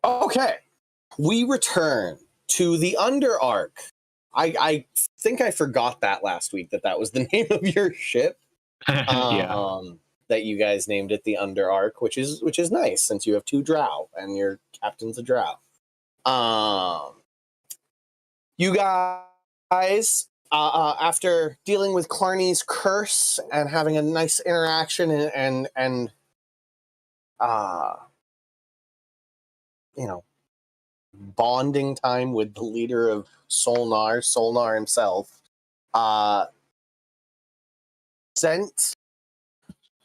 Okay, we return to the Underark. I think I forgot that last week that was the name of your ship. Yeah. That you guys named it the Underark, which is nice since you have 2 drow and your captain's a drow. You guys, after dealing with Clarny's curse and having a nice interaction and bonding time with the leader of Solnar himself, sent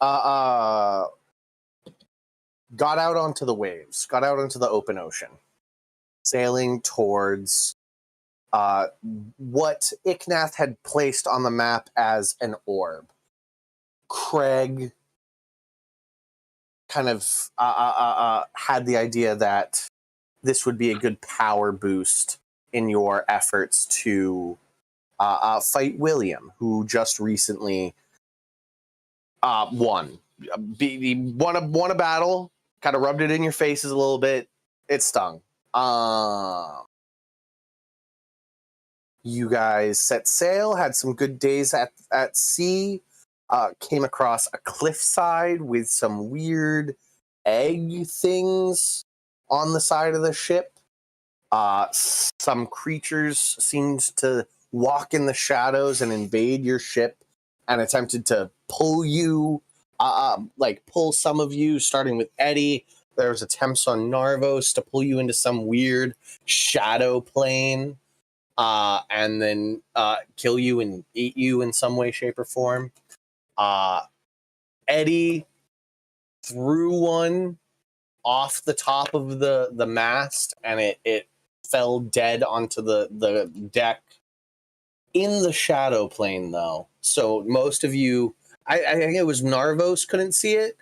got out onto the waves, got out into the open ocean, sailing towards what Icknath had placed on the map as an orb. Craig kind of had the idea that this would be a good power boost in your efforts to fight William, who just recently won. He won a battle, kind of rubbed it in your faces a little bit. It stung. You guys set sail, had some good days at sea, came across a cliffside with some weird egg things on the side of the ship. Some creatures seemed to walk in the shadows and invade your ship and attempted to pull you, pull some of you, starting with Eddie. There was attempts on Narvos to pull you into some weird shadow plane. And then kill you and eat you in some way, shape, or form. Eddie threw one off the top of the mast, and it fell dead onto the deck in the shadow plane, though. So most of you, I think it was Narvos couldn't see it,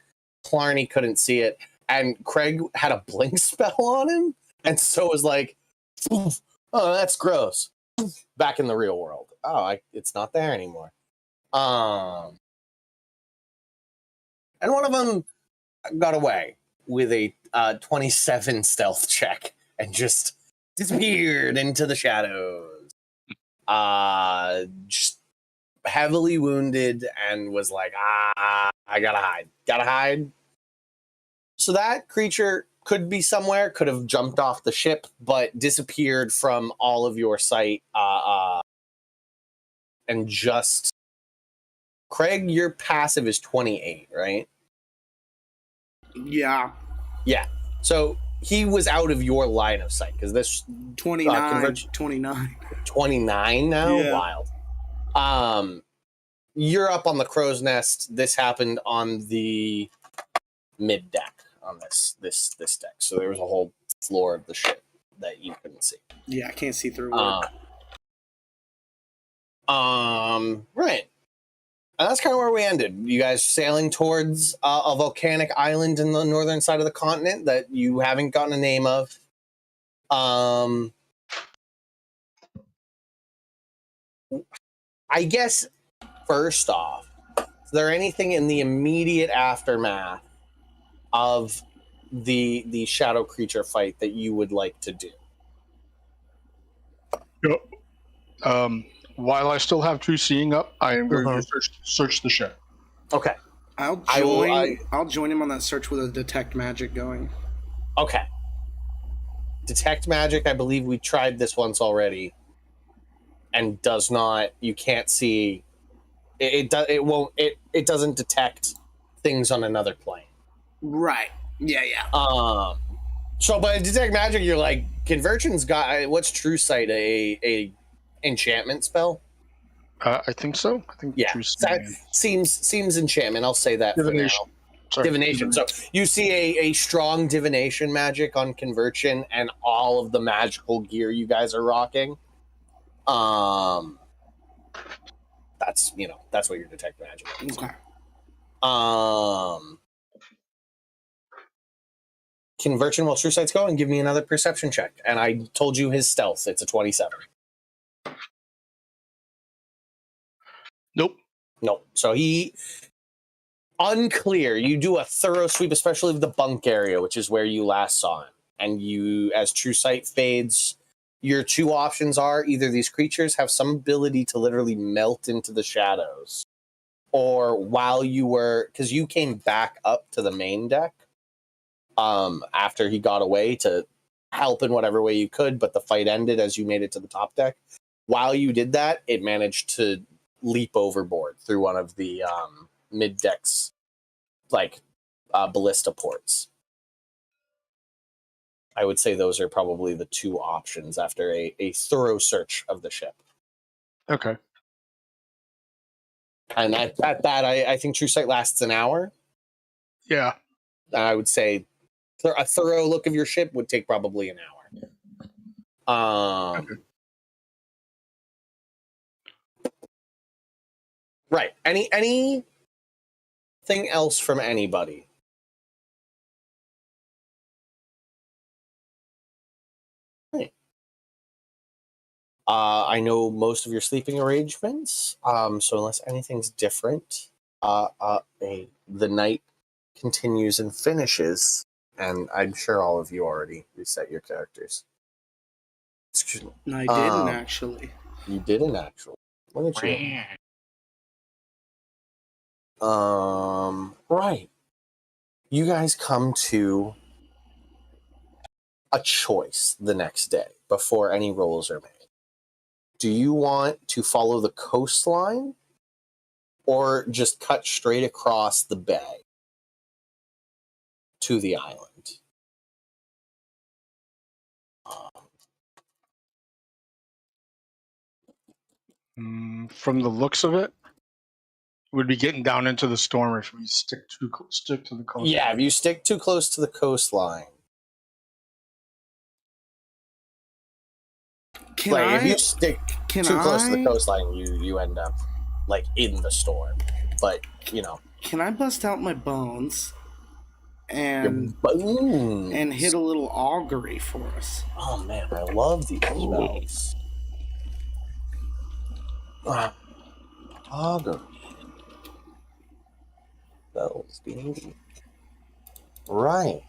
Clarny couldn't see it, and Craig had a blink spell on him, and so it was like, oof, oh, that's gross. Back in the real world. Oh, it's not there anymore. And one of them got away with a 27 stealth check and just disappeared into the shadows. Just heavily wounded and was like, I gotta hide. So that creature could be somewhere, could have jumped off the ship, but disappeared from all of your sight. And just... Craig, your passive is 28, right? Yeah. Yeah. So he was out of your line of sight, because this... 29. 29 now? Yeah. Wild. You're up on the crow's nest. This happened on the mid deck. On this deck, so there was a whole floor of the ship that you couldn't see. Yeah, I can't see through work. Right, and that's kind of where we ended. You guys sailing towards a volcanic island in the northern side of the continent that you haven't gotten a name of. I guess first off, is there anything in the immediate aftermath of the shadow creature fight that you would like to do? Yep. While I still have True Seeing up, I am going to search the ship. Okay. I'll join him on that search with a detect magic going. Okay. Detect magic, I believe we tried this once already, and does not. You can't see. It doesn't detect things on another plane. Right. Yeah. So by detect magic, you're like, Conversion's got, what's True Sight, a enchantment spell? I think so. I think yeah. True Sight seems enchantment. I'll say that divination. For now. Divination. So you see a strong divination magic on Conversion and all of the magical gear you guys are rocking. That's what your detect magic is. Okay. Conversion while True Sight's going, give me another perception check. And I told you his stealth. It's a 27. Nope. So he... Unclear. You do a thorough sweep, especially of the bunk area, which is where you last saw him. and you, as true sight fades, your two options are either these creatures have some ability to literally melt into the shadows, or while you were, because you came back up to the main deck after he got away to help in whatever way you could, but the fight ended as you made it to the top deck. While you did that, it managed to leap overboard through one of the mid decks, like ballista ports. I would say those are probably the two options after a thorough search of the ship. Okay. And at that, I think True Sight lasts an hour. Yeah. I would say a thorough look of your ship would take probably an hour. Okay. Right. Anything else from anybody? Right. I know most of your sleeping arrangements. So unless anything's different, the night continues and finishes. And I'm sure all of you already reset your characters. Excuse me. I didn't actually. You didn't actually. Look at you. Right. You guys come to a choice the next day before any rolls are made. Do you want to follow the coastline or just cut straight across the bay to the island? From the looks of it, we'd be getting down into the storm if we stick to the coast. Yeah, if you stick too close to the coastline. If you stick too close to the coastline, you end up like in the storm. But Can I bust out my bones and bones and hit a little augury for us? Oh man, I love these spells. Augury spells, baby. Right.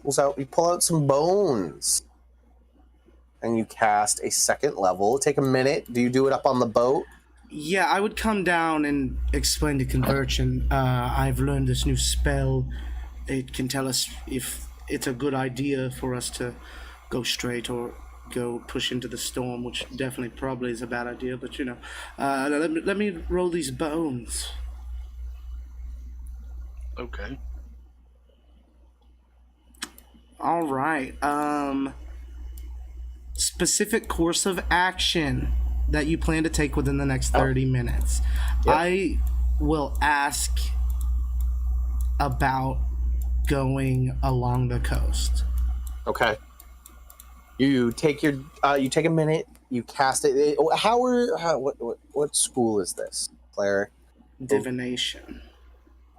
You pull out some bones. And you cast a second level. Take a minute. Do you do it up on the boat? Yeah, I would come down and explain the conversion. I've learned this new spell. It can tell us if it's a good idea for us to go straight or go push into the storm, which definitely probably is a bad idea, but let me roll these bones. Okay. All right. Specific course of action that you plan to take within the next 30 minutes. Yep. I will ask about going along the coast. Okay. You take a minute. You cast it. What school is this, Claire? Divination.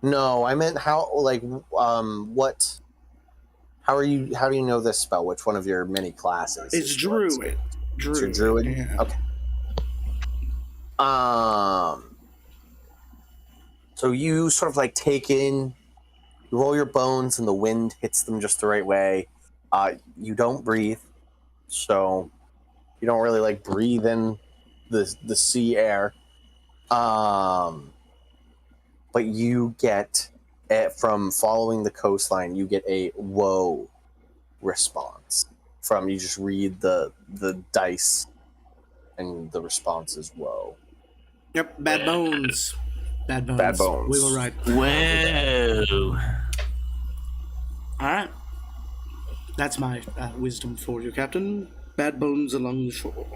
No, I meant how. What? How do you know this spell? Which one of your many classes? It's Druid. It's your Druid? Yeah. Okay. So you sort of you roll your bones and the wind hits them just the right way. You don't breathe, so you don't really breathe in the sea air. But you get from following the coastline, you get a whoa response from you just read the dice and the response is whoa. Yep, bad bones. Bad bones. We were right. Whoa. Alright. That's my wisdom for you, Captain. Bad bones along the shore.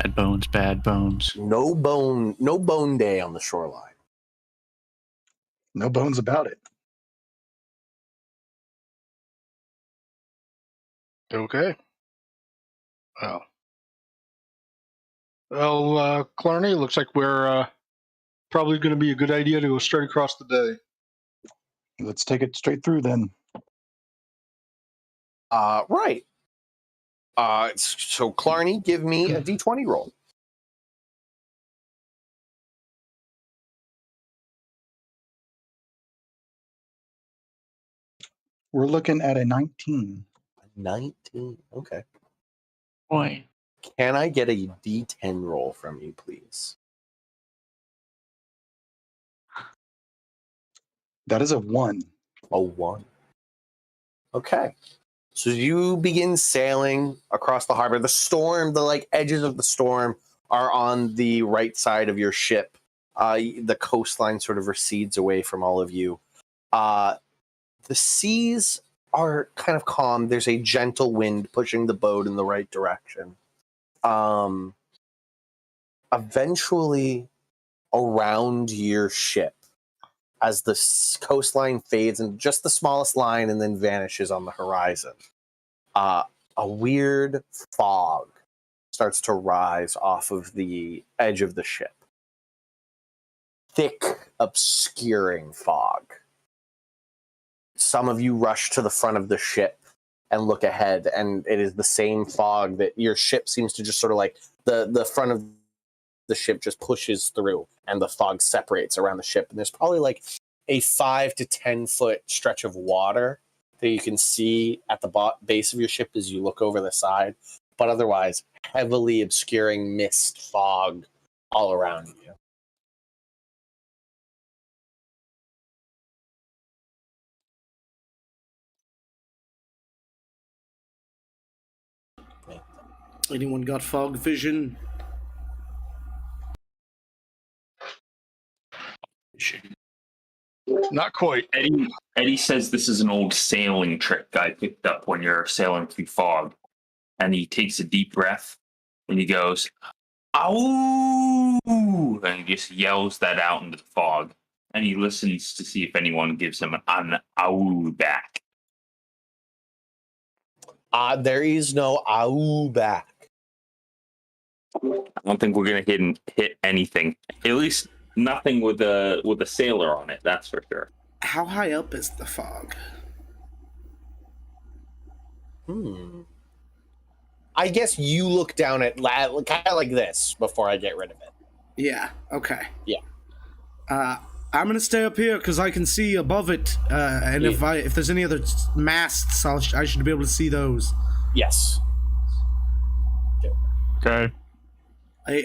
Bad bones, bad bones. No bone day on the shoreline. No bones about it. Okay. Well, Clarny, looks like we're probably going to be a good idea to go straight across the bay. Let's take it straight through then. Right. So Clarny, give me a D20 roll. We're looking at a 19. 19. Okay. Boy. Can I get a D10 roll from you, please? That is a 1. A 1. Okay. So you begin sailing across the harbor. The storm, the edges of the storm are on the right side of your ship. The coastline sort of recedes away from all of you. The seas are kind of calm. There's a gentle wind pushing the boat in the right direction. Eventually, around your ship, as the coastline fades and just the smallest line and then vanishes on the horizon, a weird fog starts to rise off of the edge of the ship. Thick, obscuring fog. Some of you rush to the front of the ship and look ahead, and it is the same fog that your ship seems to just sort of the front of the ship just pushes through, and the fog separates around the ship. And there's probably a 5 to 10 foot stretch of water that you can see at the base of your ship as you look over the side, but otherwise heavily obscuring mist fog all around you. Anyone got fog vision? Not quite. Eddie says this is an old sailing trick I picked up when you're sailing through fog. And he takes a deep breath and he goes, "Ow!" And he just yells that out into the fog. And he listens to see if anyone gives him an ow back. There is no ow back. I don't think we're gonna hit anything. At least nothing with a sailor on it, that's for sure. How high up is the fog? I guess you look down at kind of like this before I get rid of it. Yeah, okay. Yeah. I'm gonna stay up here because I can see above it, and if there's any other masts, I should be able to see those. Yes. Okay.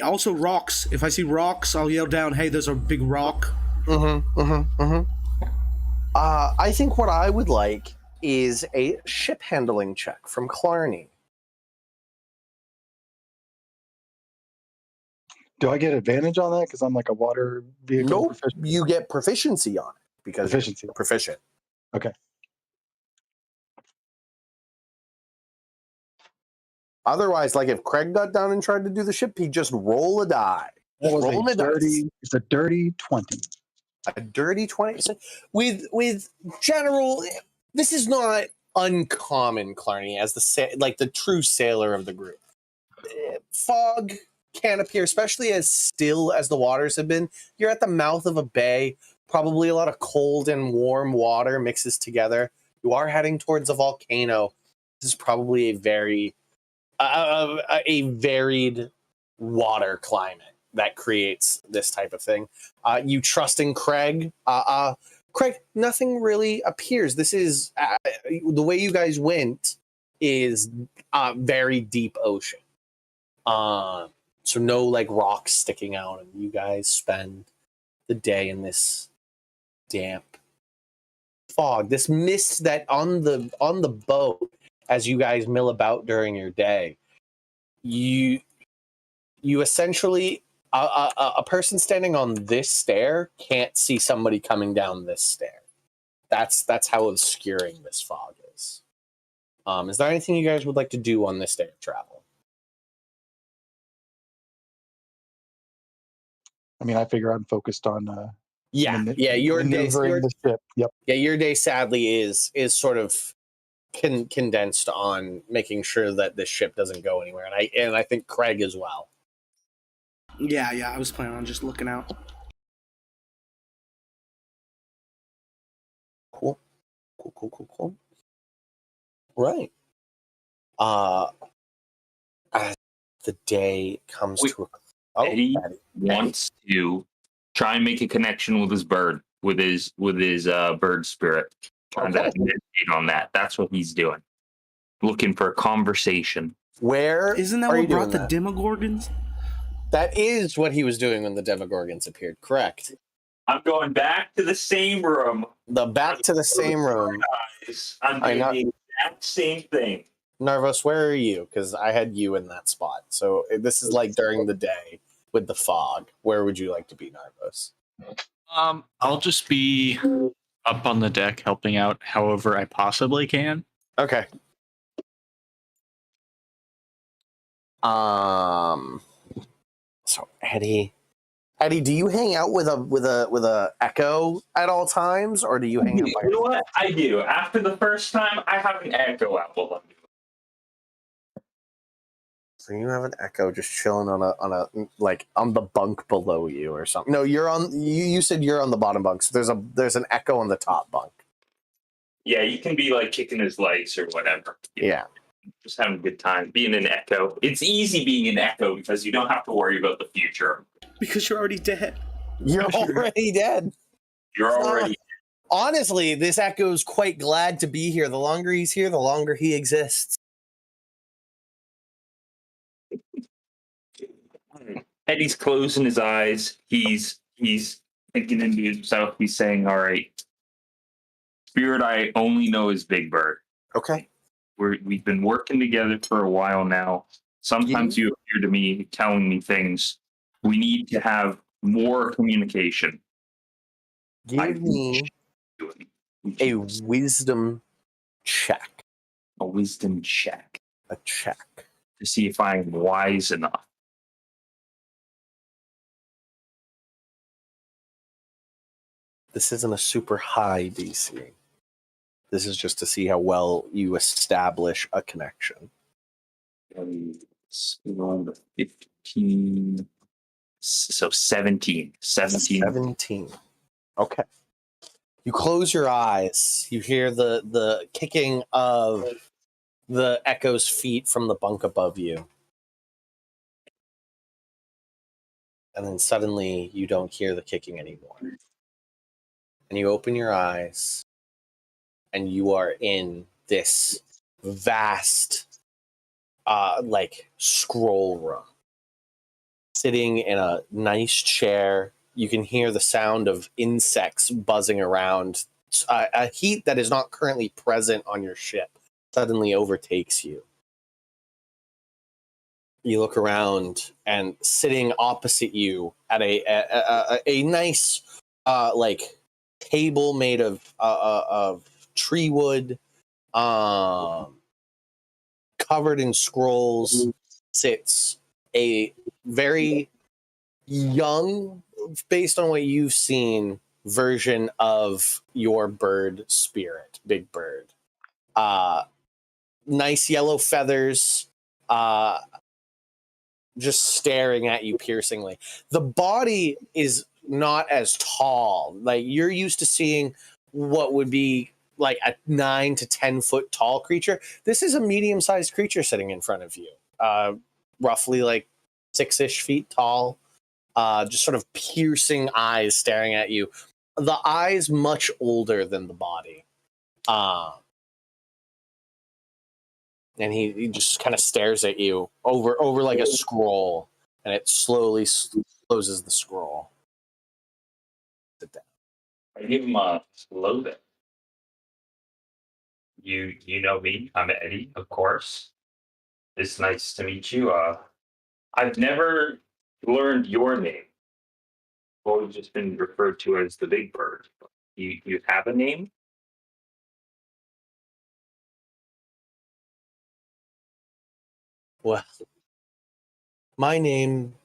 Also rocks. If I see rocks, I'll yell down, "Hey, there's a big rock." I think what I would like is a ship handling check from Clarny. Do I get advantage on that because I'm like a water vehicle? Nope, proficient? you get proficiency on it because Proficiency. you're proficient. Okay. Otherwise, if Craig got down and tried to do the ship, he'd just roll a die. What was Roll it? a dice. It's a dirty 20. A dirty 20. With general, this is not uncommon, Clarny, as the true sailor of the group. Fog can appear, especially as still as the waters have been. You're at the mouth of a bay. Probably a lot of cold and warm water mixes together. You are heading towards a volcano. This is probably a very a varied water climate that creates this type of thing. You trust in Craig. Craig, nothing really appears. This is the way you guys went is very deep ocean. So no rocks sticking out, and you guys spend the day in this damp fog, this mist that on the boat as you guys mill about during your day. You essentially a person standing on this stair can't see somebody coming down this stair. That's how obscuring this fog is. Is there anything you guys would like to do on this day of travel? I mean, I figure I'm focused on Your day, maneuvering the ship. Yep. Yeah, your day sadly is sort of condensed on making sure that this ship doesn't go anywhere, and I think Craig as well. Yeah, I was planning on just looking out. Cool. Right. As the day comes to a Eddie wants to try and make a connection with his bird, with his bird spirit. Trying to meditate on that. That's what he's doing. looking for a conversation. Where Isn't that are you what brought doing the that? Demogorgons? That is what he was doing when the Demogorgons appeared. Correct. I'm going back to the same room. Back to the same room. I'm I doing know. the exact same thing. Narvos, where are you? Because I had you in that spot. So this is like during the day with the fog. Where would you like to be, Narvos? I'll just be up on the deck helping out however I possibly can. Okay. So Eddie, do you hang out with a echo at all times, or do you hang out by You know what? I do. After the first time, I have an echo out while I'm doing it. So you have an echo just chilling on a like on the bunk below you or something? No, you're on. You said you're on the bottom bunk. So there's an echo on the top bunk. Yeah, you can be like kicking his legs or whatever. Yeah. Just having a good time. Being an echo. It's easy being an echo because you don't have to worry about the future. Because you're already dead. You're already dead. You're already. Honestly, this echo's quite glad to be here. The longer he's here, the longer he exists. Eddie's closing his eyes. He's thinking into himself. He's saying, "All right, spirit I only know is Big Bird. Okay. We've been working together for a while now. Sometimes you appear to me telling me things. We need to have more communication. Give me a wisdom check. A wisdom check A check. to see if I'm wise enough." This isn't a super high DC. This is just to see how well you establish a connection. It's around 15. So 17. 17. Okay. You close your eyes. You hear the kicking of the echo's feet from the bunk above you. And then suddenly you don't hear the kicking anymore. And you open your eyes and you are in this vast like scroll room. Sitting in a nice chair, you can hear the sound of insects buzzing around. A heat that is not currently present on your ship suddenly overtakes you. You look around, and sitting opposite you at a nice like table made of tree wood, covered in scrolls, sits a very young, based on what you've seen, version of your bird spirit, Big Bird. Nice yellow feathers, just staring at you piercingly. The body is not as tall. Like, you're used to seeing what would be like a 9 to 10 foot tall creature. This is a medium-sized creature sitting in front of you, roughly like 6-ish feet tall. Just sort of piercing eyes staring at you. The eyes much older than the body. And he just kind of stares at you over like a scroll, and it slowly closes the scroll. Sit down. I give him a slow bit. You know me. I'm Eddie, of course. It's nice to meet you. I've never learned your name. I've always just been referred to as the Big Bird. You have a name? Well, my name,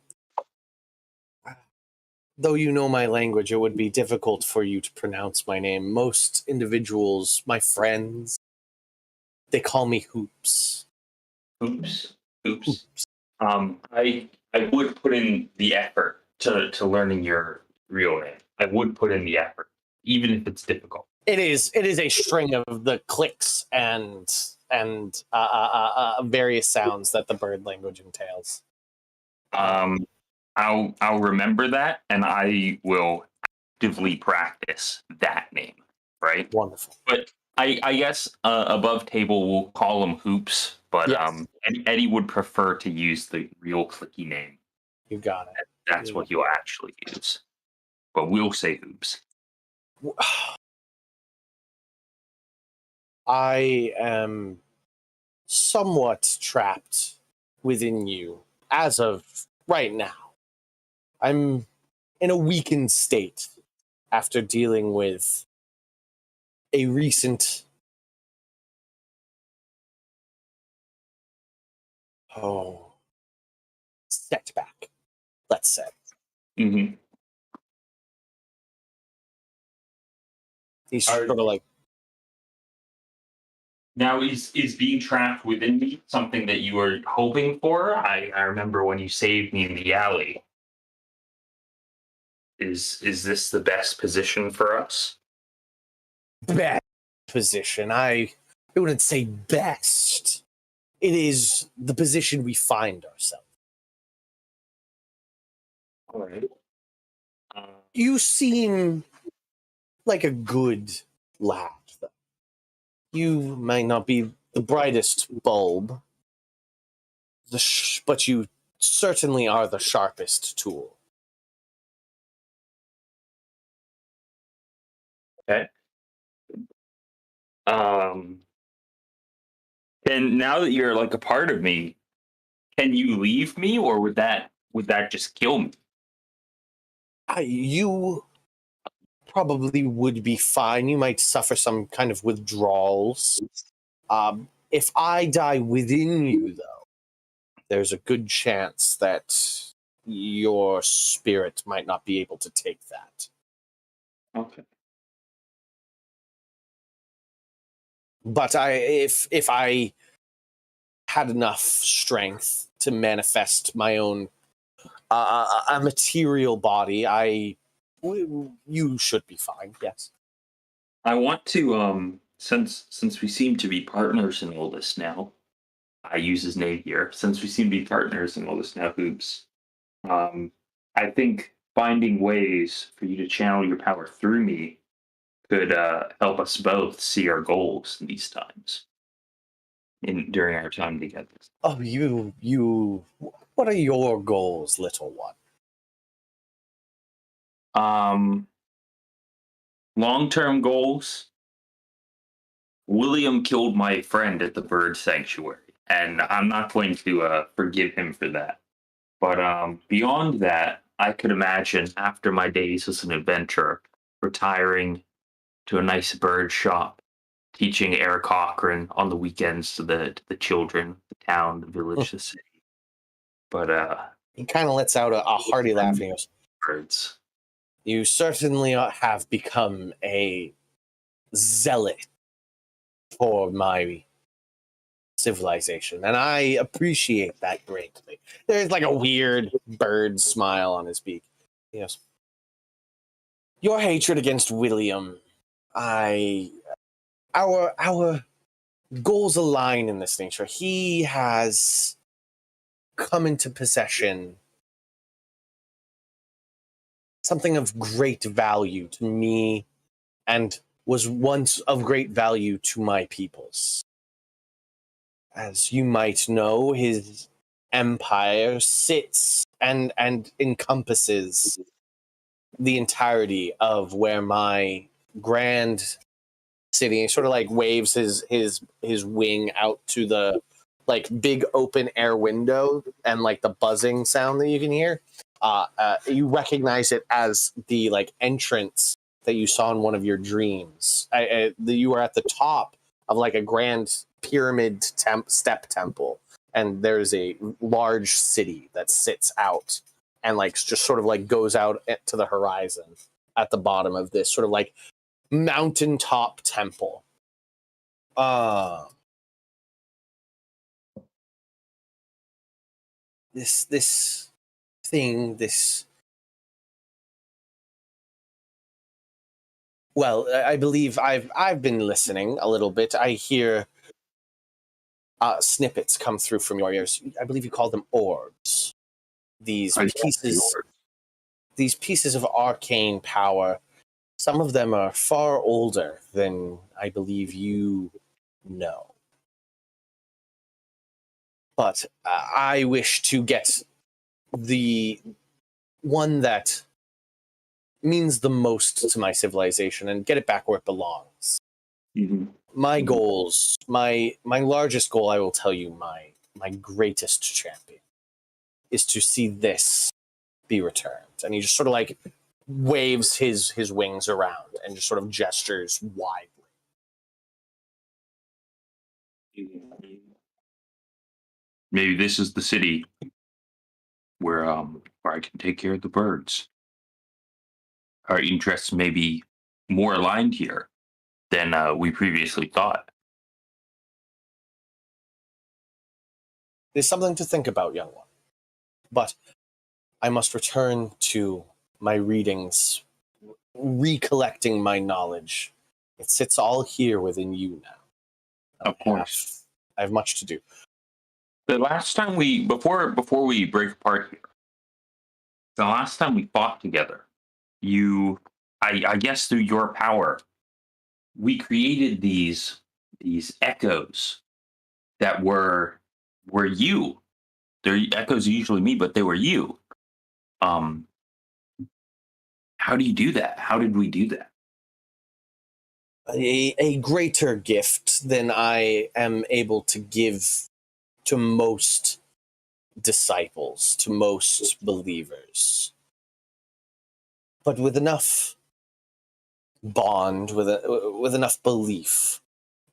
though you know my language, it would be difficult for you to pronounce my name. Most individuals, my friends, they call me Hoops. Oops. I would put in the effort to learning your real name. I would put in the effort, even if it's difficult. It is a string of the clicks and various sounds that the bird language entails. I'll remember that, and I will actively practice that name. Right. Wonderful. But I guess above table we'll call them hoops, but Yes. Eddie would prefer to use the real clicky name. You got it. That's what he'll actually use. But we'll say hoops. I am somewhat trapped within you as of right now. I'm in a weakened state after dealing with a recent setback, let's say. Mm-hmm. He's sort of like, Now, is being trapped within me something that you were hoping for? I remember when you saved me in the alley. Is this the best position for us? best position. I wouldn't say best. It is the position we find ourselves. All right. You seem like a good lad, though. You might not be the brightest bulb, but you certainly are the sharpest tool. Okay. And now that you're like a part of me, can you leave me, or would that just kill me? You probably would be fine. You might suffer some kind of withdrawals. If I die within you, though, there's a good chance that your spirit might not be able to take that. Okay. But if I had enough strength to manifest my own a material body, you should be fine. Yes. I want to since we seem to be partners in all this now. I use his name here. Since we seem to be partners in all this now, Hoops. I think finding ways for you to channel your power through me could help us both see our goals in these times. During our time together. Oh, you. What are your goals, little one? Long-term goals. William killed my friend at the bird sanctuary, and I'm not going to forgive him for that. But beyond that, I could imagine after my days as an adventurer, retiring to a nice bird shop, teaching Eric Cochran on the weekends to the children, the town, the village, the city. But he kind of lets out a hearty laugh and he goes, birds. You certainly have become a zealot for my civilization, and I appreciate that greatly. There's like a weird bird smile on his beak. He goes, your hatred against William, our goals align in this nature. He has come into possession something of great value to me and was once of great value to my peoples. As you might know, his empire sits and encompasses the entirety of where my grand city, sort of like waves his wing out to the like big open air window and like the buzzing sound that you can hear. You recognize it as the like entrance that you saw in one of your dreams. You were at the top of like a grand pyramid step temple, and there's a large city that sits out and like just sort of like goes out to the horizon at the bottom of this sort of like mountaintop temple. This thing, this. Well, I believe I've been listening a little bit. I hear snippets come through from your ears. I believe you call them orbs. These pieces of arcane power Some of them are far older than I believe you know. But I wish to get the one that means the most to my civilization and get it back where it belongs. Mm-hmm. My goals, my largest goal, I will tell you, my greatest champion, is to see this be returned. And he just sort of like waves his wings around and just sort of gestures widely. Maybe this is the city where I can take care of the birds. Our interests may be more aligned here than we previously thought. There's something to think about, young one. But I must return to my readings, recollecting my knowledge. It sits all here within you now. Of course. I have much to do. The last time before we break apart here, the last time we fought together, I guess through your power, we created these echoes that were you. They're echoes are usually me, but they were you. How do you do that? How did we do that? A greater gift than I am able to give to most disciples, to most believers. But with enough bond, with enough belief,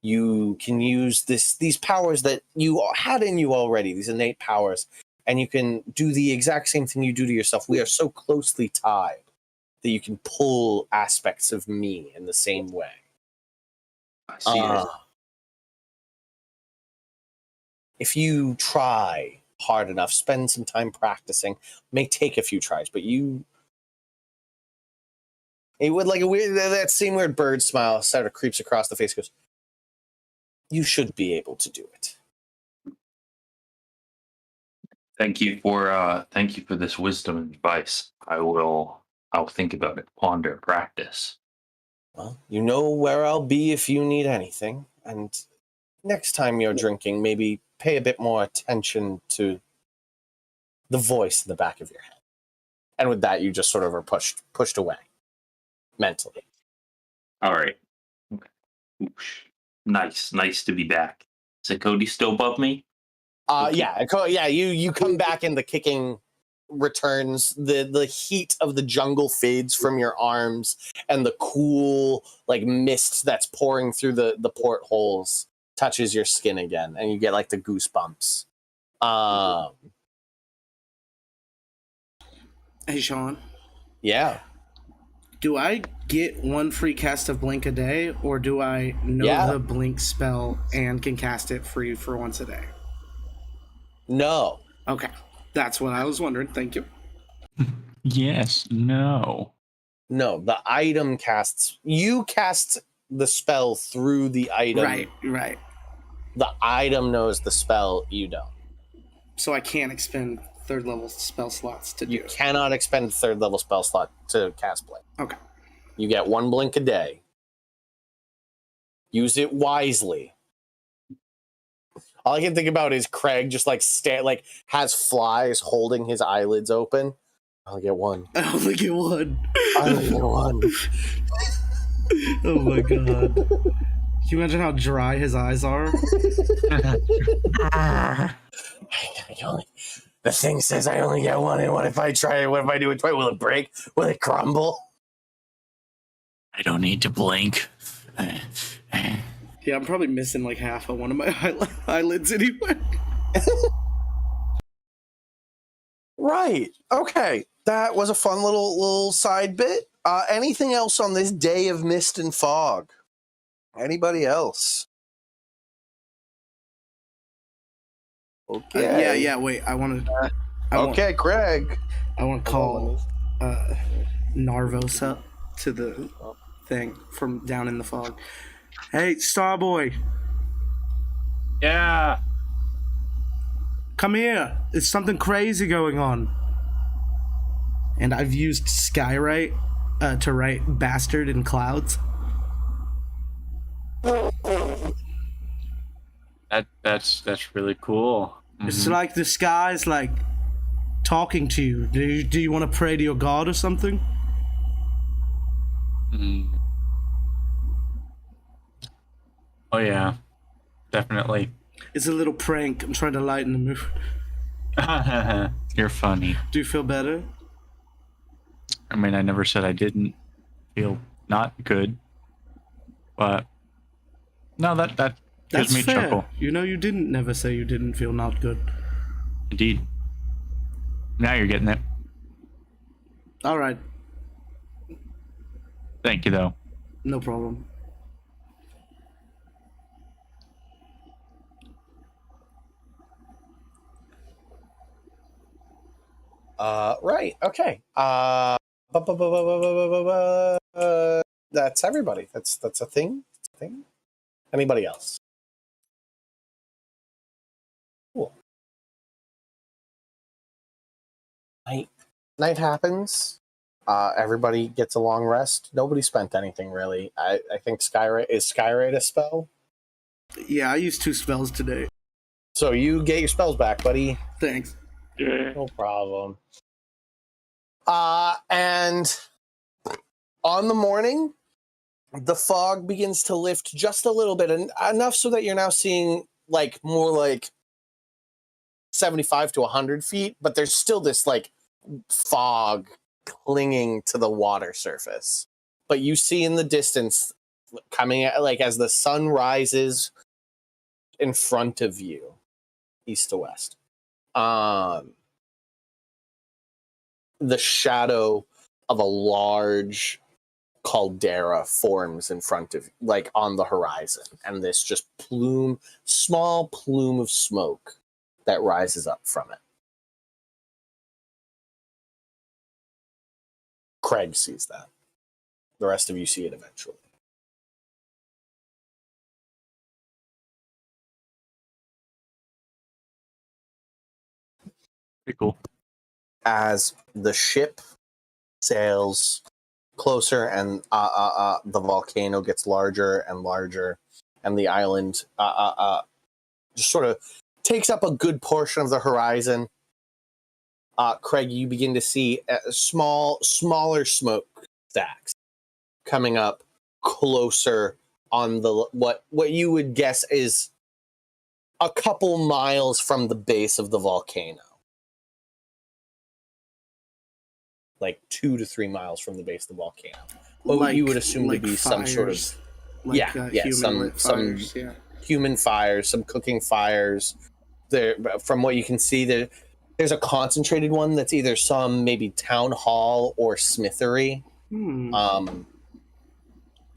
you can use these powers that you had in you already, these innate powers, and you can do the exact same thing you do to yourself. We are so closely tied that you can pull aspects of me in the same way. I see it. If you try hard enough, spend some time practicing, may take a few tries, but it would like a weird, that same weird bird smile sort of creeps across the face, goes, you should be able to do it. Thank you for this wisdom and advice. I'll think about it, ponder, practice. Well, you know where I'll be if you need anything, and next time you're drinking, maybe pay a bit more attention to the voice in the back of your head. And with that, you just sort of are pushed away mentally. All right. Okay. Oosh. Nice to be back. Is Cody still above me? Okay. Yeah. You come back and the kicking returns. The heat of the jungle fades from your arms, and the cool like mist that's pouring through the portholes touches your skin again, and you get like the goosebumps. Hey, Sean. Yeah. Do I get one free cast of Blink a day, or do I know the Blink spell and can cast it free for once a day? No. Okay. That's what I was wondering. Thank you. Yes. No. No, the item casts. You cast the spell through the item. Right. The item knows the spell, you don't. So I can't expend third level spell slots to do You it. cannot expend third level spell slot to cast Blink. Okay. You get one blink a day. Use it wisely. All I can think about is Craig just like has flies holding his eyelids open. I only get one. I only get one. I only get one. Oh my god. Can you imagine how dry his eyes are? The thing says I only get one, and what if I try it? What if I do it twice? Will it break? Will it crumble? I don't need to blink. Yeah, I'm probably missing like half of one of my eyelids anyway. Right. Okay. That was a fun little side bit. Anything else on this day of mist and fog? Anybody else? Okay. Yeah. Wait, I want to. Okay, Craig. I want to call Narvos up to the thing from down in the fog. Hey, Starboy. Yeah. Come here. There's something crazy going on. And I've used Skywrite to write "bastard" in clouds. That's really cool. It's Mhm. like the sky's like talking to you. Do you want to pray to your god or something? Mhm. Oh yeah, definitely. It's a little prank. I'm trying to lighten the mood. You're funny. Do you feel better? I mean, I never said I didn't feel not good, but no, that gives That's me a fair. chuckle. You know, you didn't never say you didn't feel not good. Indeed. Now you're getting it. All right, Thank you, though. no problem. Right. Okay. That's everybody. That's a thing. That's a thing. Anybody else? Cool. Night happens. Everybody gets a long rest. Nobody spent anything really. I think Skyrite a spell. Yeah, I used 2 spells today. So you get your spells back, buddy. Thanks. No problem. And on the morning, the fog begins to lift just a little bit, and enough so that you're now seeing like more like 75 to 100 feet, but there's still this like fog clinging to the water surface. But you see in the distance, coming at, like as the sun rises in front of you, east to west, the shadow of a large caldera forms in front of, like on the horizon, and this just small plume of smoke that rises up from it. Craig sees that. The rest of you see it eventually. Pretty cool. As the ship sails closer and the volcano gets larger and larger, and the island just sort of takes up a good portion of the horizon, Craig, you begin to see smaller smoke stacks coming up closer on the what you would guess is a couple miles from the base of the volcano. Like 2 to 3 miles from the base of the volcano. What you would assume to be some sort of some human fires, some cooking fires. There, from what you can see, there's a concentrated one that's either some maybe town hall or smithery.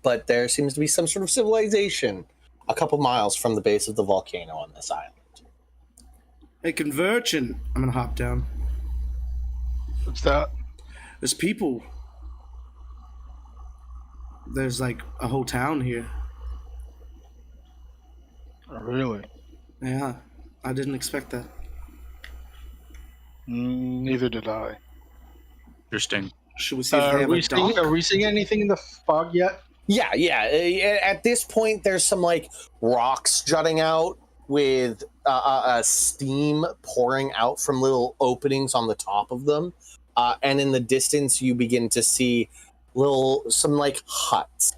But there seems to be some sort of civilization a couple miles from the base of the volcano on this island. Hey, Convergent. I'm gonna hop down. What's that? There's people. There's like a whole town here. Oh, really? Yeah, I didn't expect that. Neither did I. Interesting. Should we see if they have a dock? Are we seeing anything in the fog yet? Yeah. At this point, there's some like rocks jutting out with steam pouring out from little openings on the top of them. And in the distance, you begin to see some like huts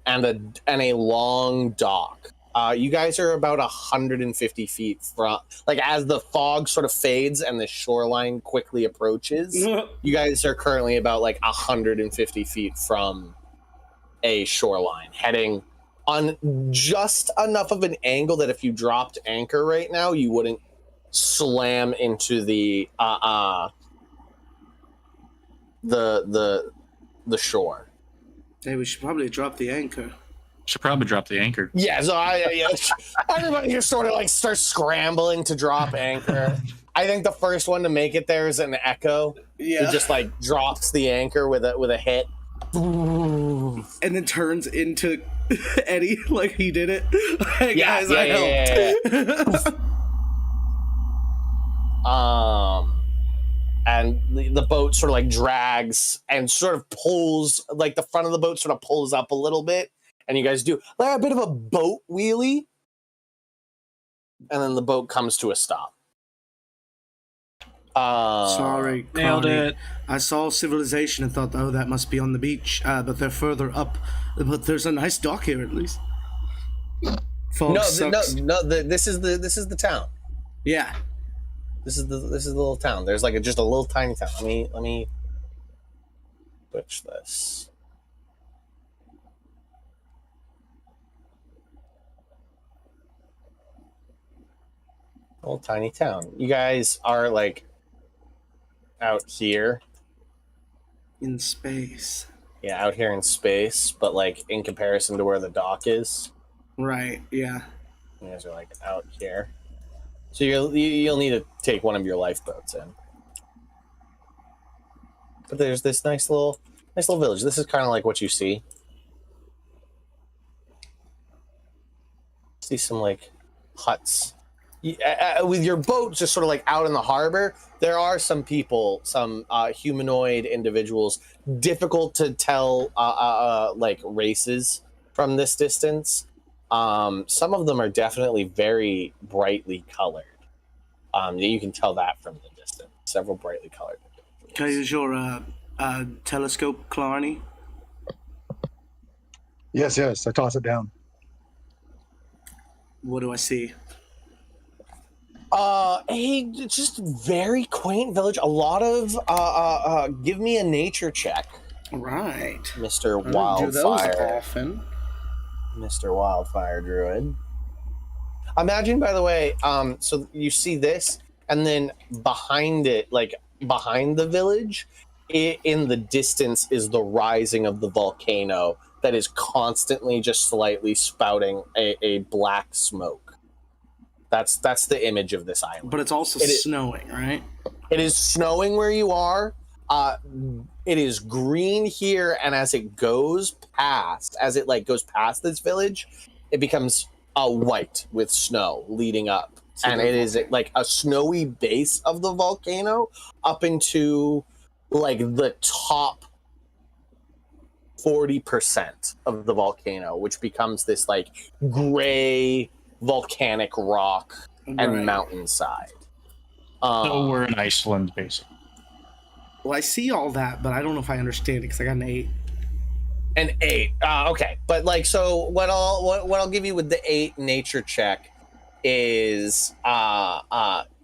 and a long dock. You guys are about 150 feet from, like, as the fog sort of fades and the shoreline quickly approaches. You guys are currently about like 150 feet from a shoreline, heading on just enough of an angle that if you dropped anchor right now, you wouldn't slam into the shore. Hey, we should probably drop the anchor. Should probably drop the anchor. Yeah, so everybody here sort of like starts scrambling to drop anchor. I think the first one to make it there is an Echo. Yeah. Who just like drops the anchor with a hit. And then turns into Eddie like he did it. Hey, Yeah, guys, yeah, I yeah, helped. the boat sort of like drags and sort of pulls, like the front of the boat sort of pulls up a little bit, and you guys do like a bit of a boat wheelie, and then the boat comes to a stop. Sorry, Nailed Carney. it. I saw civilization and thought, oh, that must be on the beach, but they're further up. But there's a nice dock here, at least. Fog sucks. This is the town. Yeah. This is the little town. There's like just a little tiny town. Let me switch this. Little tiny town. You guys are like out here. In space. Yeah, out here in space, but like in comparison to where the dock is. Right, yeah. You guys are like out here. So you'll need to take one of your lifeboats in. But there's this nice little village. This is kind of like what you see. See some like huts. With your boat just sort of like out in the harbor, there are some people, some humanoid individuals, difficult to tell like races from this distance. Some of them are definitely very brightly colored. You can tell that from the distance. Several brightly colored individuals. Can I use your telescope, Clarny? Yes, I toss it down. What do I see? A just very quaint village. A lot of give me a nature check, Right. Mr. I don't do those Wildfire. often. Mr. Wildfire Druid. Imagine, by the way, so you see this, and then behind it, like behind the village, in the distance is the rising of the volcano that is constantly just slightly spouting a black smoke. That's the image of this island. But it's also snowing, right? It is snowing where you are. It is green here, and as it goes past this village, it becomes white with snow leading up, and it is like a snowy base of the volcano up into like the top 40% of the volcano, which becomes this like gray volcanic rock and mountainside. So we're in Iceland, basically. Well, I see all that, but I don't know if I understand it because I got an 8. An 8. Okay, but like, so what I'll give you with the 8 nature check is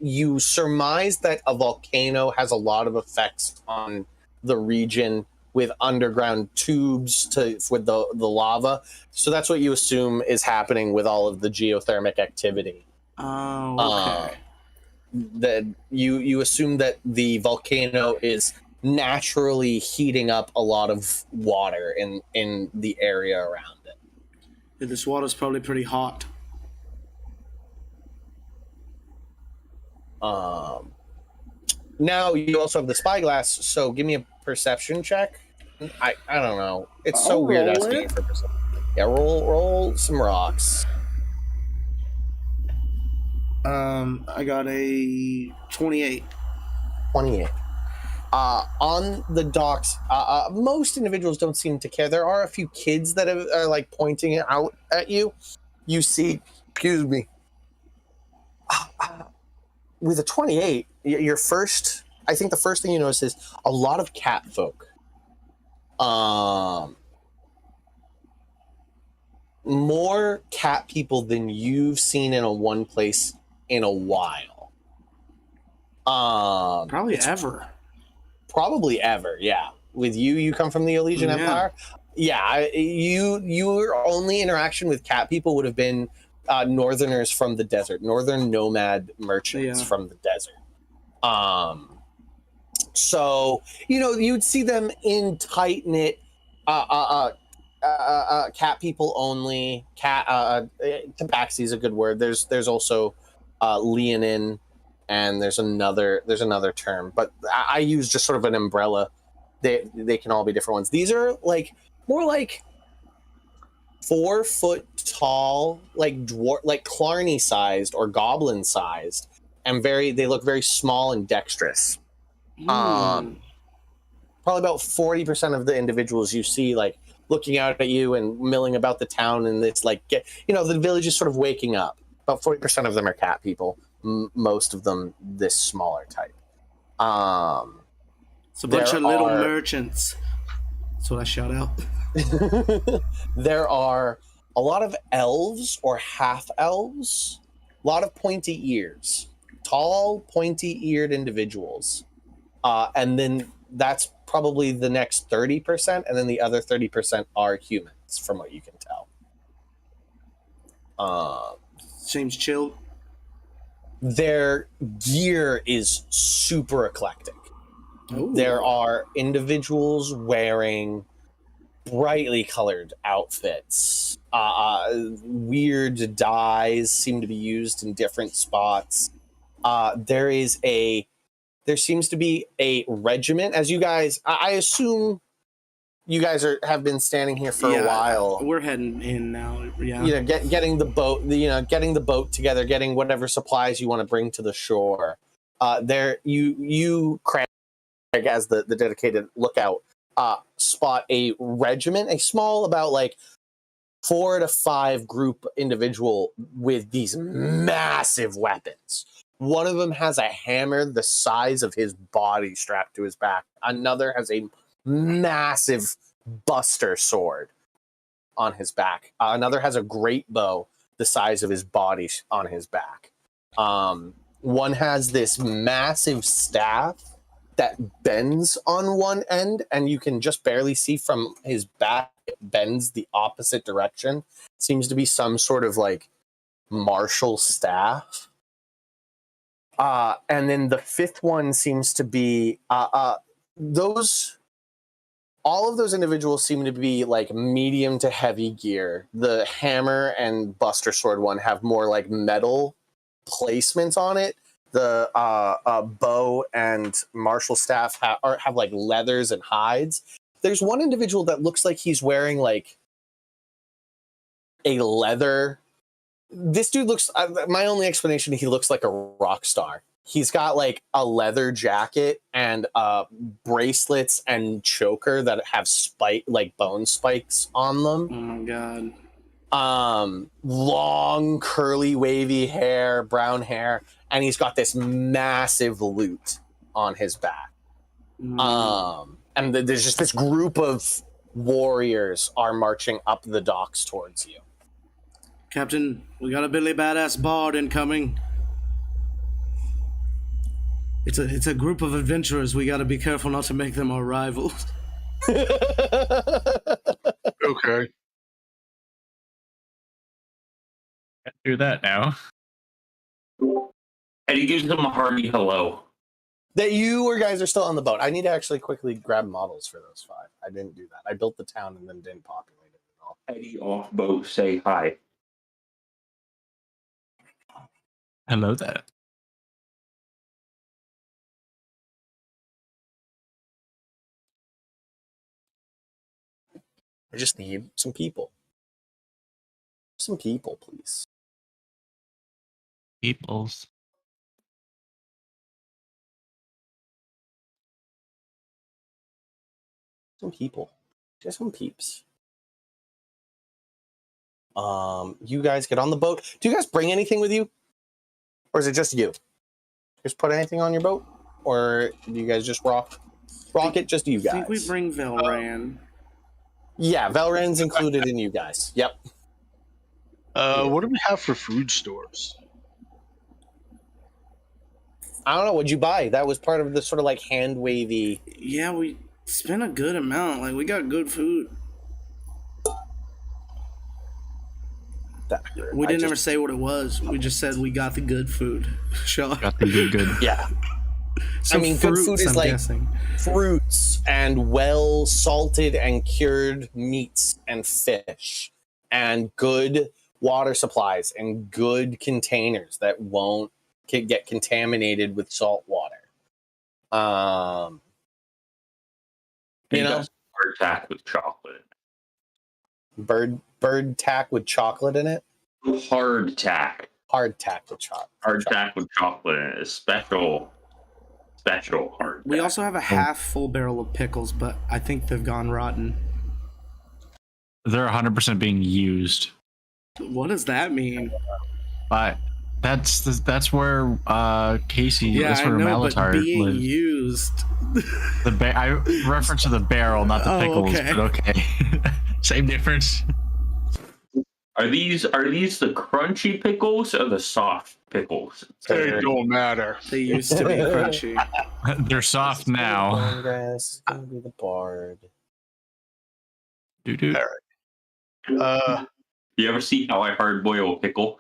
you surmise that a volcano has a lot of effects on the region with underground tubes with the lava. So that's what you assume is happening with all of the geothermic activity. Oh, okay. That you assume that the volcano is naturally heating up a lot of water in the area around it. Yeah, this water's probably pretty hot. Now you also have the spyglass, so give me a perception check. I don't know. It's so weird asking you for perception. Yeah, roll some rocks. I got a 28. 28. On the docks, most individuals don't seem to care. There are a few kids that are like pointing it out at you. You see, excuse me. With a 28, your first, I think the first thing you notice is a lot of cat folk. More cat people than you've seen in one place in a while. Probably ever. Probably ever, yeah. With you come from the Elysian Empire. Yeah, your only interaction with cat people would have been northerners from the desert, northern nomad merchants from the desert. So you'd see them in tight knit, cat people only. Tabaxi is a good word. There's also Leonin, and there's another term, but I use just sort of an umbrella. They can all be different ones. These are like more like 4 foot tall, like dwarf, like Clarny sized or goblin sized, and they look very small and dexterous. Probably about 40% of the individuals you see, like, looking out at you and milling about the town, and it's like, the village is sort of waking up. About 40% of them are cat people. Most of them this smaller type. It's a bunch there of little are- merchants. That's what I shout out. There are a lot of elves or half elves, a lot of pointy ears, tall, pointy-eared individuals. And then that's probably the next 30%, and then the other 30% are humans, from what you can tell. Seems chill. Their gear is super eclectic. Ooh. There are individuals wearing brightly colored outfits. Weird dyes seem to be used in different spots. There seems to be a regiment. As you guys, I assume you guys have been standing here for a while. We're heading in now. Yeah. Getting the boat, getting the boat together, getting whatever supplies you want to bring to the shore. Craig, as the dedicated lookout, spot a regiment, a small, about like 4 to 5 group individual with these massive weapons. One of them has a hammer the size of his body strapped to his back. Another has a massive buster sword on his back. Another has a great bow the size of his body on his back. One has this massive staff that bends on one end, and you can just barely see from his back. It bends the opposite direction. Seems to be some sort of like martial staff. And then the fifth one seems to be all of those individuals seem to be like medium to heavy gear. The hammer and buster sword one have more like metal placements on it. The bow and martial staff have like leathers and hides. There's one individual that looks like he's wearing like a leather. This dude looks, my only explanation, he looks like a rock star. He's got like a leather jacket and bracelets and choker that have bone spikes on them. Oh my god. Long, curly, wavy hair, brown hair, and he's got this massive lute on his back. And there's just this group of warriors are marching up the docks towards you. Captain, we got a Billy Badass Bard incoming. It's a group of adventurers. We got to be careful not to make them our rivals. Okay. Can't do that now. And he gives them a hearty hello. That you guys are still on the boat. I need to actually quickly grab models for those 5. I didn't do that. I built the town and then didn't populate it at all. Eddie off boat, say hi. Hello there. I just need some people. Some people, please. Peoples. Some people. Just some peeps. You guys get on the boat. Do you guys bring anything with you? Or is it just you? Just put anything on your boat? Or do you guys just rock it, just you guys? I think we bring Velran. Yeah, Velran's included in you guys. Yep. What do we have for food stores? I don't know. What'd you buy? That was part of the sort of like hand wavy. Yeah, we spent a good amount. Like, we got good food. We didn't ever say what it was. We just said we got the good food. Sure. Got the good. Yeah. Some I mean, good food is I'm like guessing. fruits and well salted and cured meats and fish and good water supplies and good containers that won't get contaminated with salt water. You know, hardtack with chocolate. Bird tack with chocolate in it. Hardtack. Hardtack with chocolate. Hardtack with chocolate in it. A special special hard. We also have a half full barrel of pickles, but I think they've gone rotten. They're 100% being used. What does that mean? But that's where Casey. Yeah, that's I where know, but Malatar being lives. used. I reference to the barrel, not the Oh, pickles. okay. But okay, same difference. Are these the crunchy pickles or the soft pickles? It don't matter. They used to be crunchy. They're soft now. This is gonna be the bard. Doo-doo. You ever see how I hard boil a pickle?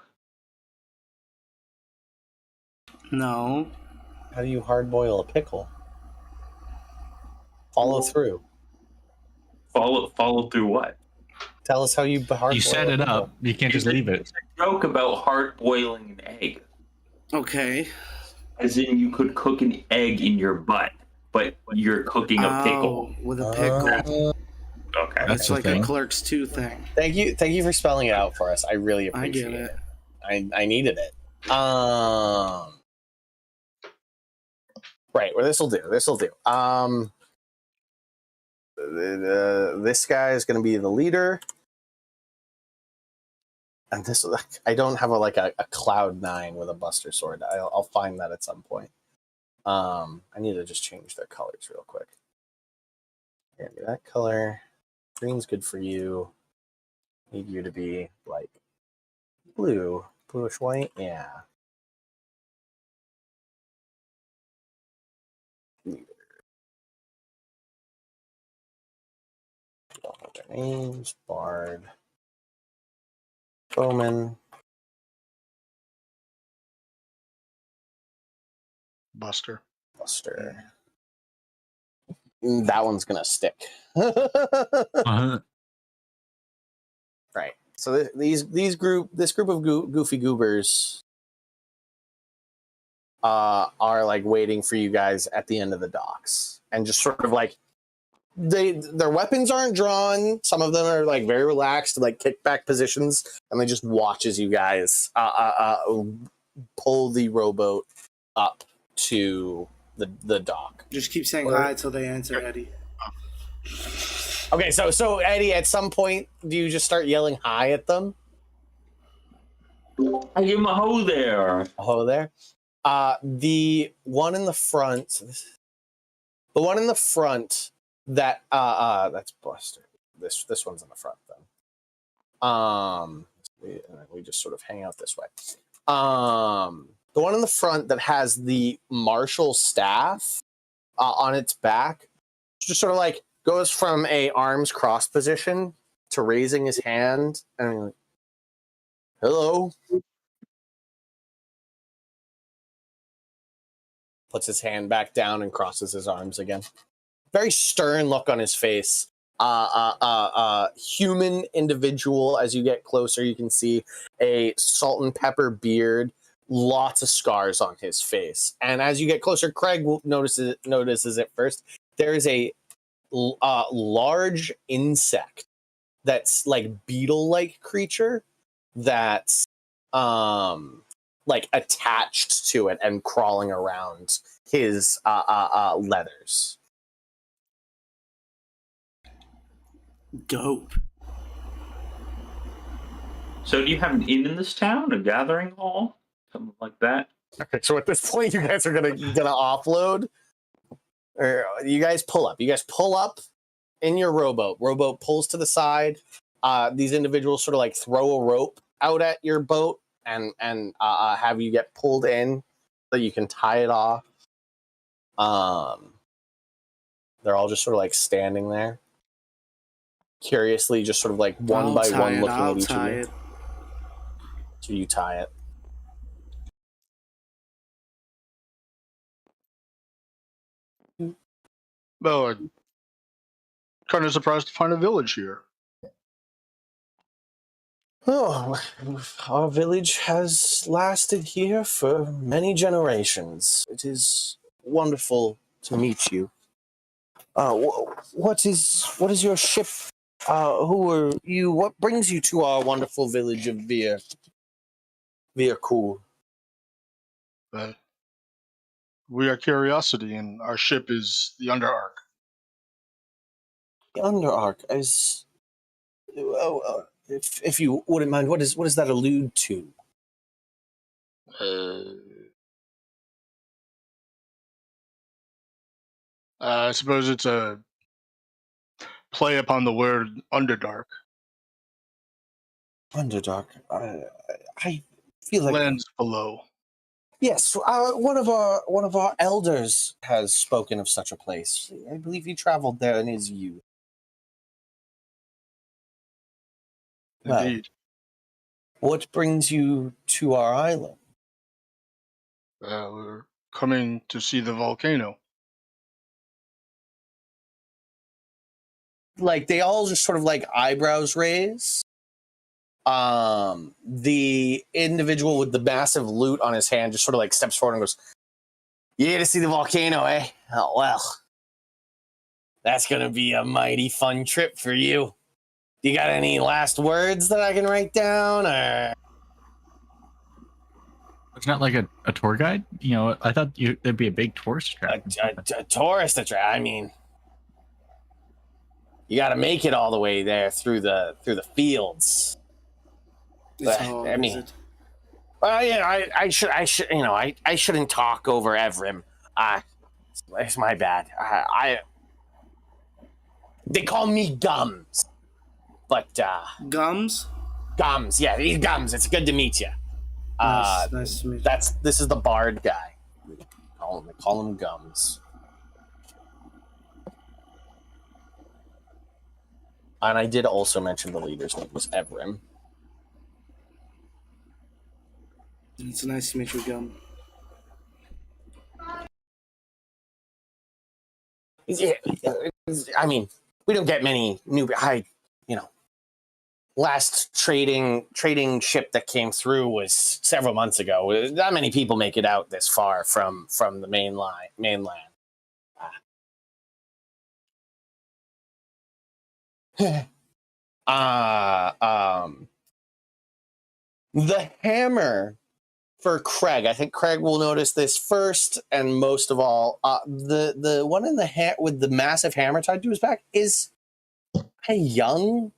No. How do you hard boil a pickle? Follow through. Follow through what? Tell us how you hard. You set it up. You can't just leave it. It's a joke about hard boiling an egg. Okay. As in, you could cook an egg in your butt, but you're cooking a pickle. With a pickle. Okay. That's It's the like thing. a Clerks 2 thing. Thank you for spelling it out for us. I really I appreciate get it. I needed it. Right, well this will do. This guy is going to be the leader. And this, I don't have a Cloud 9 with a Buster Sword. I'll find that at some point. I need to just change their colors real quick. Here, do that color. Green's good for you. Need you to be like blue, bluish white. Yeah. Don't know their names. Bard. Bowman. Buster. Buster. That one's gonna stick. Uh-huh. Right. So this group of goofy goobers are like waiting for you guys at the end of the docks, and just sort of like their weapons aren't drawn. Some of them are like very relaxed, like kickback positions, and they just watch as you guys pull the rowboat up to the dock. Just keep saying hi until they answer, Eddie. Okay, so Eddie, at some point, do you just start yelling hi at them? I give him a ho there. Oh, there. The one in the front. The one in the front that that's Buster. This one's in the front then. We just sort of hang out this way. The one in the front that has the martial staff on its back, just sort of like goes from a arms cross position to raising his hand and like, hello. Puts his hand back down and crosses his arms again. Very stern look on his face. Human individual. As you get closer, you can see a salt and pepper beard, lots of scars on his face. And as you get closer, Craig notices it first. There is a large insect that's like beetle-like creature that's like attached to it and crawling around his leathers. Dope. So do you have an inn in this town, a gathering hall, something like that? Okay, so at this point, you guys are gonna offload, or you guys pull up. You guys pull up in your rowboat. Rowboat pulls to the side. These individuals sort of like throw a rope out at your boat and have you get pulled in so you can tie it off. They're all just sort of like standing there, curiously, just sort of like one by one looking at each of you. So you tie it. Well, I'm kind of surprised to find a village here. Oh, our village has lasted here for many generations. It is wonderful to meet you. What is your ship? Who are you? What brings you to our wonderful village of Vir Cool? We are Curiosity, and our ship is the Underark. The Underark is. If you wouldn't mind, what does that allude to? I suppose it's a play upon the word Underdark. Underdark. I feel like Lands below. yes. One of our elders has spoken of such a place. I believe he traveled there in his youth. Well, Indeed. what brings you to our island? We're coming to see the volcano. Like they all just sort of like eyebrows raise. The individual with the massive loot on his hand just sort of like steps forward and goes, "You here to see the volcano, eh? Oh well, that's gonna be a mighty fun trip for you. You got any last words that I can write down, or?" It's not like a tour guide. You know, I thought there'd be a big tourist attraction. A tourist attraction. I mean, you got to make it all the way there through the fields. It's hard, I is mean, it? yeah, I should, you know, I shouldn't talk over Evrim. It's my bad. They call me Gums, but Gums? Gums, yeah, he's Gums. It's good to meet you. Nice to meet you. This is the bard guy. They call him Gums. And I did also mention the leader's name was Evrim. It's nice to meet you, Gum. Yeah, I mean, we don't get many new. Last trading ship that came through was several months ago. Not many people make it out this far from the mainland. The hammer for Craig. I think Craig will notice this first and most of all. The one in the with the massive hammer tied to his back is a young,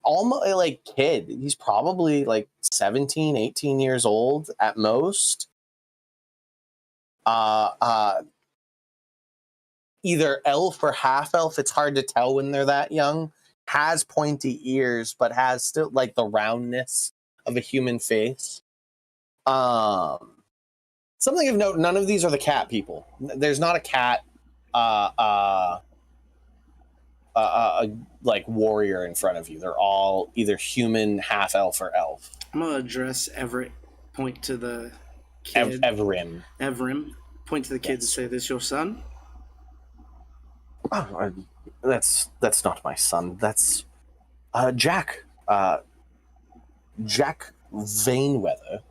almost like kid. He's probably like 17, 18 years old at most. Either elf or half elf. It's hard to tell when they're that young. Has pointy ears, but has still like the roundness of a human face. Something of note: none of these are the cat people. There's not a cat, like warrior in front of you. They're all either human, half elf, or elf. I'm gonna address Everett. Point to the kid. Evrim. Evrim. Point to the kid and Yes. say, "This your son?" Oh, that's not my son. That's Jack. Jack Vaneweather,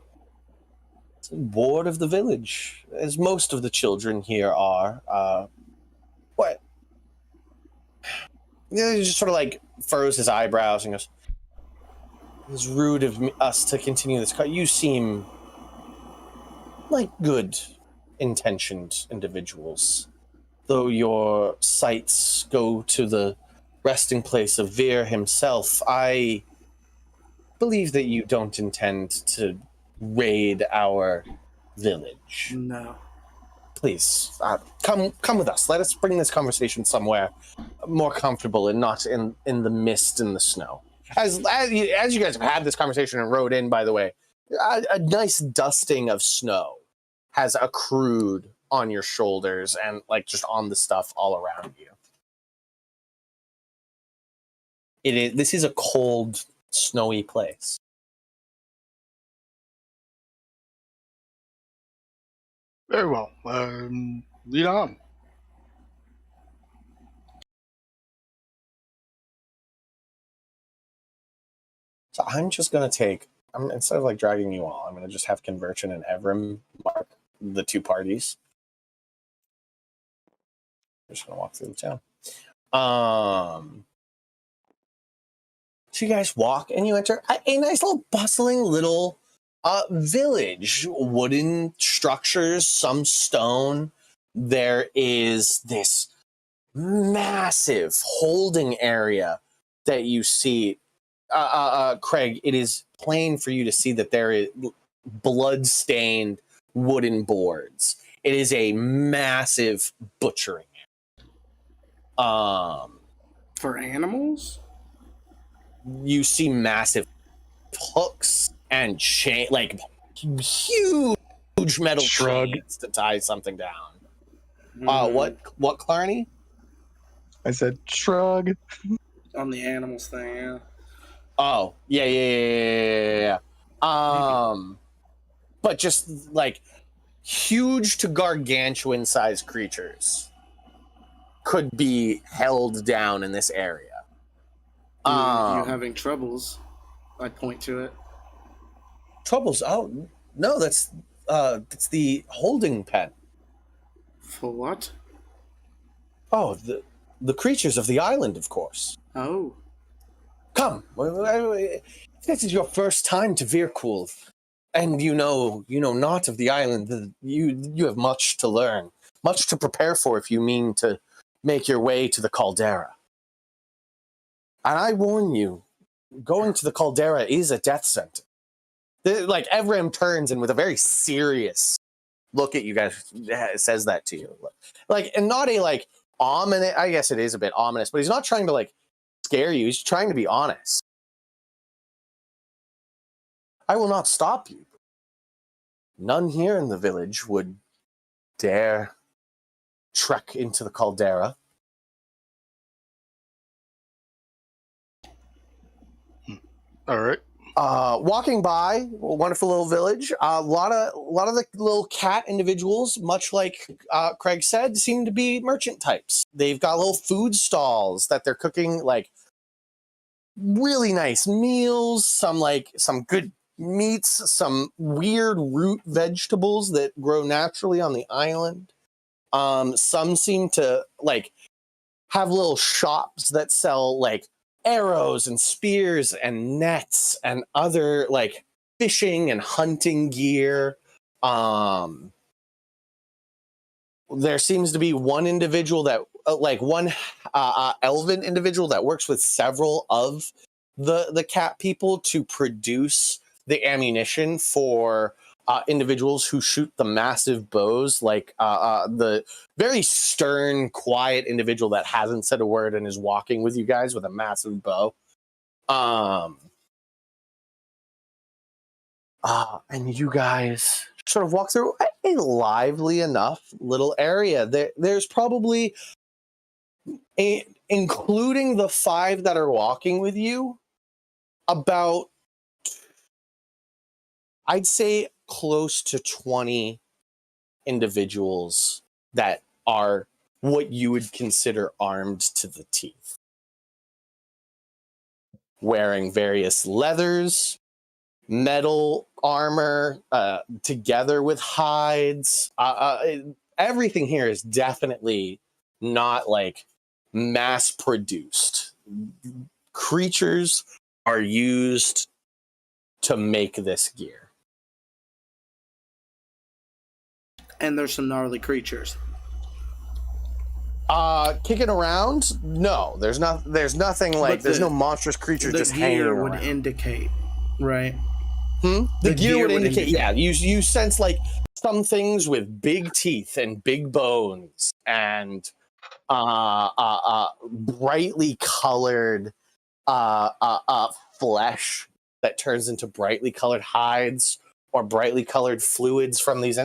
ward of the village, as most of the children here are. What? He just sort of like furrows his eyebrows and goes, "It's rude of us to continue this. You seem like good intentioned individuals, though your sights go to the resting place of Veer himself. I believe that you don't intend to raid our village. No. Please, come with us. Let us bring this conversation somewhere more comfortable and not in the mist and the snow. As you guys have had this conversation and rode in, by the way, a nice dusting of snow has accrued on your shoulders and like just on the stuff all around you. This is a cold, snowy place. Very well. Lead on. So I'm just gonna instead of like dragging you all, I'm gonna just have Conversion and Evrim mark the two parties. I'm just gonna walk through the town. So you guys walk and you enter a nice little bustling little Village, wooden structures, some stone. There is this massive holding area that you see. Craig, it is plain for you to see that there is blood-stained wooden boards. It is a massive butchering area. For animals? You see massive hooks and chain, like huge metal Shrug. chains to tie something down. Hmm. What, Clarny? I said shrug. On the animals thing, yeah. Oh, yeah. But just like huge to gargantuan sized creatures could be held down in this area. You having troubles? I point to it. Troubles? Oh no, that's the holding pen. For what? Oh, the creatures of the island, of course. Oh. Come, this is your first time to Virkul, and you know not of the island. You have much to learn, much to prepare for if you mean to make your way to the caldera. And I warn you, going to the caldera is a death sentence. Like Evram turns and with a very serious look at you guys says that to you, like, and not a like ominous. I guess it is a bit ominous, but he's not trying to like scare you. He's trying to be honest. I will not stop you. None here in the village would dare trek into the caldera. All right. Walking by a wonderful little village, a lot of the little cat individuals, much like Craig said, seem to be merchant types. They've got little food stalls that they're cooking like really nice meals, some good meats, some weird root vegetables that grow naturally on the island. Some seem to like have little shops that sell like arrows and spears and nets and other like fishing and hunting gear. There seems to be one individual that one elven individual that works with several of the cat people to produce the ammunition for individuals who shoot the massive bows, like the very stern, quiet individual that hasn't said a word and is walking with you guys with a massive bow. And you guys sort of walk through a lively enough little area. There's probably, including the 5 that are walking with you, about, I'd say, close to 20 individuals that are what you would consider armed to the teeth, wearing various leathers, metal armor, together with hides. Everything here is definitely not like mass produced. Creatures are used to make this gear. And there's some gnarly creatures. Kicking around? No, there's nothing like, there's no monstrous creature just hanging around. The gear would indicate, right? The gear would indicate, yeah. You sense like some things with big teeth and big bones and brightly colored flesh that turns into brightly colored hides or brightly colored fluids from these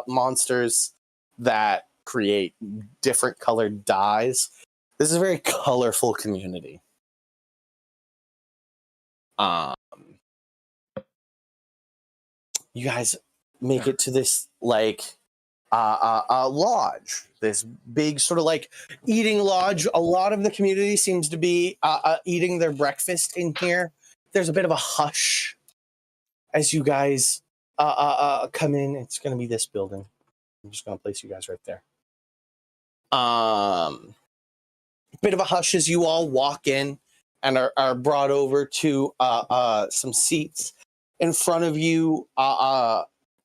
monsters that create different colored dyes. This is a very colorful community. You guys make it to this like lodge, this big sort of like eating lodge. A lot of the community seems to be eating their breakfast in here. There's a bit of a hush as you guys come in. It's going to be this building. I'm just going to place you guys right there. Bit of a hush as you all walk in and are brought over to some seats. in front of you.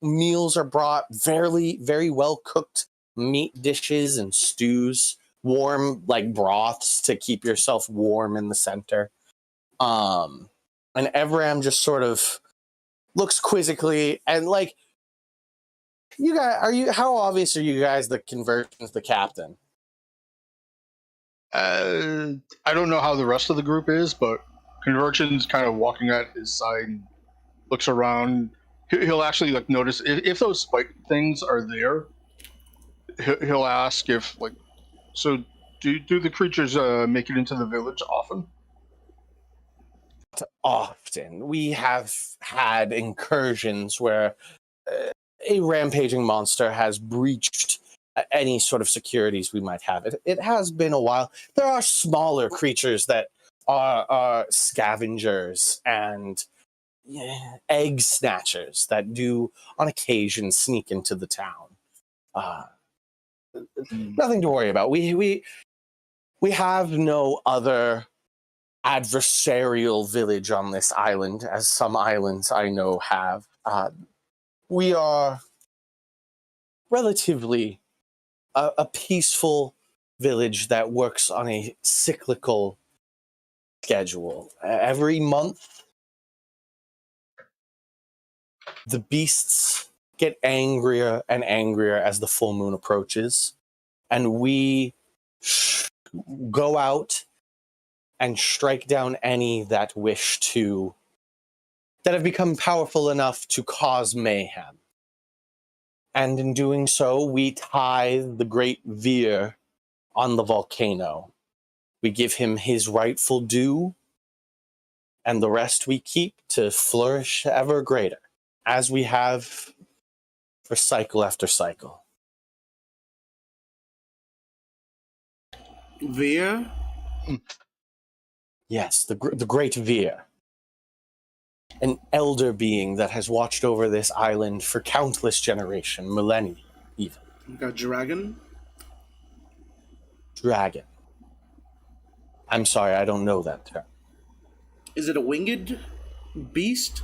Meals are brought, very well cooked meat dishes and stews, warm like broths to keep yourself warm in the center. And Evram just sort of looks quizzically and like, you guys, how obvious are you guys the conversion's the captain? I don't know how the rest of the group is, but Conversion's kind of walking at his side and looks around. He'll actually like notice if those spike things are there. He'll ask if like, so do the creatures make it into the village often? Often. We have had incursions where a rampaging monster has breached any sort of securities we might have. It has been a while. There are smaller creatures that are scavengers and egg snatchers that do on occasion sneak into the town. Nothing to worry about. We have no other adversarial village on this island, as some islands I know have. We are relatively a peaceful village that works on a cyclical schedule. Every month, the beasts get angrier and angrier as the full moon approaches, and we go out and strike down any that have become powerful enough to cause mayhem. And in doing so, we tithe the great Veer on the volcano. We give him his rightful due, and the rest we keep to flourish ever greater, as we have for cycle after cycle. Veer? Yes, the great Veer. An elder being that has watched over this island for countless generations, millennia even. You got dragon? Dragon. I'm sorry, I don't know that term. Is it a winged beast?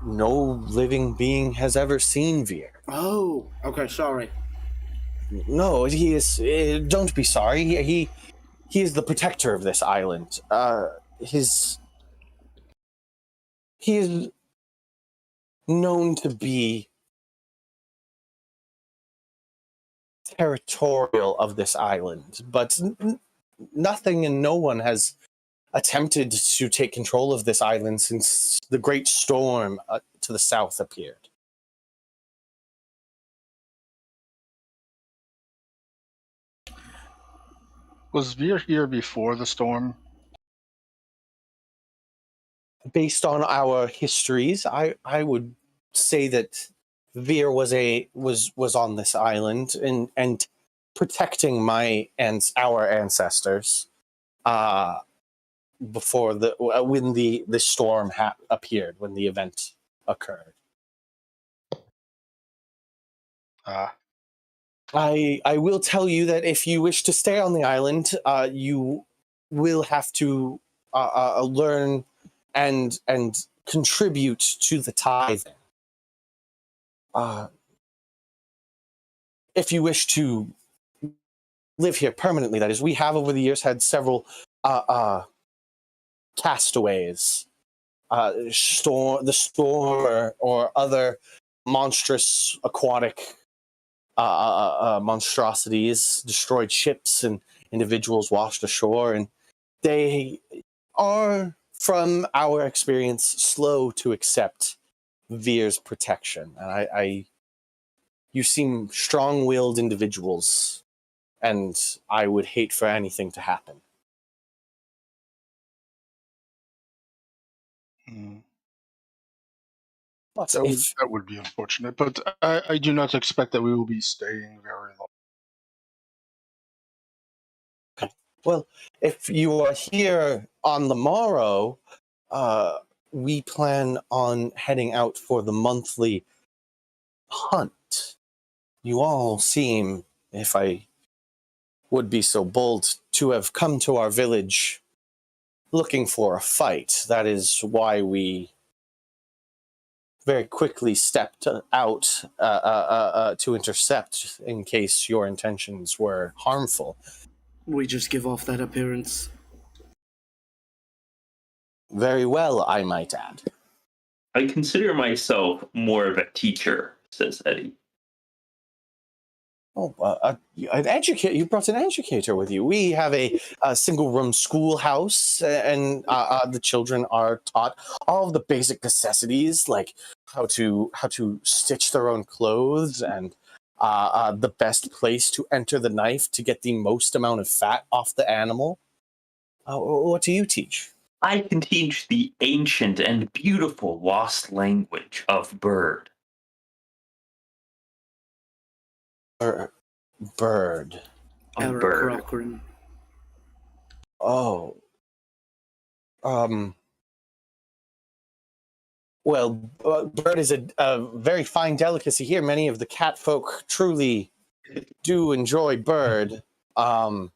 No living being has ever seen Veer. Oh, okay, sorry. No, he is. Don't be sorry. He is the protector of this island. He is known to be territorial of this island, but nothing and no one has attempted to take control of this island since the great storm to the south appeared. Was Veer here before the storm? Based on our histories, I would say that Veer was on this island and protecting our ancestors before when the storm appeared, when the event occurred. I will tell you that if you wish to stay on the island, you will have to learn and contribute to the tithing. If you wish to live here permanently, that is, we have over the years had several castaways, the storm or other monstrous aquatic monstrosities destroyed ships and individuals washed ashore, and they are, from our experience, slow to accept Veer's protection. And you seem strong-willed individuals, and I would hate for anything to happen. But That would be unfortunate, but I do not expect that we will be staying very long. Well, if you are here on the morrow, we plan on heading out for the monthly hunt. You all seem, if I would be so bold, to have come to our village looking for a fight. That is why we very quickly stepped out to intercept in case your intentions were harmful. We just give off that appearance. Very well, I might add. I consider myself more of a teacher, says Eddie. Oh, an educator! You brought an educator with you. We have a single-room schoolhouse, and the children are taught all of the basic necessities, like how to stitch their own clothes, and the best place to enter the knife to get the most amount of fat off the animal. What do you teach? I can teach the ancient and beautiful lost language of bird. Bird. Of bird. Arrowknee. Oh. Well, bird is a very fine delicacy here. Many of the cat folk truly do enjoy bird. I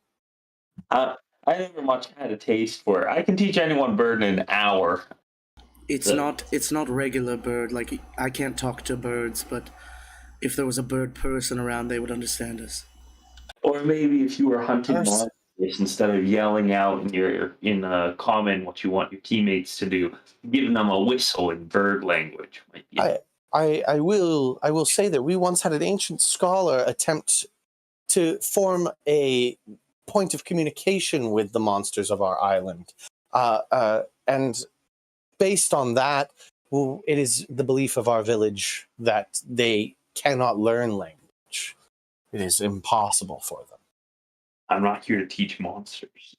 never much had a taste for it. I can teach anyone bird in an hour. It's not regular bird. Like, I can't talk to birds, but if there was a bird person around, they would understand us. Or maybe if you were hunting Person. monsters, instead of yelling out in a comment what you want your teammates to do, giving them a whistle in bird language. Might be I will say that we once had an ancient scholar attempt to form a point of communication with the monsters of our island, and based on that, well, it is the belief of our village that they cannot learn language. It is impossible for them. I'm not here to teach monsters.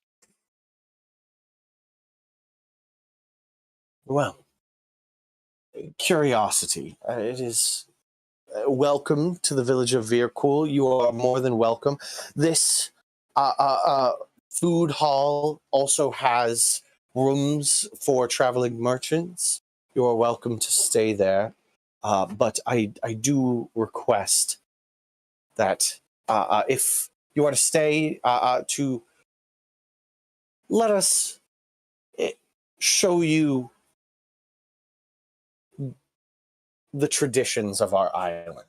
Well, curiosity. It is welcome to the village of Vircool. You are more than welcome. This food hall also has rooms for traveling merchants. You are welcome to stay there. But I do request that if you are to stay, to let us show you the traditions of our island,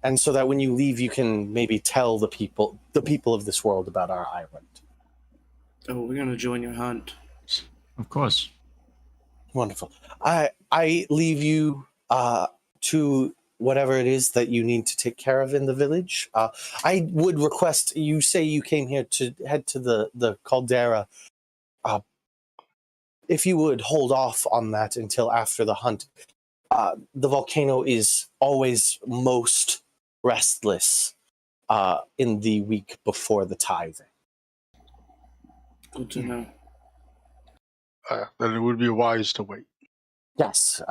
and so that when you leave, you can maybe tell the people of this world about our island. Oh, we're gonna join your hunt. Of course. Wonderful. I leave you to whatever it is that you need to take care of in the village. I would request, you say you came here to head to the caldera. If you would hold off on that until after the hunt. The volcano is always most restless in the week before the tithing. Good to know. Then it would be wise to wait. Yes,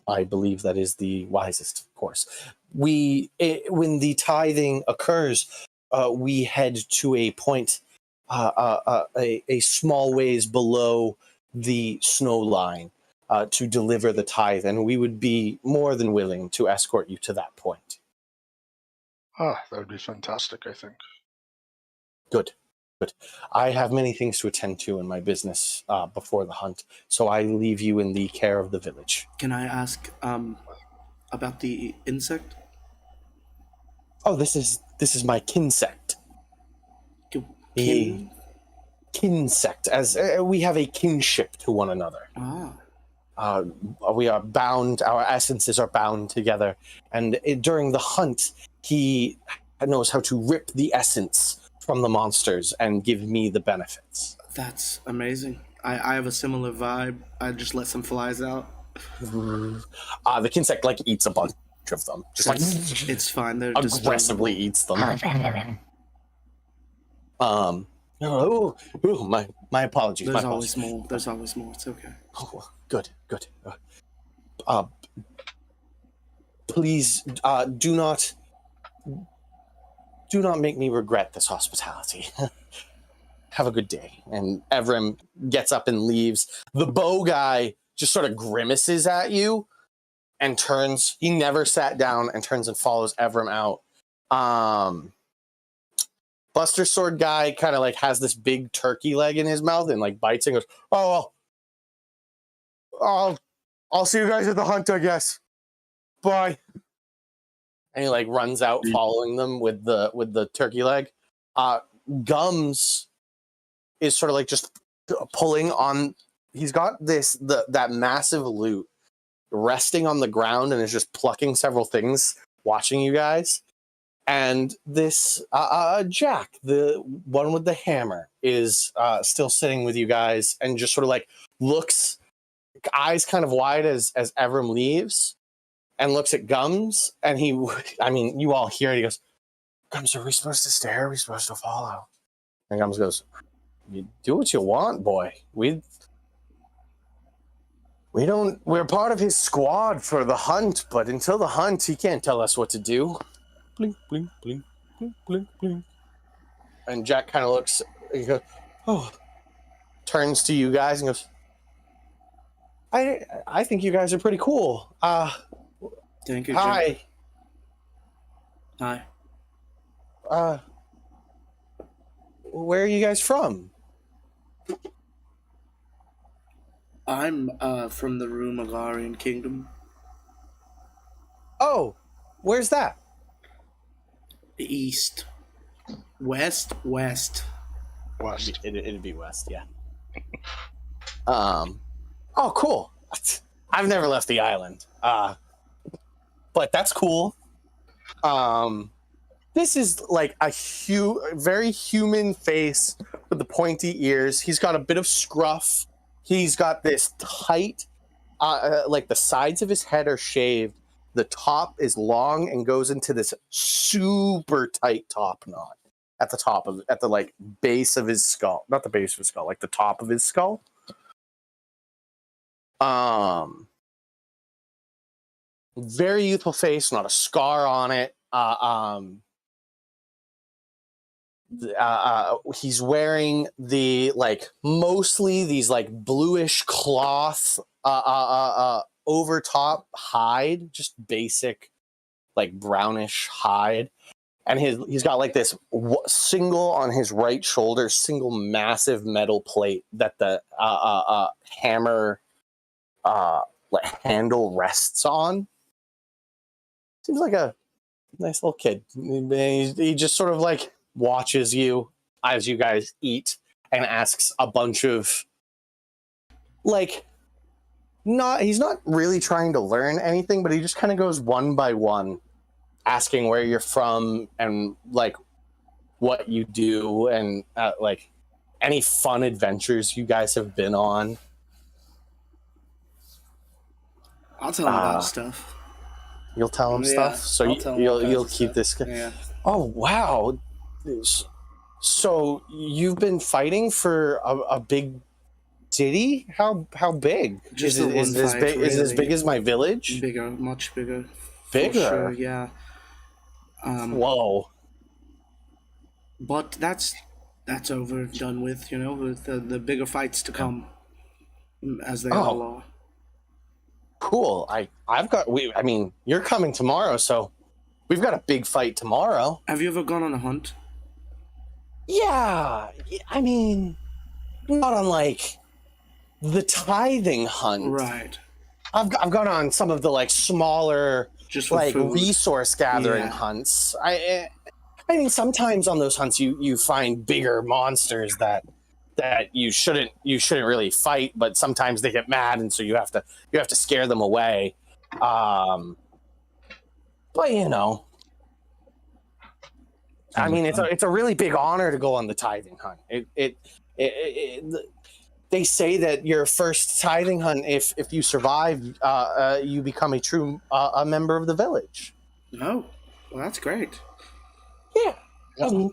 I believe that is the wisest, of course. When the tithing occurs, we head to a point a small ways below the snow line to deliver the tithe, and we would be more than willing to escort you to that point. That would be fantastic, I think. Good. I have many things to attend to in my business before the hunt, so I leave you in the care of the village. Can I ask about the insect? Oh, this is my kinsect. The kinsect, as we have a kinship to one another. We are bound, our essences are bound together, and during the hunt, he knows how to rip the essence from the monsters and give me the benefits. That's amazing. I have a similar vibe. I just let some flies out. The kinsect eats a bunch of them. Just it's fine. They're aggressively eats them. My apologies. There's my always apologies. more. There's always more. It's okay. Oh, good. Please do not make me regret this hospitality. Have a good day. And Evrim gets up and leaves. The bow guy just sort of grimaces at you and turns. He never sat down and turns and follows Evrim out. Buster Sword guy kind of like has this big turkey leg in his mouth and like bites and goes, "Oh well, I'll see you guys at the hunt, I guess. Bye." And he like runs out, following them with the turkey leg. Gums is sort of like just pulling on. He's got that massive loot resting on the ground and is just plucking several things, watching you guys. And this Jack, the one with the hammer, is still sitting with you guys and just sort of like looks, eyes kind of wide as Evrim leaves, and looks at Gums. And you all hear it. He goes, "Gums, are we supposed to stay? Or are we supposed to follow?" And Gums goes, "You do what you want, boy. We're part of his squad for the hunt, but until the hunt, he can't tell us what to do." Blink, blink, blink, blink, blink, blink. And Jack kind of looks, he goes, "Oh," turns to you guys and goes, I think you guys are pretty cool. Thank you, Hi. Jack. Hi. Where are you guys from? I'm from the Rumagarian Kingdom. Oh, where's that? East. West. West. It'd be west, yeah. Oh, cool. I've never left the island. But that's cool. This is like a very human face with the pointy ears. He's got a bit of scruff. He's got this tight, like the sides of his head are shaved. The top is long and goes into this super tight top knot at the like base of his skull. Not the base of his skull, like the top of his skull. Very youthful face, not a scar on it. He's wearing mostly these like bluish cloth over top hide, just basic like brownish hide, and he's got like this single on his right shoulder, single massive metal plate that the hammer handle rests on. Seems like a nice little kid. He just sort of like watches you as you guys eat and asks a bunch of like, he's not really trying to learn anything, but he just kind of goes one by one, asking where you're from and like what you do and like any fun adventures you guys have been on. I'll tell him about stuff. You'll tell him stuff, so you'll keep this. Yeah. Oh wow! So you've been fighting for a big city? How big? Just is it as big? really. Is it as big as my village? Bigger, much bigger. Bigger? Sure, yeah. Whoa! But that's over, done with. With the bigger fights to come, as they all are. Cool. You're coming tomorrow, so we've got a big fight tomorrow. Have you ever gone on a hunt? Yeah, I mean, not on like the tithing hunt. Right. I've gone on some of the like smaller, just like food. resource gathering hunts. I mean, sometimes on those hunts you find bigger monsters that you shouldn't really fight, but sometimes they get mad, and so you have to scare them away. But I mean, it's a really big honor to go on the tithing hunt. They say that your first tithing hunt, if you survive, you become a true a member of the village. Oh, well, that's great. Yeah, I mean,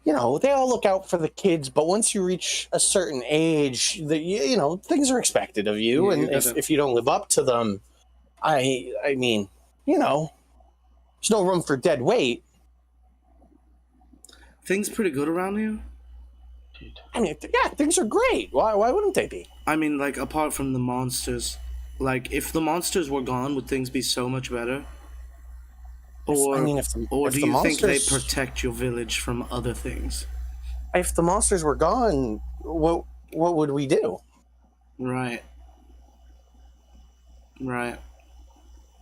they all look out for the kids, but once you reach a certain age, things are expected of you, and if you don't live up to them, I mean, there's no room for dead weight. Things pretty good around you? I mean, yeah, things are great. Why wouldn't they be? I mean, like, apart from the monsters, like, if the monsters were gone, would things be so much better? Or, if the, or if do the you think they monsters, protect your village from other things? if the monsters were gone, what would we do? Right. Right.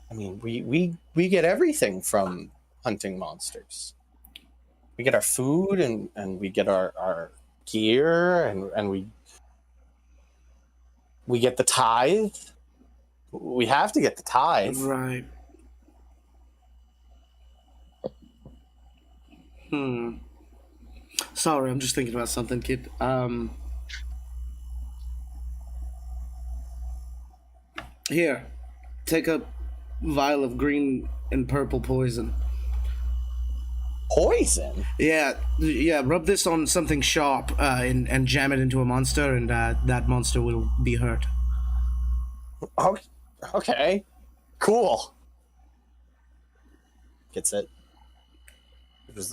I mean, we get everything from hunting monsters. We get our food and we get our gear and we get the tithe. We have to get the tithe. Right. Sorry, I'm just thinking about something, kid. Here, take a vial of green and purple poison. Poison? Yeah, rub this on something sharp and jam it into a monster, and that monster will be hurt. Oh, okay. Cool. Gets it.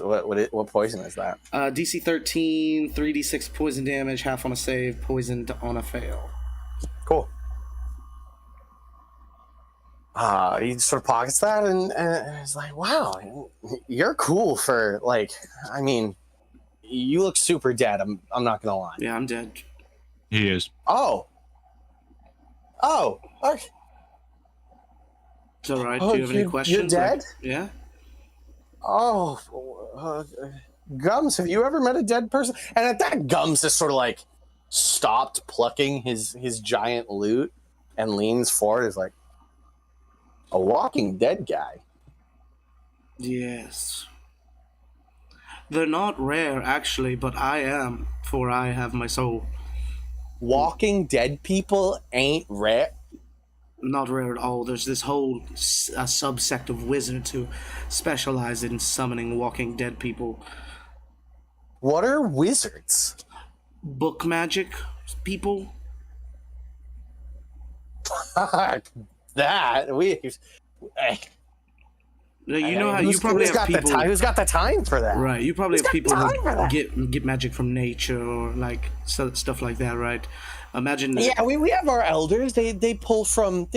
What poison is that? DC 13, 3d6 poison damage, half on a save, poisoned on a fail. Cool. He sort of pockets that and it's like, wow, you're cool for, like, I mean, you look super dead. I'm not gonna lie. Yeah, I'm dead. He is. Oh, okay. It's alright. Oh, Do you have any questions? You're dead? Yeah. Oh, Gums, have you ever met a dead person? And at that, Gums just sort of like stopped plucking his giant loot and leans forward. Is like, a walking dead guy. Yes. They're not rare, actually, but I am, for I have my soul. Walking dead people ain't rare. Not rare at all. There's this whole subsect of wizards who specialize in summoning walking dead people. What are wizards? Book magic people? That we. You know how you probably have people. Who's got the time for that? Right, you probably Who's have people got time for who that? get magic from nature or like stuff like that, right? Imagine. Yeah, we have our elders. They pull from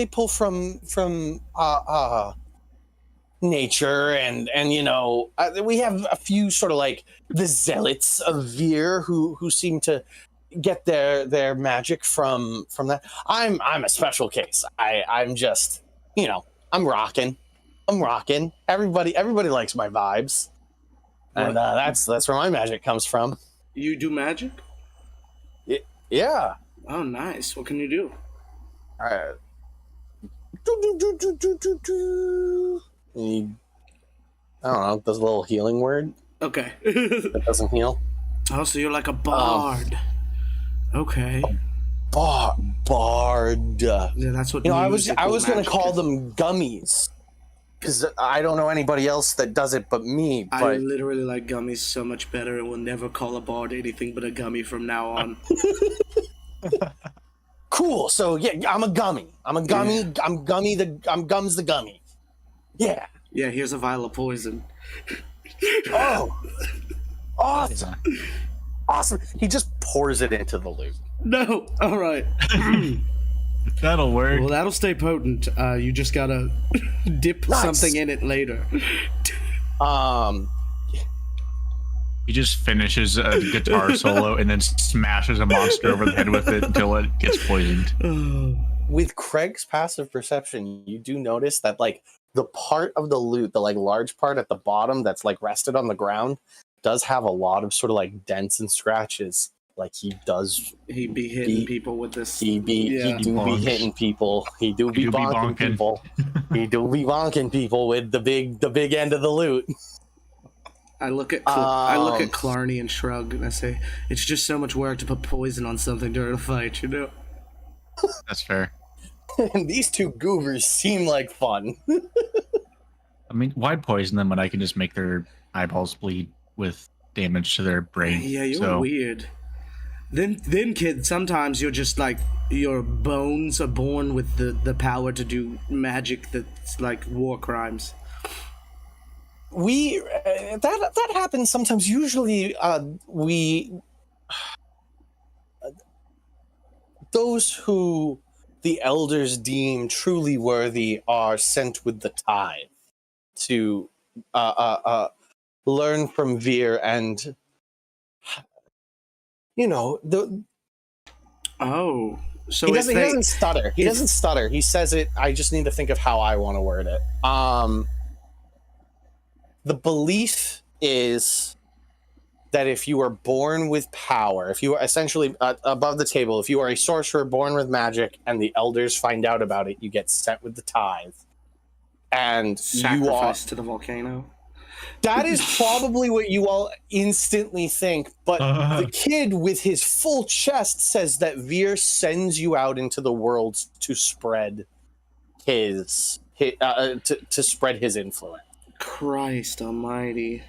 nature and you know we have a few sort of like the zealots of Veer who seem to get their magic from that. I'm a special case. I'm just, you know, I'm rocking. Everybody likes my vibes, and that's where my magic comes from. You do magic? Yeah. Oh, nice. What can you do? I don't know. Does a little healing word Okay. that doesn't heal. Oh, so you're like a bard. Okay. Bard. Yeah, that's what. You know, I was musical going to magic call is. them gummies because I don't know anybody else that does it but me. I But literally like gummies so much better, and will never call a bard anything but a gummy from now on. cool. So yeah, I'm a gummy. I'm Gums the gummy. Yeah. Yeah, here's a vial of poison. Oh. Awesome. Awesome. He just pours it into the loot. No. All right. That'll work. Well, that'll stay potent. You just gotta dip Nice. something in it later. He just finishes a guitar solo and then smashes a monster over the head with it until it gets poisoned. With Craig's passive perception, you do notice that like the part of the loot, the like large part at the bottom that's like rested on the ground, does have a lot of sort of like dents and scratches. Like he does. He be hitting people with this. He do be hitting people. He do be bonking people. He do be bonking people with the big end of the loot. I look at Clarny and shrug, and I say, "It's just so much work to put poison on something during a fight, you know." That's fair. And these two goobers seem like fun. I mean, why poison them when I can just make their eyeballs bleed with damage to their brain? Yeah, you're weird. Then, kid, sometimes you're just like your bones are born with the power to do magic that's like war crimes. We that happens sometimes. Usually, those who the elders deem truly worthy are sent with the tithe to learn from Veer, and Oh, so he if doesn't. He they, doesn't stutter. He if- doesn't stutter. He says it. I just need to think of how I want to word it. The belief is that if you are born with power, if you are essentially above the table, if you are a sorcerer born with magic, and the elders find out about it, you get sent with the tithe, and you are. sacrifice to the volcano. That is probably what you all instantly think, but the kid with his full chest says that Veer sends you out into the world to spread his to spread his influence. Christ almighty.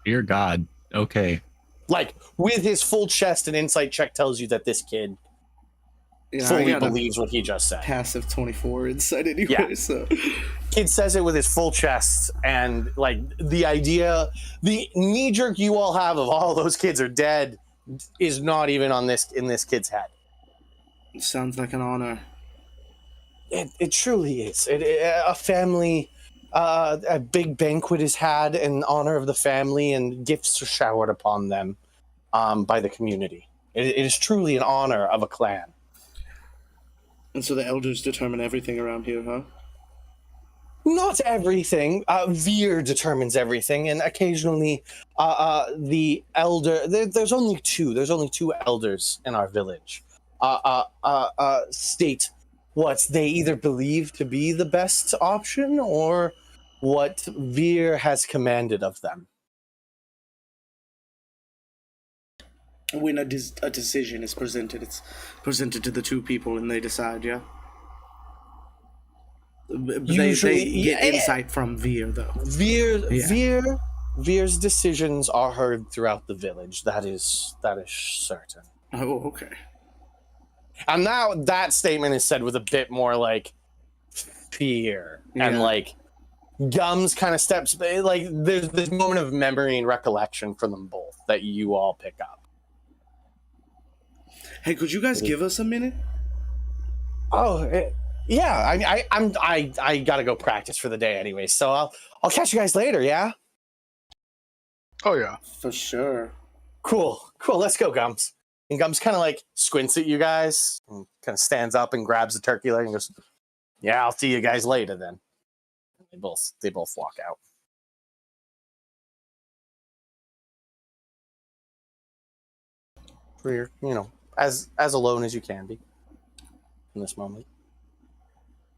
Dear God. Okay. Like, with his full chest, an insight check tells you that this kid Yeah, I fully got a believes what he just said. passive 24 insight anyway, Yeah. so... Kid says it with his full chest, and like the idea, the knee jerk you all have of all those kids are dead is not even in this kid's head. Sounds like an honor. It truly is. A family, a big banquet is had in honor of the family, and gifts are showered upon them by the community. It is truly an honor of a clan. And so the elders determine everything around here, huh? Not everything. Veer determines everything, and occasionally the elder. There's only two. There's only two elders in our village. State what they either believe to be the best option or what Veer has commanded of them. When a decision is presented, it's presented to the two people and they decide, yeah? Usually, they get yeah. insight from Veer, though. Veer's decisions are heard throughout the village. That is certain. Oh, okay. And now that statement is said with a bit more like fear and like Gums kind of steps like there's this moment of memory and recollection for them both that you all pick up. Hey, could you guys give us a minute? Oh, yeah. I gotta go practice for the day anyway, so I'll catch you guys later. Yeah. Oh yeah. For sure. Cool. Let's go, Gums. And Gums kind of like squints at you guys and kind of stands up and grabs the turkey leg and goes, "Yeah, I'll see you guys later then." They both walk out. For your, as alone as you can be in this moment.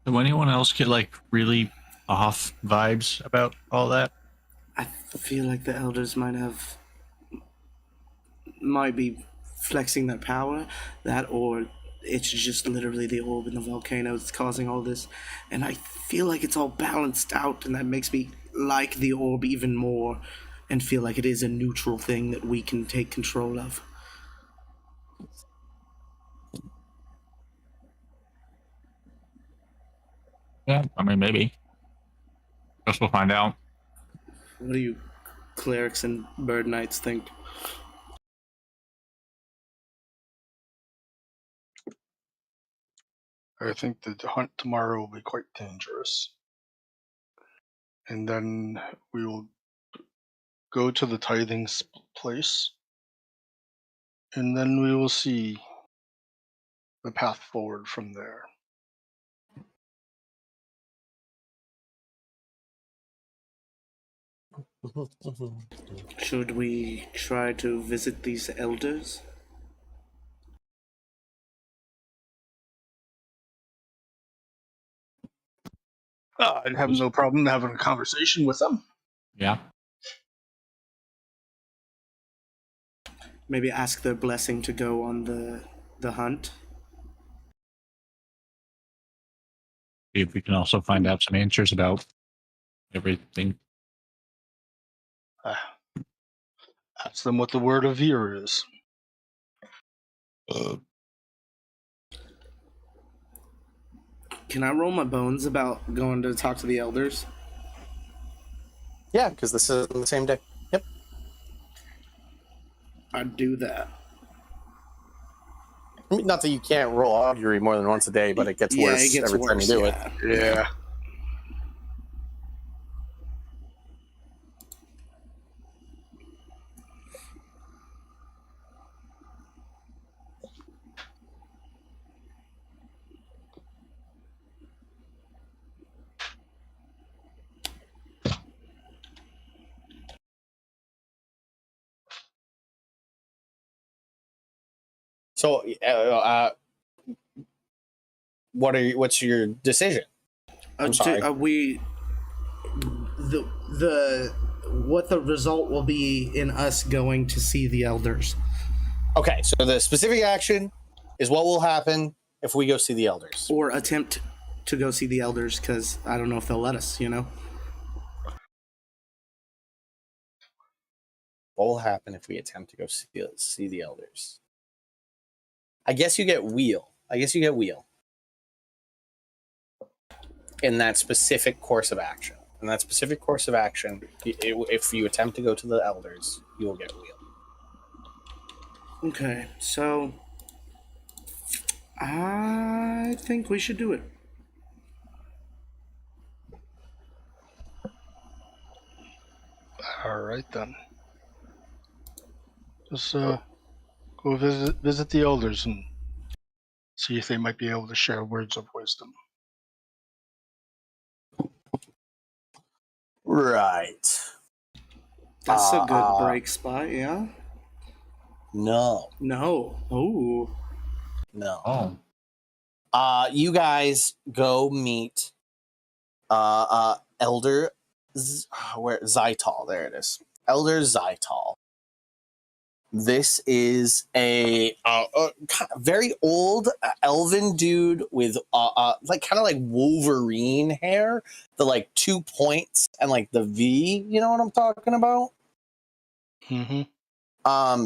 Do anyone else get like really off vibes about all that? I feel like the elders might be flexing their power, that or it's just literally the orb in the volcano that's causing all this, and I feel like it's all balanced out, and that makes me like the orb even more and feel like it is a neutral thing that we can take control of. Yeah, I mean, maybe. Guess we'll find out. What do you clerics and bird knights think? I think the hunt tomorrow will be quite dangerous. And then we will go to the tithing place. And then we will see the path forward from there. Should we try to visit these elders? I'd have no problem having a conversation with them. Yeah. Maybe ask their blessing to go on the hunt. See if we can also find out some answers about everything. Ask them what the word of Veer is. Can I roll my bones about going to talk to the elders? Yeah, because this is on the same day. Yep. I'd do that. I mean, not that you can't roll augury more than once a day, but it gets worse every time you do it. Yeah. So, what's your decision? I'm sorry. What the result will be in us going to see the elders. Okay, so the specific action is what will happen if we go see the elders. Or attempt to go see the elders, because I don't know if they'll let us, you know? What will happen if we attempt to go see the elders? I guess you get wheel. In that specific course of action. In that specific course of action, if you attempt to go to the elders, you will get wheel. Okay, so I think we should do it. All right then. Just go visit the elders and see if they might be able to share words of wisdom. Right. That's a good break spot, yeah? No. Oh. No. You guys go meet Elder Zytal. There it is. Elder Zytal. This is a very old elven dude with like kind of like Wolverine hair, the like 2 points and like the V. You know what I'm talking about? Mm-hmm.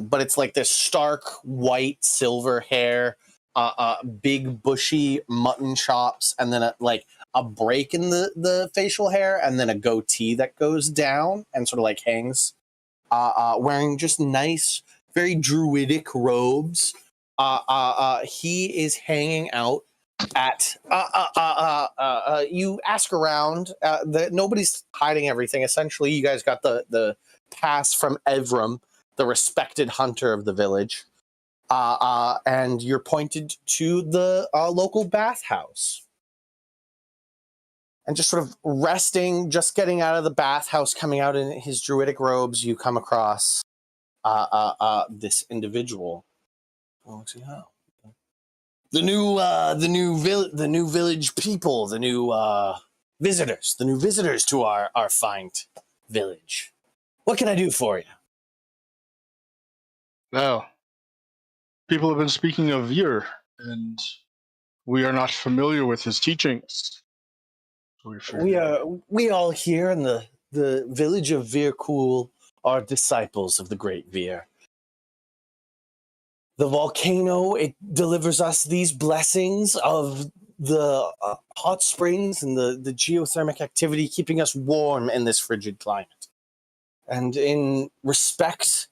But it's like this stark white silver hair, big bushy mutton chops, and then a break in the facial hair, and then a goatee that goes down and sort of like hangs. Wearing just nice, very druidic robes. He is hanging out at. You ask around. Nobody's hiding everything. Essentially, you guys got the pass from Evram, the respected hunter of the village, and you're pointed to the local bathhouse. And just sort of resting, just getting out of the bathhouse, coming out in his druidic robes, you come across this individual. Oh, let's see how. The new village people, the new visitors to our fine village. What can I do for you? Well, people have been speaking of Veer, and we are not familiar with his teachings. We all here in the village of Veercool are disciples of the great Veer. The volcano, it delivers us these blessings of the hot springs and the geothermic activity, keeping us warm in this frigid climate. And in respect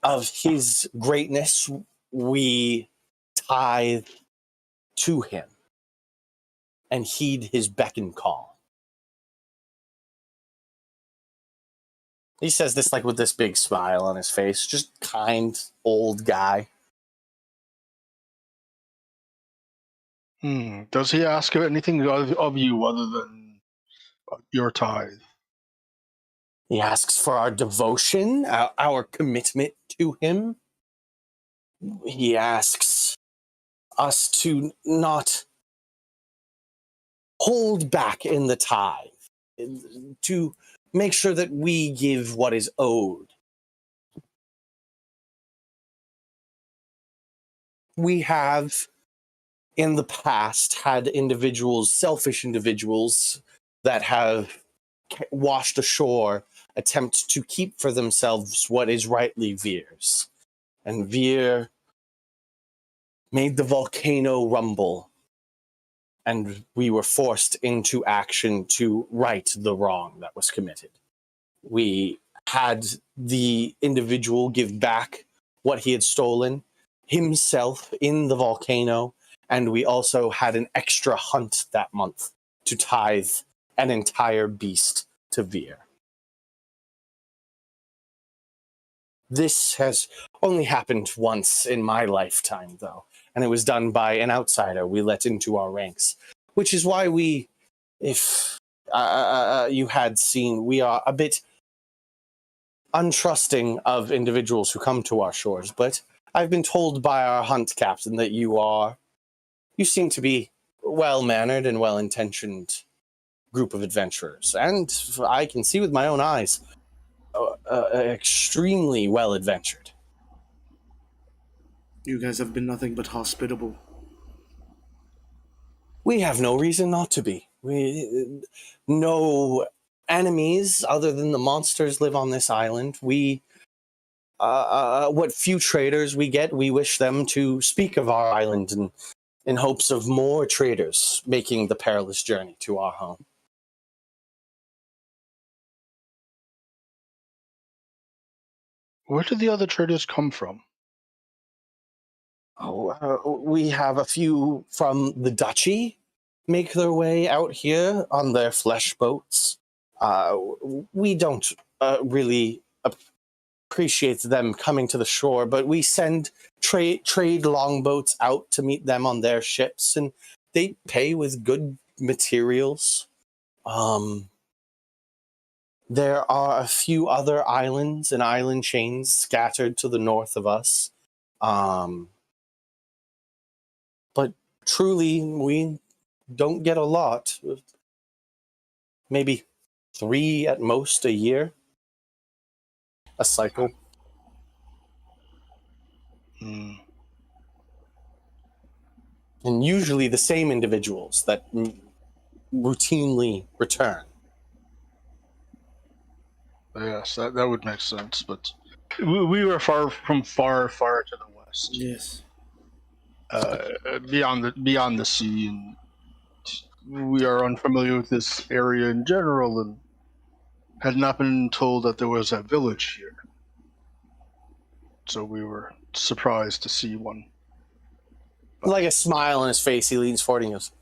of his greatness, we tithe to him and heed his beck and call. He says this like with this big smile on his face, just kind old guy. Does he ask anything of you other than your tithe? He asks for our devotion, our commitment to him. He asks us to not hold back in the tithe, to make sure that we give what is owed. We have, in the past, had selfish individuals that have washed ashore, attempt to keep for themselves what is rightly Veer's. And Veer made the volcano rumble, and we were forced into action to right the wrong that was committed. We had the individual give back what he had stolen himself in the volcano, and we also had an extra hunt that month to tithe an entire beast to Veer. This has only happened once in my lifetime, though, and it was done by an outsider we let into our ranks, which is why we, if you had seen, we are a bit untrusting of individuals who come to our shores, but I've been told by our hunt captain that you seem to be well-mannered and well-intentioned group of adventurers. And I can see with my own eyes, extremely well-adventured. You guys have been nothing but hospitable. We have no reason not to be. No enemies other than the monsters live on this island. What few traders we get, we wish them to speak of our island in hopes of more traders making the perilous journey to our home. Where did the other traders come from? We have a few from the duchy make their way out here on their flesh boats. We don't really appreciate them coming to the shore, but we send trade longboats out to meet them on their ships, and they pay with good materials. There are a few other islands and island chains scattered to the north of us. But truly, we don't get a lot. Maybe 3 at most a year. A cycle. Hmm. And usually the same individuals that routinely return. Yes, that would make sense, but we were far to the west. Yes. Beyond the sea, and we are unfamiliar with this area in general, and had not been told that there was a village here. So we were surprised to see one. Like a smile on his face, he leans forward and goes,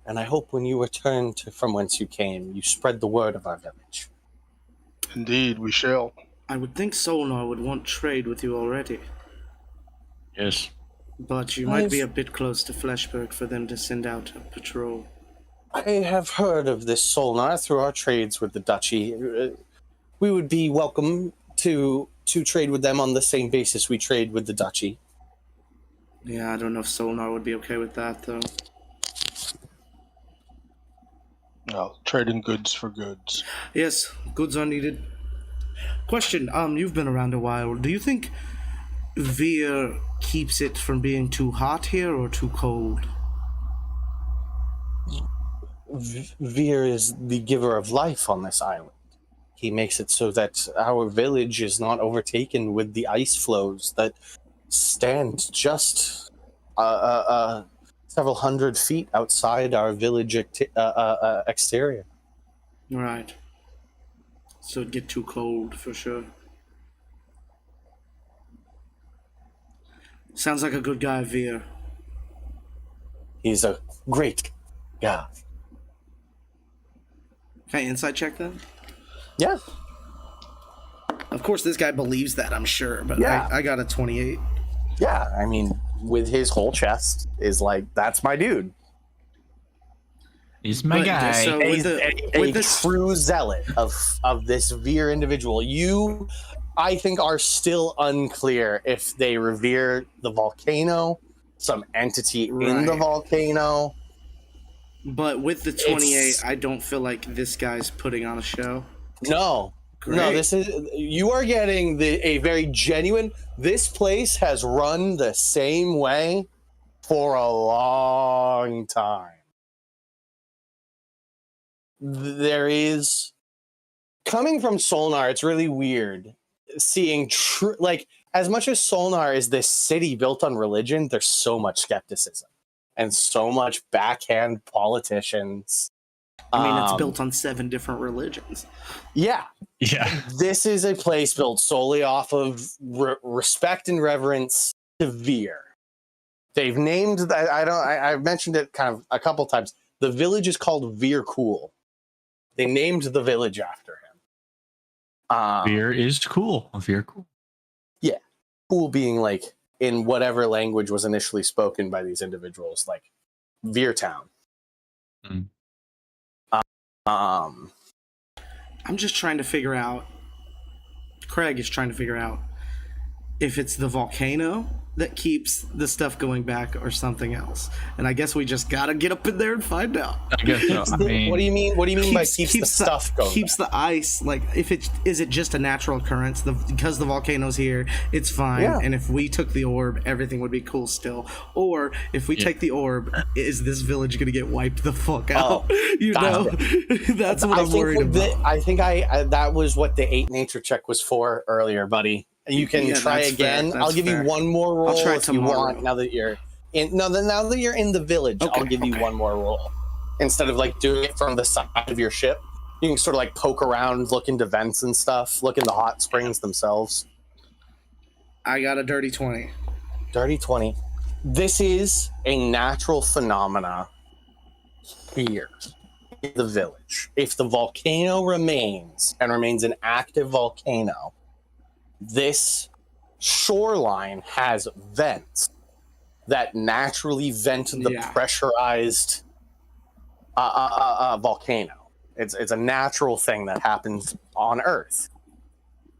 "And I hope when you return from whence you came, you spread the word of our village." Indeed, we shall. I would think Solnar would want trade with you already. Yes. But you might be a bit close to Fleshberg for them to send out a patrol. I have heard of this Solnar through our trades with the duchy. We would be welcome to trade with them on the same basis we trade with the duchy. Yeah, I don't know if Solnar would be okay with that, though. No, trading goods for goods. Yes, goods are needed. Question, you've been around a while. Do you think Veer keeps it from being too hot here or too cold? Veer is the giver of life on this island. He makes it so that our village is not overtaken with the ice flows that stand just several hundred feet outside our village exterior. Right. So it'd get too cold for sure. Sounds like a good guy, Veer. He's a great guy. Can I insight check then? Yeah. Of course, this guy believes that, I'm sure, but Yeah. I got a 28. Yeah, I mean, with his whole chest is like, that's my dude. He's my But, guy. so He's with a the true zealot of this Veer individual. You, I think, are still unclear if they revere the volcano, some entity in the Right. volcano. But with the 28, It's- I don't feel like this guy's putting on a show. No, Great. no, you are getting a very genuine. This place has run the same way for a long time. There is, coming from Solnar, it's really weird seeing like, as much as Solnar is this city built on religion, there's so much skepticism and so much backhand politicians. I mean, it's built on 7 different religions. Yeah. Yeah. This is a place built solely off of respect and reverence to Veer. They've named, I've mentioned it kind of a couple times. The village is called Veer Cool. They named the village after him. Veer is cool. Veer cool. Cool being like in whatever language was initially spoken by these individuals, like Veer Town. Mm. I'm just trying to figure out. Craig is trying to figure out if it's the volcano that keeps the stuff going back or something else? And I guess we just gotta get up in there and find out. I guess so. I mean, What do you mean? What do you mean by keeps the stuff going? Keeps the ice, like, if is it just a natural occurrence? Because the volcano's here, it's fine. Yeah. And if we took the orb, everything would be cool still. Or if we take the orb, is this village gonna get wiped the fuck out? You know, that's what I'm worried about. I think that was what the 8 nature check was for earlier, buddy. You can try again. I'll give you one more roll if you want. Now that you're in, now that you're in the village, I'll give you one more roll instead of like doing it from the side of your ship. You can sort of like poke around, look into vents and stuff, look in the hot springs themselves. I got a dirty 20. Dirty 20. This is a natural phenomena here in the village. If the volcano remains an active volcano, this shoreline has vents that naturally vent the pressurized volcano. It's a natural thing that happens on Earth.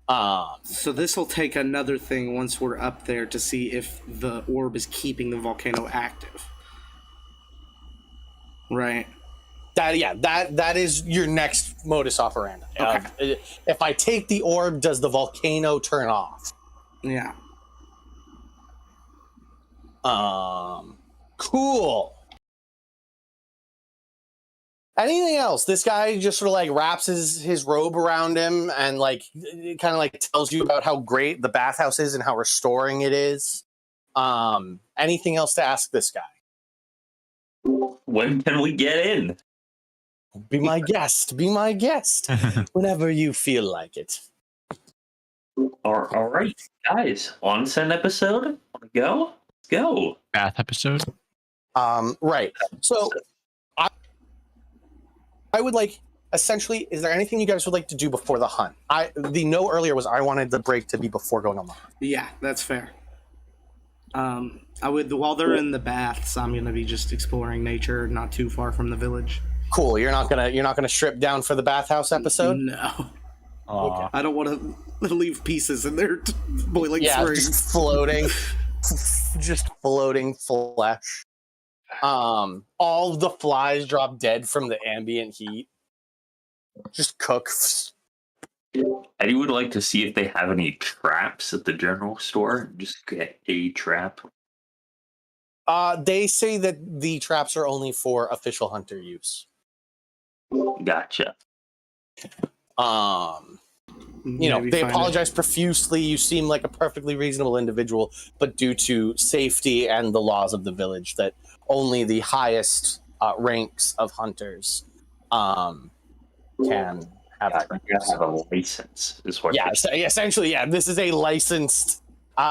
So this will take another thing once we're up there to see if the orb is keeping the volcano active. Right. That is your next modus operandi. Okay. If I take the orb, does the volcano turn off? Yeah. Cool. Anything else? This guy just sort of like wraps his robe around him and like kind of like tells you about how great the bathhouse is and how restoring it is. Anything else to ask this guy? When can we get in? Be my guest. Be my guest. Whenever you feel like it. All right, guys. Onsen episode. Want to go? Let's go. Bath episode. Right. So, I would like, essentially, is there anything you guys would like to do before the hunt? The note earlier was I wanted the break to be before going on the hunt. Yeah, that's fair. I would, while they're in the baths, I'm gonna be just exploring nature, not too far from the village. Cool. You're not gonna strip down for the bathhouse episode? No. Okay. I don't want to leave pieces in there boiling springs. Just floating, just floating flesh. All the flies drop dead from the ambient heat. Just cook. I would like to see if they have any traps at the general store. Just get a trap. They say that the traps are only for official hunter use. Gotcha. They apologize profusely. You seem like a perfectly reasonable individual, but due to safety and the laws of the village, that only the highest ranks of hunters can have. You gotta have a license, is what. Yeah, essentially, yeah. This is a licensed. Do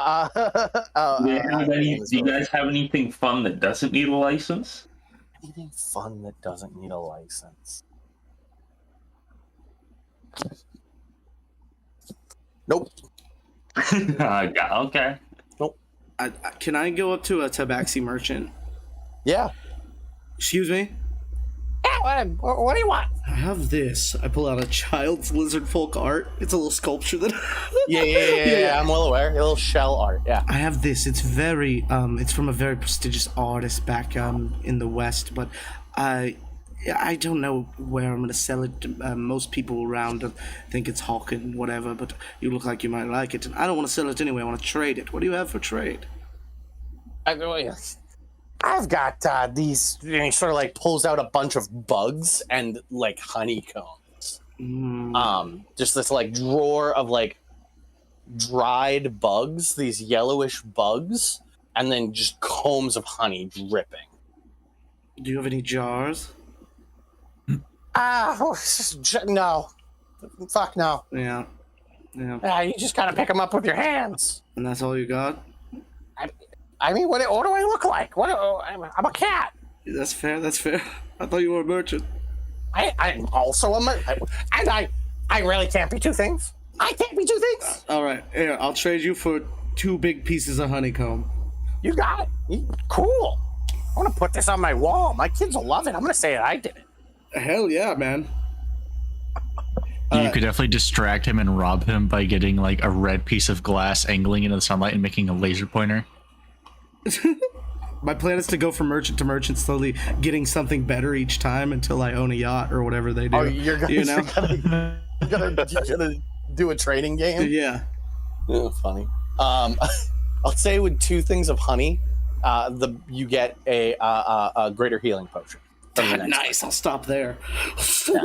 you guys have anything fun that doesn't need a license? Anything fun that doesn't need a license? Nope. Yeah, okay. Nope. Can I go up to a tabaxi merchant? Yeah. Excuse me? Yeah, what do you want? I have this. I pull out a child's lizard folk art. It's a little sculpture that... Yeah, I'm well aware. A little shell art, yeah. I have this. It's very, it's from a very prestigious artist back in the West, but I don't know where I'm going to sell it. Most people around think it's hawking, whatever, but you look like you might like it. And I don't want to sell it anyway. I want to trade it. What do you have for trade? I've got these, he sort of like pulls out a bunch of bugs and like honeycombs. Just this like drawer of like dried bugs, these yellowish bugs, and then just combs of honey dripping. Do you have any jars? No. Fuck no. Yeah. You just gotta pick them up with your hands. And that's all you got? I mean, what do I look like? I'm a cat. That's fair. I thought you were a merchant. I'm also a merchant. And I really can't be two things. I can't be two things. All right. Here, I'll trade you for 2 big pieces of honeycomb. You got it. Cool. I want to put this on my wall. My kids will love it. I'm going to say that I did it. Hell yeah, man. You could definitely distract him and rob him by getting like a red piece of glass angling into the sunlight and making a laser pointer. My plan is to go from merchant to merchant, slowly getting something better each time until I own a yacht or whatever they do. Oh, you're gonna, you know? you're gonna do a trading game? Yeah. Oh, funny. I'll say with 2 things of honey, you get a greater healing potion. From the next Nice. I'll stop there. Yeah.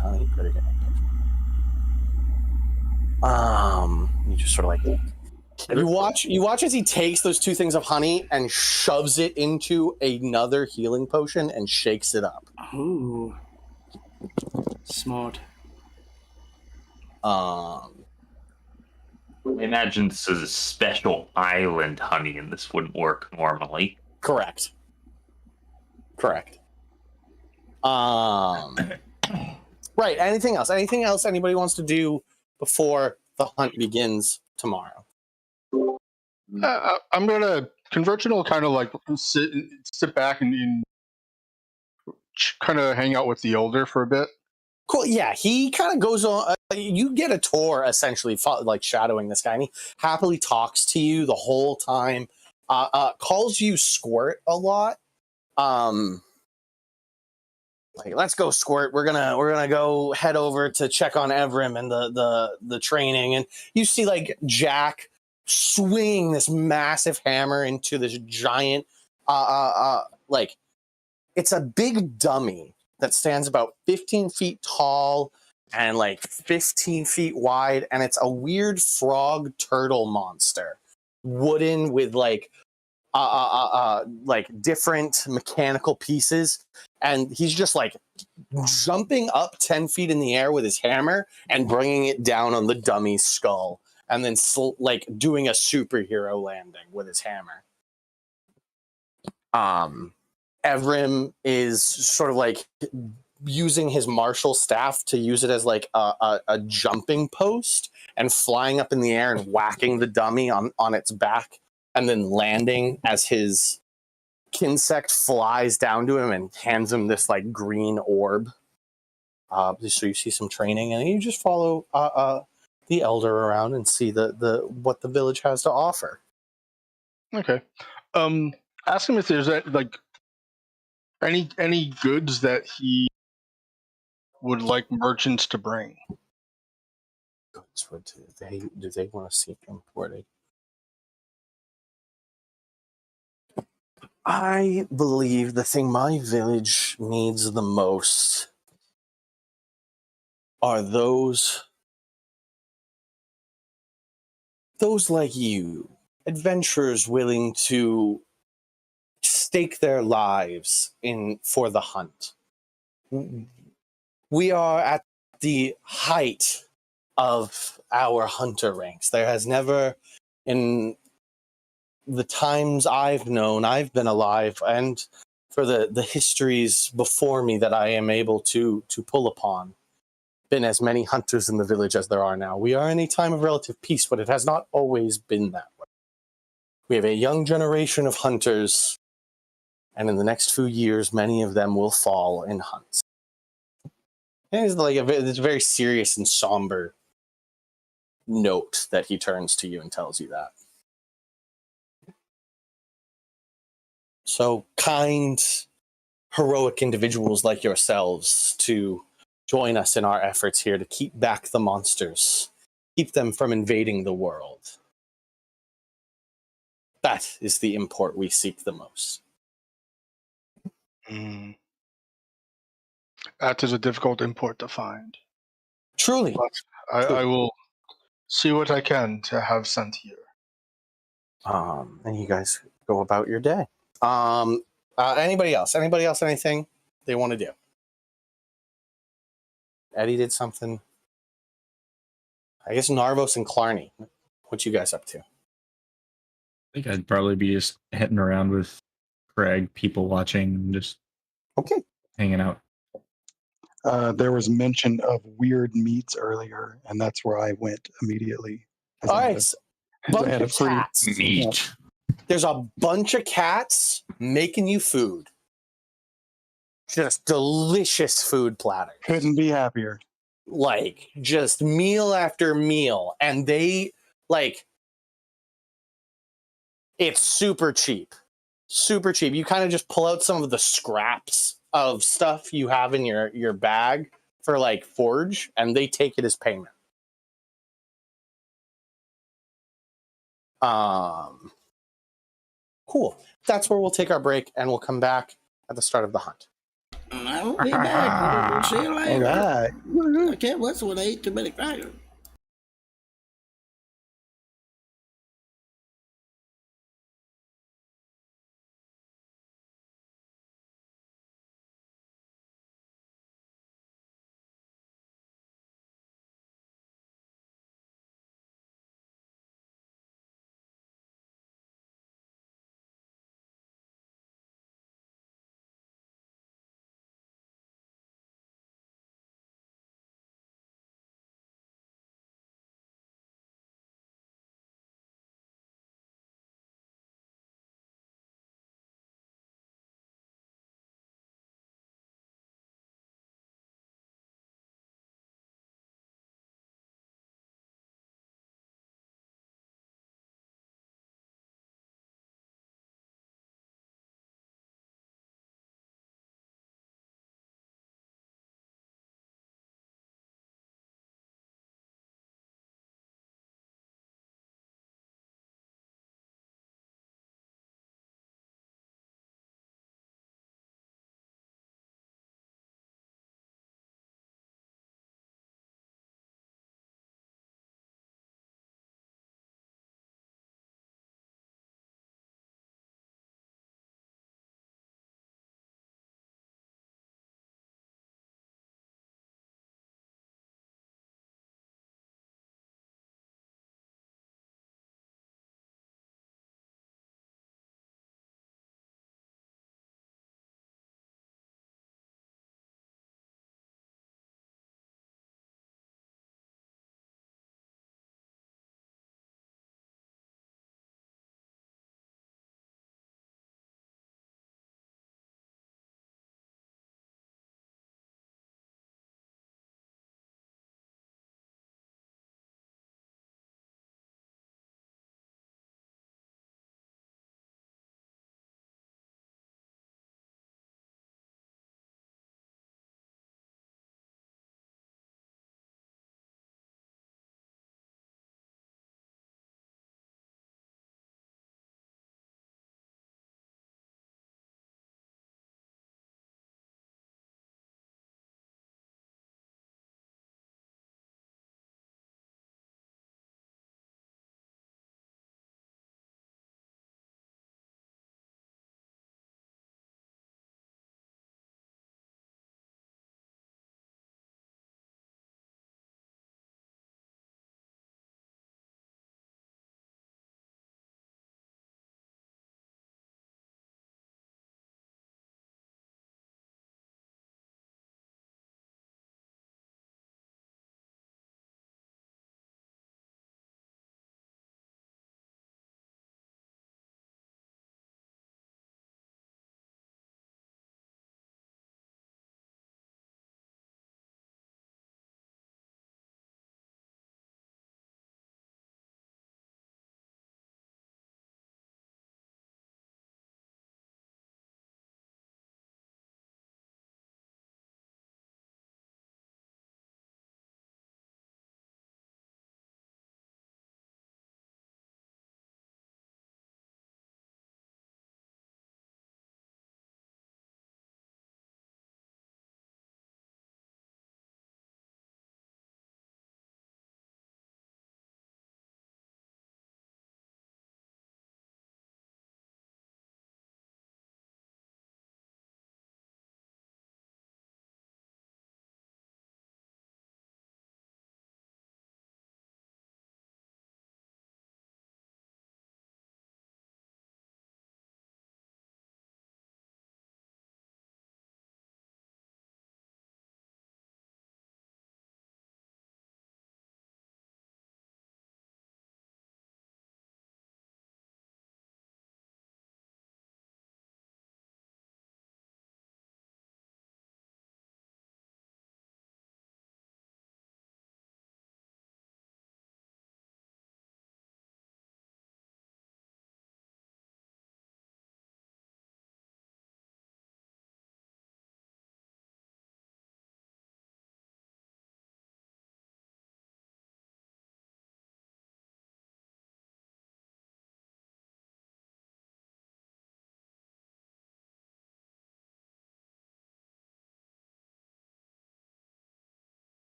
Honey, greater healing potion. You just sort of like you watch as he takes those 2 things of honey and shoves it into another healing potion and shakes it up. Ooh. Smart. I imagine this is a special island honey, and this wouldn't work normally. Correct. Right. Anything else? Anything else anybody wants to do before the hunt begins tomorrow? I'm gonna Convergent will kind of like sit back and kind of hang out with the elder for a bit. Cool. Yeah, he kind of goes on. You get a tour, essentially, like shadowing this guy, and he happily talks to you the whole time. Calls you Squirt a lot. Like, let's go, Squirt. We're gonna go head over to check on Evrim and the training, and you see like Jack swinging this massive hammer into this giant, like it's a big dummy that stands about 15 feet tall and like 15 feet wide, and it's a weird frog turtle monster, wooden with like different mechanical pieces, and he's just like jumping up 10 feet in the air with his hammer and bringing it down on the dummy's skull, and then like doing a superhero landing with his hammer. Evrim is sort of like using his martial staff to use it as like a jumping post and flying up in the air and whacking the dummy on its back, and then landing as his kinsect flies down to him and hands him this like green orb. So you see some training, and you just follow the elder around and see the what the village has to offer. Okay. Ask him if there's like any goods that he would like merchants to bring. Goods? What do they want to see imported? I believe the thing my village needs the most are those like you, adventurers willing to stake their lives for the hunt. We are at the height of our hunter ranks. There has never, in the times I've known, I've been alive, and for the histories before me that I am able to pull upon, been as many hunters in the village as there are now. We are in a time of relative peace, but it has not always been that way. We have a young generation of hunters, and in the next few years, many of them will fall in hunts. And it's like it's a very serious and somber note that he turns to you and tells you that. So kind, heroic individuals like yourselves to join us in our efforts here to keep back the monsters, keep them from invading the world. That is the import we seek the most. That is a difficult import to find. Truly. But I will see what I can to have sent here. And you guys go about your day. Anybody else? Anybody else? Anything they want to do? Eddie did something. I guess Narvos and Clarny. What you guys up to? I think I'd probably be just heading around with Craig, people watching, and just Okay. hanging out. There was mention of weird meats earlier, and that's where I went immediately. All right. Bunch of cats. Meat. There's a bunch of cats making you food. Just delicious food platters. Couldn't be happier. Like, just meal after meal. And they, like, It's super cheap. Super cheap. You kind of just pull out some of the scraps of stuff you have in your bag for like forge, and they take it as payment. Cool. That's where we'll take our break, and we'll come back at the start of the hunt. I won't be back. We'll see you All later. right. I can't whistle when I eat too many crackers.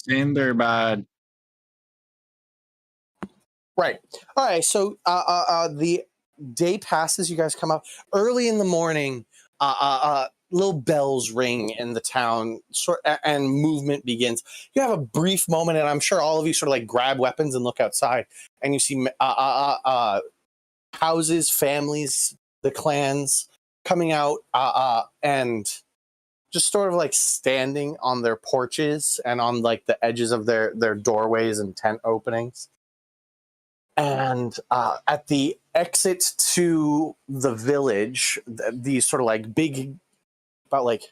Cinderbad. Right. All right. So the day passes. You guys come out early in the morning. Little bells ring in the town, and movement begins. You have a brief moment, and I'm sure all of you sort of like grab weapons and look outside, and you see houses, families, the clans coming out, and just sort of like standing on their porches and on like the edges of their doorways and tent openings. And at the exit to the village, these sort of like big, about like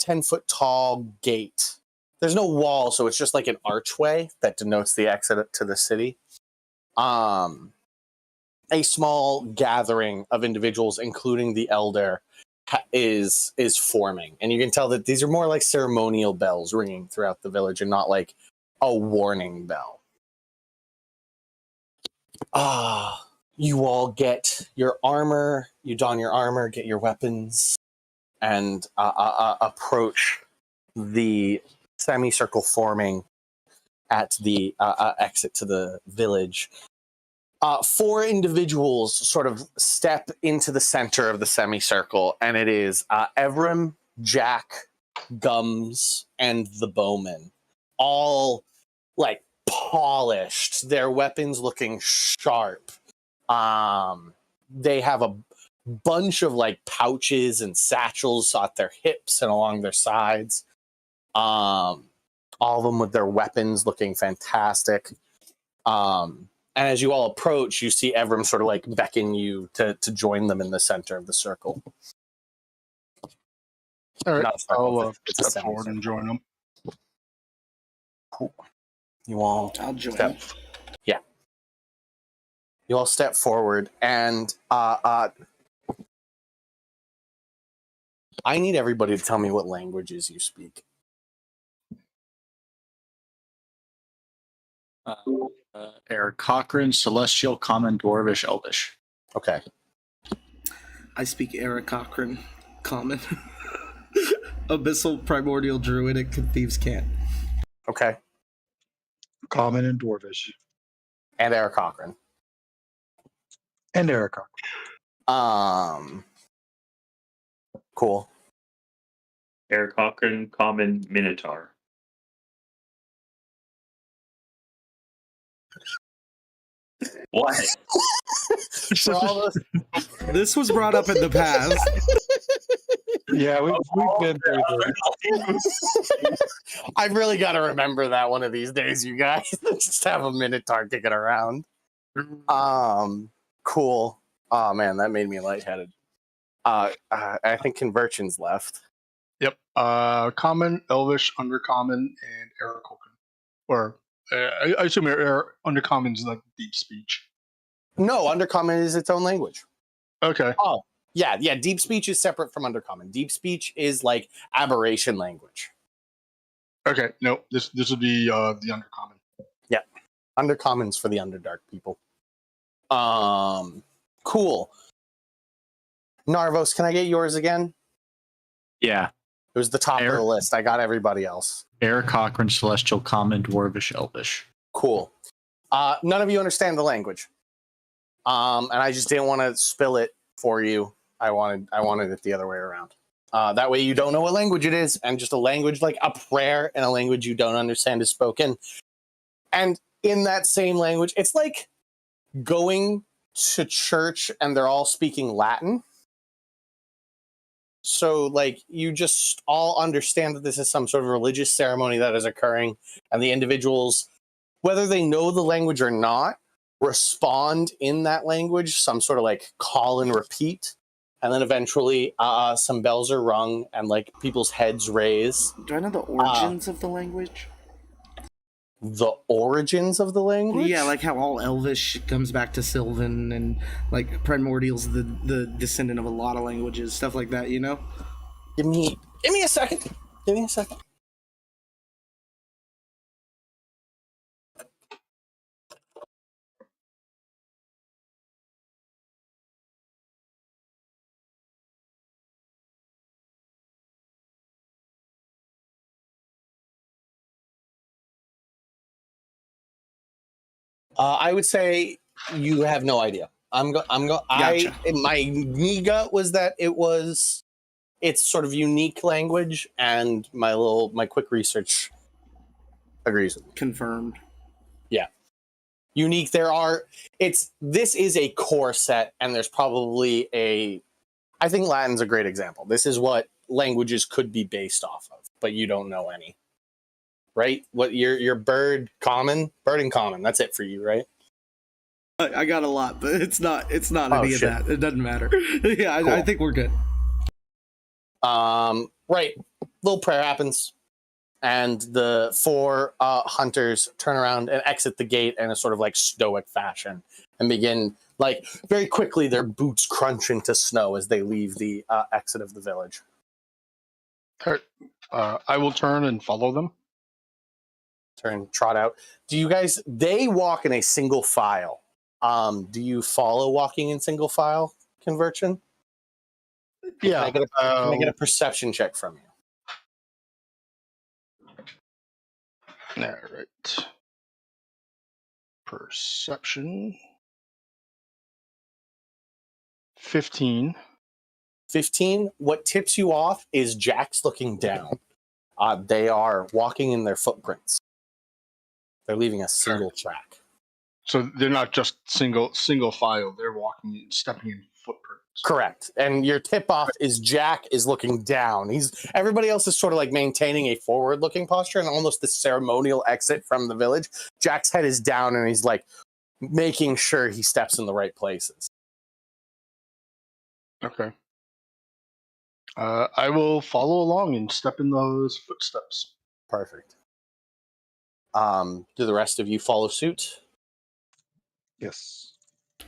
10-foot tall gate. There's no wall, so it's just like an archway that denotes the exit to the city. A small gathering of individuals, including the elder, is forming, and you can tell that these are more like ceremonial bells ringing throughout the village, and not like a warning bell. You all get your armor, you don your armor, get your weapons, and approach the semicircle forming at the exit to the village. 4 individuals sort of step into the center of the semicircle, and it is Evrim, Jack, Gums, and the Bowman, all like polished, their weapons looking sharp. They have a bunch of like pouches and satchels at their hips and along their sides. All of them with their weapons looking fantastic. And as you all approach, you see Evrim sort of like beckon you to join them in the center of the circle. All right, Not a circle, I'll it's a step forward and semicircle. join them. Cool. You all I'll join. step. Yeah. You all step forward, and I need everybody to tell me what languages you speak. Eric Cochran, Celestial, Common, Dwarvish, Elvish. Okay. I speak Eric Cochran, Common, Abyssal, Primordial, Druidic, and Thieves' Cant. Okay. Common and Dwarvish. And Eric Cochran. And Eric Cochran. Cool. Eric Cochran, Common, Minotaur. What? For all those, This was brought up in the past. Yeah, we've been through this. I've really got to remember that one of these days, you guys. Just have a Minotaur kicking around. Cool. Oh man, that made me lightheaded. I think Conversion's left. Yep. Common, Elvish, Undercommon, and Arrowknee. Or I assume Undercommon is like deep speech. No, Undercommon is its own language. Okay. Oh, yeah. Deep speech is separate from Undercommon. Deep speech is like aberration language. Okay. No, this would be the Undercommon. Yeah, Undercommon's for the Underdark people. Cool. Narvos, can I get yours again? Yeah. It was the top of the Eric. list. I got everybody else. Eric Cochran, Celestial, Common, Dwarvish, Elvish. Cool. None of you understand the language. And I just didn't want to spill it for you. I wanted it the other way around. That way you don't know what language it is, and just a language like a prayer in a language you don't understand is spoken. And in that same language, it's like going to church and they're all speaking Latin. So like you just all understand that this is some sort of religious ceremony that is occurring, and the individuals, whether they know the language or not, respond in that language, some sort of like call and repeat, and then eventually some bells are rung and like people's heads raise. Do I know the origins of the language? The origins of the language? Yeah, like how all Elvish comes back to Sylvan, and like Primordial's the descendant of a lot of languages, stuff like that, you know? Give me a second. Give me a second. I would say you have no idea. Gotcha. My knee gut was that it's sort of unique language, and my quick research agrees with me. Confirmed. Unique. This is a core set, and there's probably I think Latin's a great example. This is what languages could be based off of, but you don't know any. Right? What your bird and common. That's it for you, right? I got a lot, but it's not Oh, any shit. of that. It doesn't matter. Yeah, Cool. I think we're good. Right. Little prayer happens, and the 4 hunters turn around and exit the gate in a sort of like stoic fashion and begin like very quickly. Their boots crunch into snow as they leave the exit of the village. I will turn and follow them. Trot out. Do you guys? They walk in a single file. Do you follow walking in single file, Conversion? Yeah. Can I get a perception check from you? All right. Perception. 15. 15. What tips you off is Jack's looking down. They are walking in their footprints. They're leaving a single track. So they're not just single file. They're walking, stepping in footprints. Correct. And your tip off is Jack is looking down. Everybody else is sort of like maintaining a forward looking posture and almost this ceremonial exit from the village. Jack's head is down and he's like making sure he steps in the right places. Okay. I will follow along and step in those footsteps. Perfect. Do the rest of you follow suit? Yes.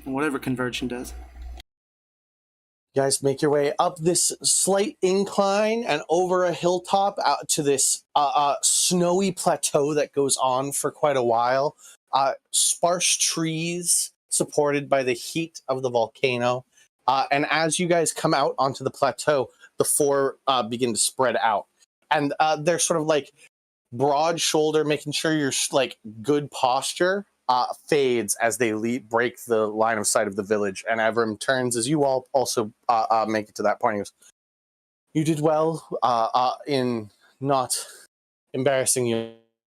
Whatever Conversion does. You guys make your way up this slight incline and over a hilltop out to this snowy plateau that goes on for quite a while. Sparse trees supported by the heat of the volcano. And as you guys come out onto the plateau, the 4 begin to spread out. And they're sort of like broad shoulder, making sure you're like good posture. Fades as they break the line of sight of the village, and Avram turns as you all also make it to that point. He goes, "You did well in not embarrassing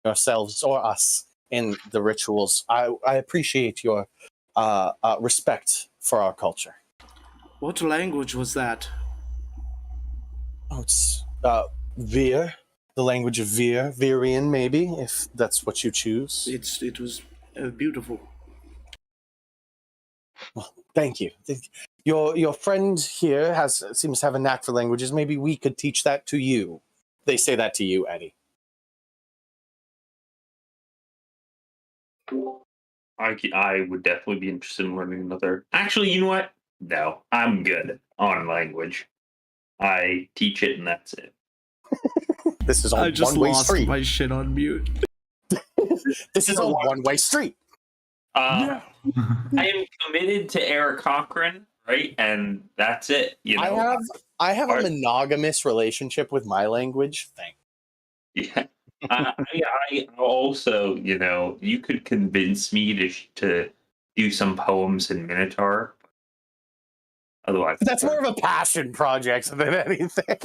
yourselves or us in the rituals. I appreciate your respect for our culture." What language was that? Oh, it's Vir, the language of Virian, maybe, if that's what you choose. It was beautiful. Well, thank you. Your friend here seems to have a knack for languages. Maybe we could teach that to you. They say that to you, Eddie. I would definitely be interested in learning another. Actually, you know what? No, I'm good on language. I teach it, and that's it. This is a I just one-way lost street. my shit on mute. This is a one-way street. I am committed to Eric Cochran, right? And that's it. You know, I have a monogamous relationship with my language. yeah. I also, you know, you could convince me to do some poems in Minotaur. Otherwise, That's more of a passion project than anything.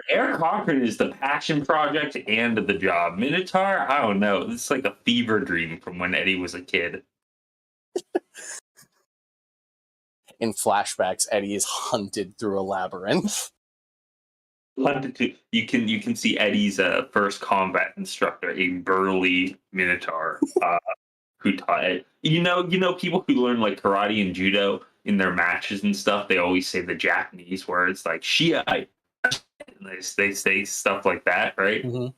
Eric Cochran is the passion project and the job. Minotaur, I don't know. It's like a fever dream from when Eddie was a kid. In flashbacks, Eddie is hunted through a labyrinth. You can see Eddie's first combat instructor, a burly Minotaur, who taught it. You know, people who learn like karate and judo in their matches and stuff. They always say the Japanese words like "shiai." They say stuff like that, right? Mm-hmm.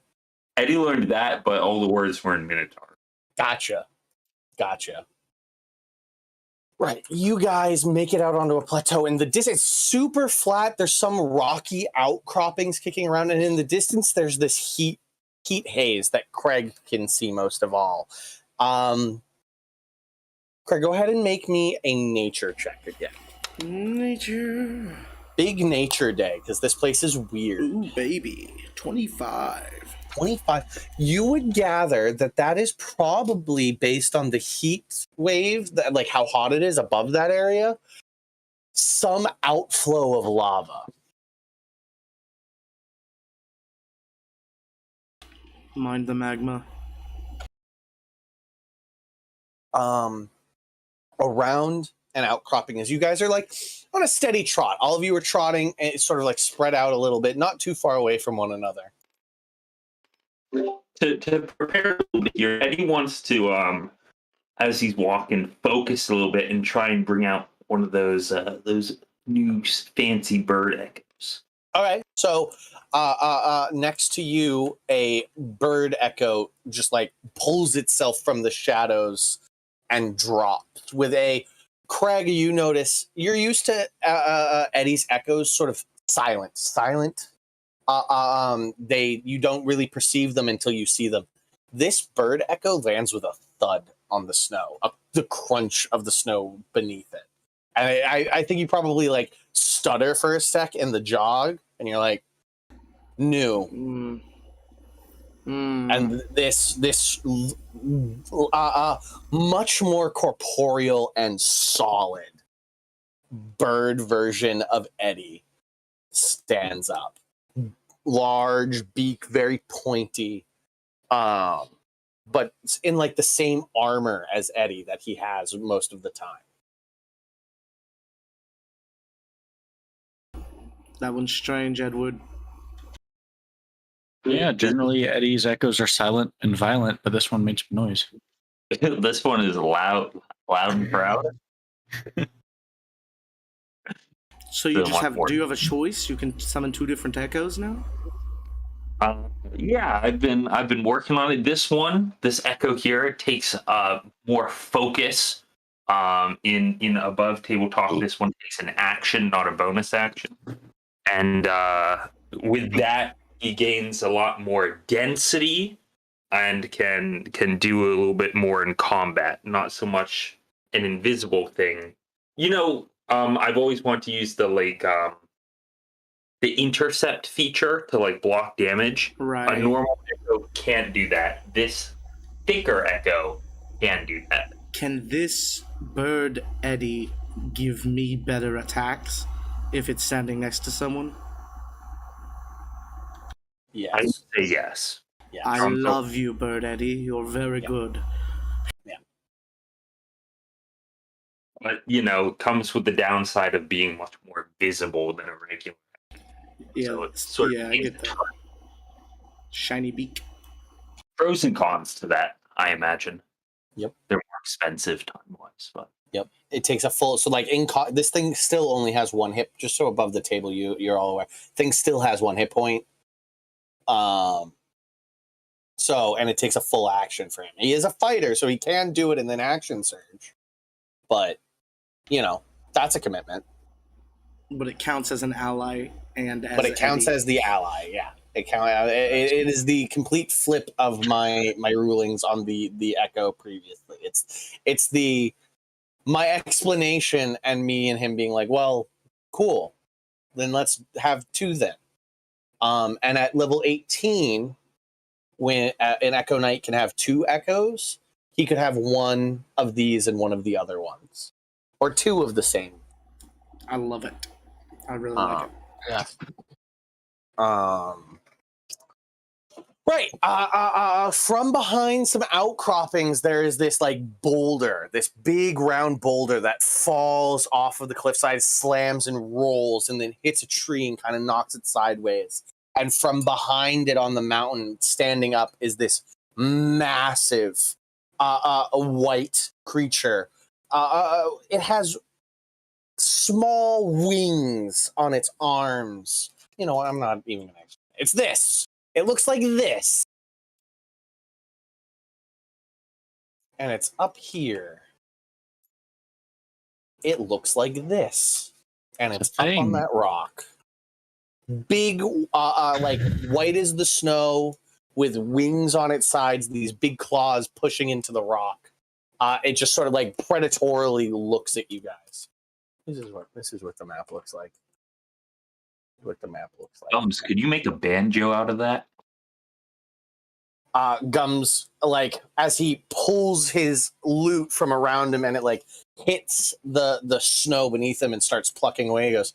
Eddie learned that, but all the words were in Minotaur. Gotcha. Right, you guys make it out onto a plateau, and the distance super flat. There's some rocky outcroppings kicking around, and in the distance, there's this heat haze that Craig can see most of all. Craig, go ahead and make me a nature check again. Nature. Big nature day, because this place is weird. Ooh, baby. 25. 25. You would gather that that is probably based on the heat wave, that, like how hot it is above that area, some outflow of lava. Mind the magma. Around an outcropping as you guys are like on a steady trot. All of you are trotting and it's sort of like spread out a little bit, not too far away from one another. To prepare a little bit here, Eddie wants to, as he's walking, focus a little bit and try and bring out one of those new fancy bird echoes. All right, so next to you, a bird echo just like pulls itself from the shadows and drops with a Craig. You notice you're used to Eddie's echoes, sort of silent. You don't really perceive them until you see them. This bird echo lands with a thud on the snow, the crunch of the snow beneath it. And I think you probably like stutter for a sec in the jog, and you're like, new. And this much more corporeal and solid bird version of Eddie stands up. Large beak, very pointy, but in like the same armor as Eddie that he has most of the time. That one's strange, Edward. Yeah, generally Eddie's echoes are silent and violent, but this one makes noise. This one is loud and proud. So you just have? Do you have a choice? You can summon 2 different echoes now. Yeah, I've been working on it. This echo here takes more focus. In above table talk, this one takes an action, not a bonus action, and with that, he gains a lot more density and can do a little bit more in combat. Not so much an invisible thing. I've always wanted to use the intercept feature to like block damage. Right. A normal echo can't do that. This thicker echo can do that. Can this bird Eddie give me better attacks if it's standing next to someone? Yes. I would say yes. Yes. I love you, bird Eddie. You're very good. Yeah. But comes with the downside of being much more visible than a regular. Yeah, So it's sort of I get that. Shiny beak. Pros and cons to that, I imagine. Yep. They're more expensive time-wise, but Yep. It takes a full. So like this thing still only has 1 hit. Just so above the table, you're all aware. Thing still has 1 hit point. So and it takes a full action for him. He is a fighter, so he can do it in an action surge. But that's a commitment. But it counts as an ally and as. But it counts Eddie. as the ally. Yeah. It is the complete flip of my rulings on the echo previously. It's my explanation and me and him being like, well, cool, then let's have 2 then. And at level 18, when an Echo Knight can have 2 echoes, he could have 1 of these and 1 of the other ones, or 2 of the same. I love it. I really like it. Yeah. Right. From behind some outcroppings, there is this like boulder, this big round boulder that falls off of the cliffside, slams and rolls, and then hits a tree and kind of knocks it sideways. And from behind it on the mountain, standing up, is this massive white creature. It has small wings on its arms. I'm not even going to explain. It's this. It looks like this. And it's up here. It looks like this. And it's up on that rock. Big, like white as the snow, with wings on its sides, these big claws pushing into the rock. It just sort of like predatorily looks at you guys. This is what the map looks like. Could you make a banjo out of that? Gums, like, as he pulls his loot from around him and it like hits the snow beneath him and starts plucking away, he goes,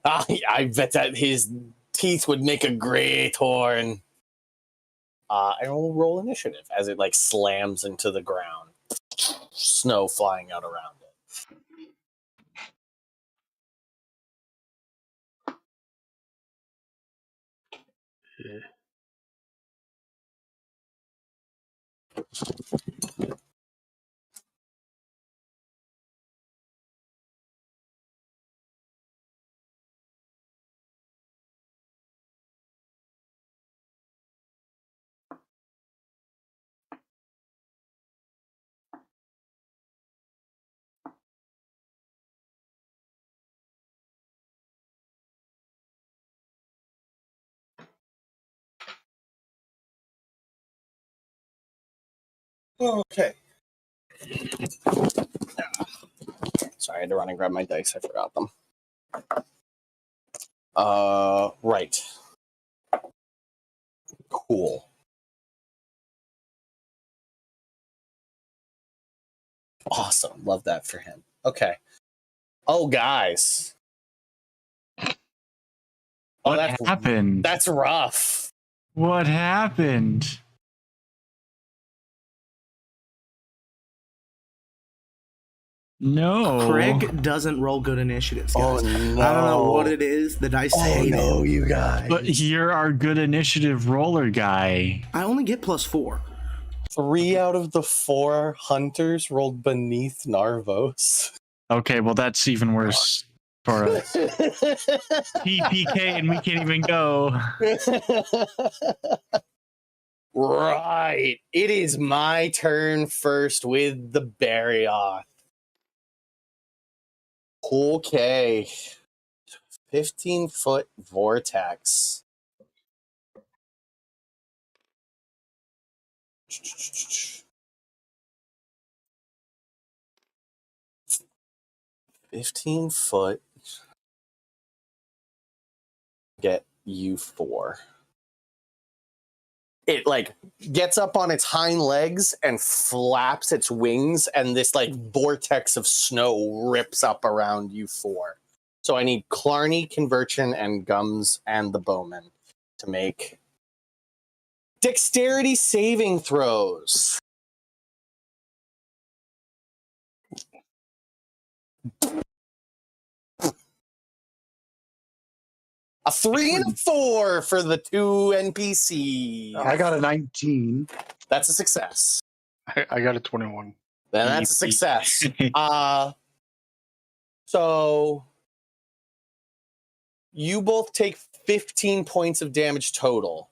I bet that his teeth would make a great horn. And we'll roll initiative as it like slams into the ground, snow flying out around it. Yeah. Okay. Sorry, I had to run and grab my dice. I forgot them. Right. Cool. Awesome. Love that for him. Okay. Oh, guys. What happened? That's rough. What happened? No. Craig doesn't roll good initiatives, guys. Oh, no. I don't know what it is. The dice hate it. You guys. But you're our good initiative roller guy. I only get +4. 3 out of the 4 hunters rolled beneath Narvos. Okay, well that's even worse for us. PPK and we can't even go. Right. It is my turn first with the Barioth. Okay. 15-foot vortex. $15 get you 4. It like gets up on its hind legs and flaps its wings, and this like vortex of snow rips up around you 4. So I need Clarny, Conversion, and Gums and the Bowman to make dexterity saving throws. A 3 and a 4 for the 2 NPCs. I got a 19. That's a success. I got a 21. Then that's a success. So you both take 15 points of damage total.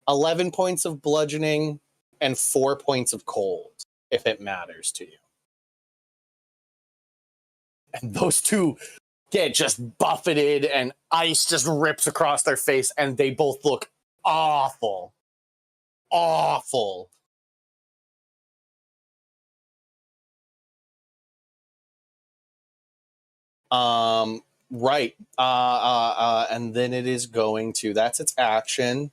11 points of bludgeoning and 4 points of cold, if it matters to you. And those two get just buffeted and ice just rips across their face and they both look awful. Awful. Right. And then it is going to, that's its action.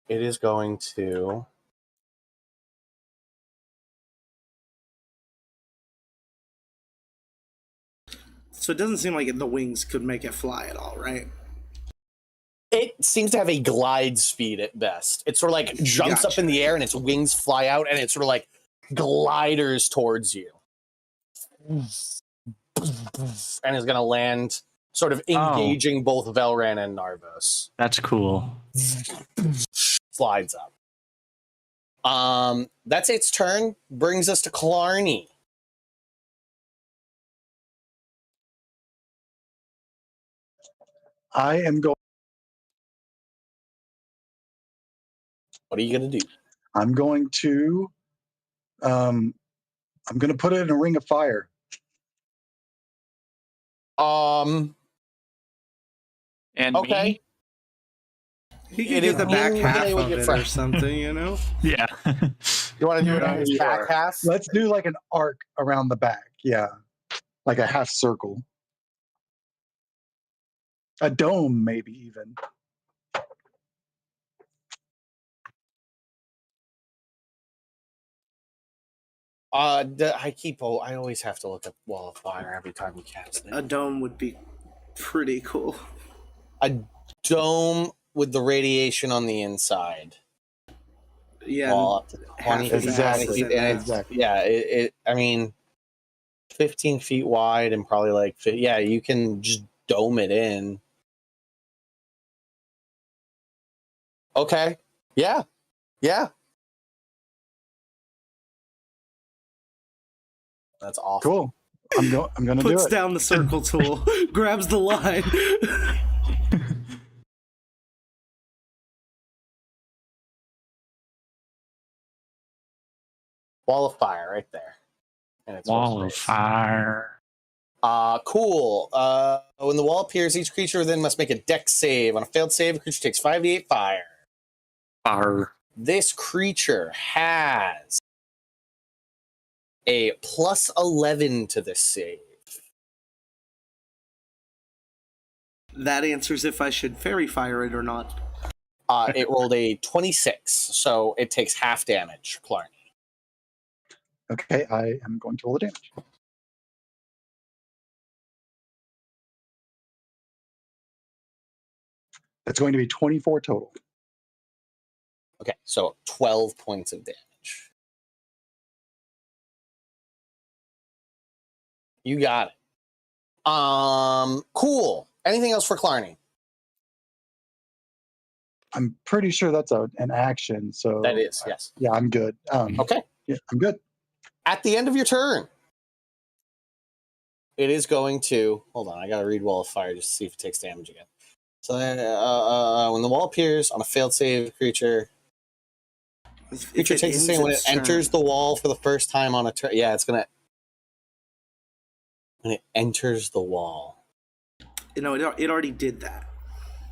It is going to So it doesn't seem like the wings could make it fly at all, right? it seems to have a glide speed at best. It sort of like jumps up in the air and its wings fly out and it sort of like gliders towards you. And is going to land sort of engaging both Velran and Narvos. That's cool. Slides up. That's its turn. Brings us to Clarny. I am going. What are you going to do? I'm going to. I'm going to put it in a ring of fire. And okay. me? He could get the back half of it or friend. something, you know? Yeah. You want to do it on his back half? Let's do like an arc around the back. Yeah. Like a half circle. A dome, maybe even. I always have to look up Wall of Fire every time you cast A it. dome would be pretty cool. A dome with the radiation on the inside. Yeah, Wall up to 20 half feet. his 20 Exactly. feet, and it's, Exactly. yeah, I mean, 15 feet wide and probably like, yeah, you can just dome it in. Okay. Yeah. Yeah. That's awful. Cool. I'm gonna do puts it. down the circle tool, grabs the line. Wall of Fire right there. And it's Wall of fire. Cool. When the wall appears, each creature within must make a dex save. On a failed save, a creature takes 5d8 fire. Fire. This creature has a plus 11 to this save. That answers if I should fairy fire it or not. It rolled a 26, so it takes half damage, Clark. Okay, I am going to roll the damage. That's going to be 24 total. Okay, so 12 points of damage. You got it. Cool. Anything else for Clarny? I'm pretty sure that's an action. So That is, yes. Yeah, I'm good. Okay. Yeah, I'm good. At the end of your turn, it is going to... Hold on, I got to read Wall of Fire just to see if it takes damage again. So when the wall appears on a failed save creature... Creature takes the same when it enters the wall for the first time on a turn. Yeah, it's going to... When it enters the wall. You know, it already did that.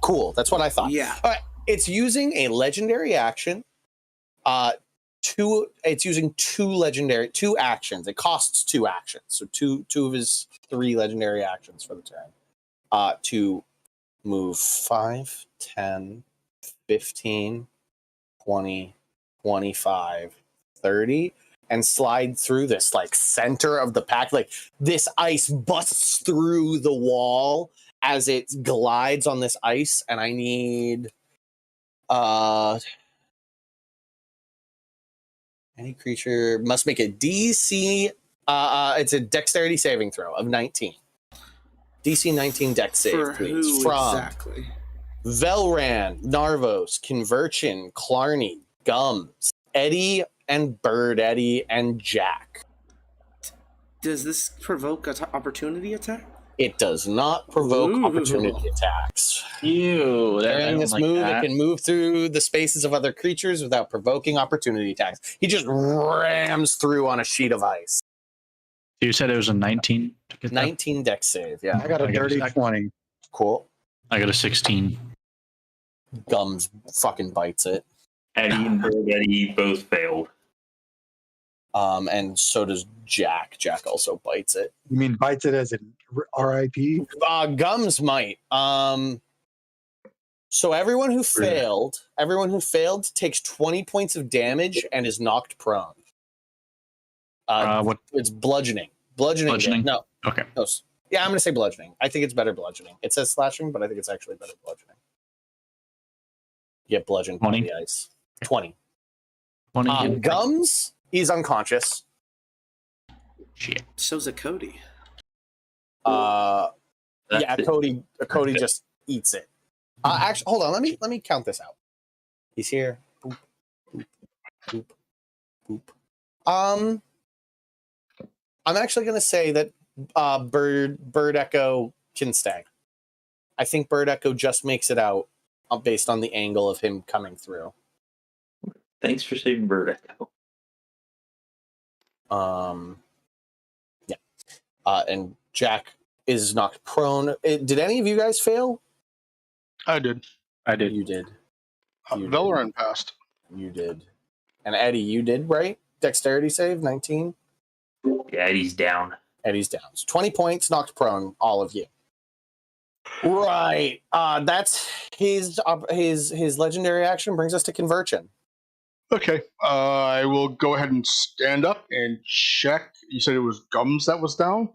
Cool, that's what I thought. Yeah. All right, it's using a legendary action. It's using two actions. It costs 2 actions. So two of his 3 legendary actions for the turn. To move 5, 10, 15, 20, 25, 30, and slide through this like center of the pack. Like this ice busts through the wall as it glides on this ice, and I need any creature must make a DC. It's a dexterity saving throw of 19. DC 19 dex save, For please. who From exactly? Velran, Narvos, Converchin, Clarny, Gums, Eddie, and Bird Eddie, and Jack. Does this provoke an opportunity attack? It does not provoke Ooh. opportunity attacks. Ew. During this move, it can move through the spaces of other creatures without provoking opportunity attacks. He just rams through on a sheet of ice. You said it was a 19 to get that? 19 dex save, yeah. I got a dirty 20. Cool. I got a 16. Gums fucking bites it. Eddie and Bird Eddie both failed. And so does Jack. Jack also bites it. You mean bites it as an RIP? Gums might. So everyone who failed takes 20 points of damage and is knocked prone. What? It's bludgeoning. Bludgeoning. No. Okay. No. Yeah, I'm going to say bludgeoning. I think it's better bludgeoning. It says slashing, but I think it's actually better bludgeoning. You get bludgeoned by 20? the ice. 20. 20. Gums, he's unconscious. Shit. So's a Cody. Yeah, That's it. Cody just eats it. Actually, hold on. Let me count this out. He's here. Boop, boop, boop, boop. I'm actually going to say that Bird Echo can stay. I think Bird Echo just makes it out based on the angle of him coming through. Thanks for saving Bird Echo. Yeah. And Jack is knocked prone. Did any of you guys fail? I did. I did. You did. Valorant passed. You did. And Eddie, you did, right? Dexterity save, 19. Yeah, Eddie's down. Eddie's down. So 20 points, knocked prone, all of you. Right. That's his legendary action brings us to Conversion. Okay. I will go ahead and stand up and check. You said it was Gums that was down?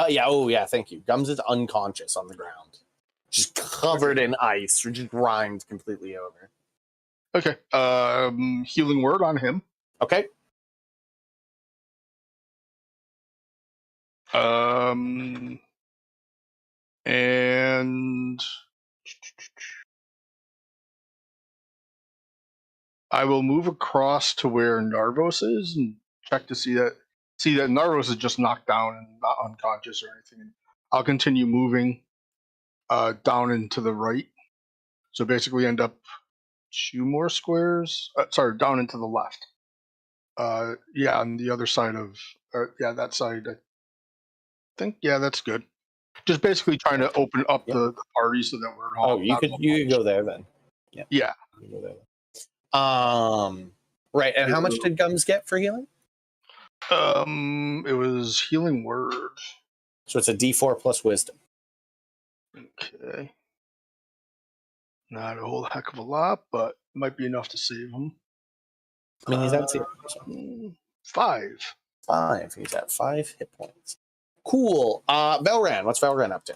Yeah. Oh, yeah. Thank you. Gums is unconscious on the ground, just covered in ice, or just grimed completely over. Okay. Healing word on him. Okay. And I will move across to where Narvos is and check to see that Narvos is just knocked down and not unconscious or anything. I'll continue moving down and to the right. So basically end up 2 more squares. Sorry, down and to the left. Yeah, on the other side of that side. I think that's good. Just basically trying to open up the party so that we're all. Oh, you could go there then. Yeah. Yeah. You can go there. Right. And how much did Gums get for healing? It was healing word. So it's a D4 plus wisdom. Okay. Not a whole heck of a lot, but might be enough to save him. I mean, he's at 0. So. 5. 5. He's at 5 hit points. Cool. Velran, what's Velran up to?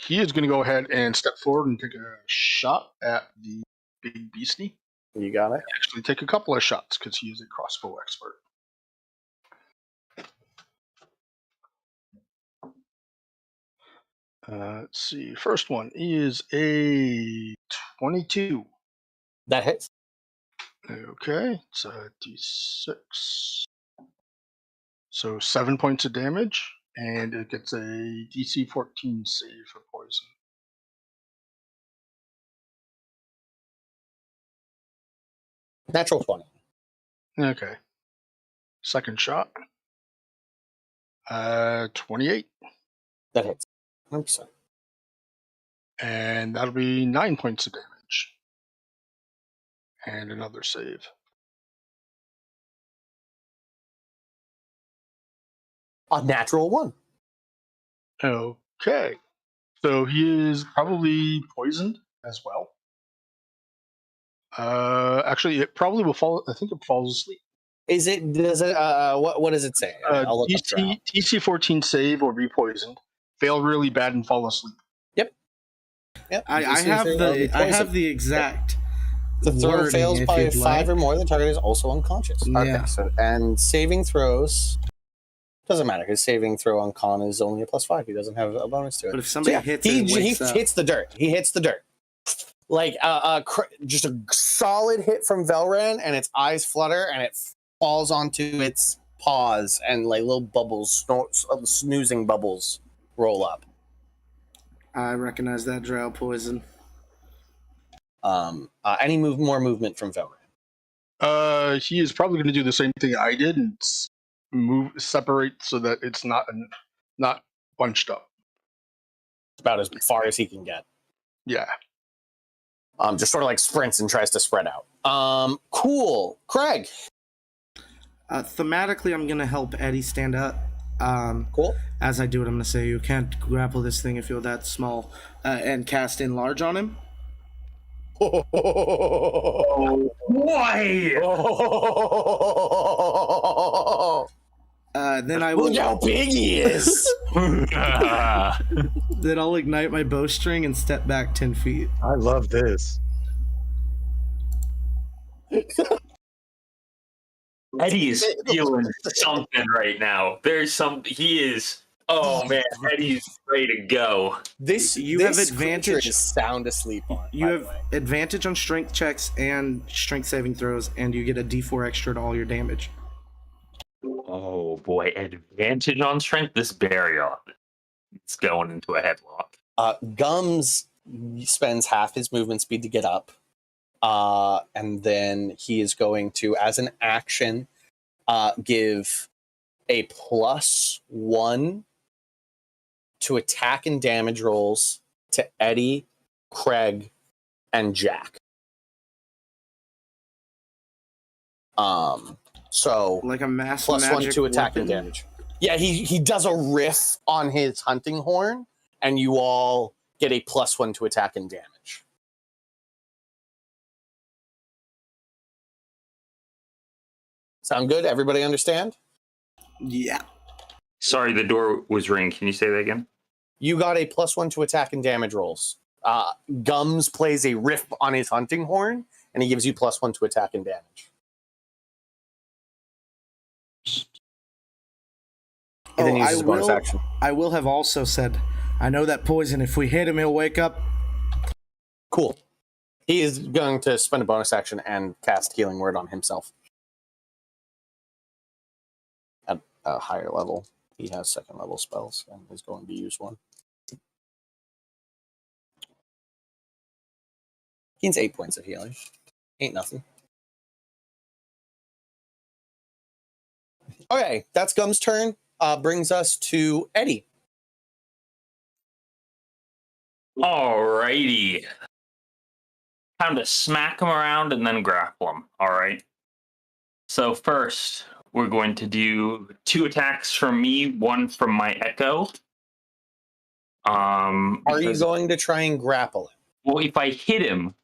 He is going to go ahead and step forward and take a shot at the big beastie. You got it. Actually, take a couple of shots because he is a crossbow expert. Let's see. First one is a 22. That hits. Okay, it's a D6. So 7 points of damage, and it gets a DC 14 save for poison. Natural 20. Okay. Second shot. 28. That hits. 100%. And that'll be 9 points of damage. And another save. A natural 1. Okay. So he is probably poisoned as well. Actually, it probably will fall. I think it falls asleep. Does it, what does it say? I'll look up DC 14 save or be poisoned. Fail really bad and fall asleep. Yep. I have the exact. The throw wording, fails if by you'd 5 like. or more, the target is also unconscious. Yeah. Okay, so, and saving throws doesn't matter because saving throw on con is only a +5. He doesn't have a bonus to it. But if somebody hits it, he hits the dirt. He hits the dirt. Like just a solid hit from Velran, and its eyes flutter, and it falls onto its paws, and like little bubbles, snoozing bubbles, roll up. I recognize that drow poison. Any more movement from Velran? He is probably going to do the same thing I did and separate so that it's not bunched up. It's about as far as he can get. Yeah. Just sort of like sprints and tries to spread out. Cool. Craig. Thematically, I'm gonna help Eddie stand up. Cool. As I do it, I'm gonna say you can't grapple this thing if you're that small, and cast enlarge on him. Oh boy! Then I will. Look how big he is. Then I'll ignite my bowstring and step back 10 feet. I love this. Eddie is feeling something right now. He is. Oh man, Eddie's ready to go. You have advantage. Is sound asleep on. You have advantage on strength checks and strength saving throws, and you get a D4 extra to all your damage. Oh boy, advantage on strength. This barrier, it's going into a headlock. Gums spends half his movement speed to get up, and then he is going to, as an action, give a +1 to attack and damage rolls to Eddie, Craig, and Jack. So Like a mass +1 magic to attack weapon. and damage. Yeah, he does a riff on his hunting horn and you all get a +1 to attack and damage. Sound good? Everybody understand? Yeah. Sorry, the door was ringing. Can you say that again? You got a +1 to attack and damage rolls. Gums plays a riff on his hunting horn, and he gives you +1 to attack and damage. He then uses bonus action. I will have also said, I know that poison, if we hit him, he'll wake up. Cool. He is going to spend a bonus action and cast Healing Word on himself. At a higher level. He has 2nd level spells and is going to use one. Gains 8 points of healing. Ain't nothing. Okay, that's Gum's turn. Brings us to Eddie. Alrighty. Time to smack him around and then grapple him. All right. So first, we're going to do 2 attacks from me, 1 from my Echo. Are you going to try and grapple him? Well, if I hit him,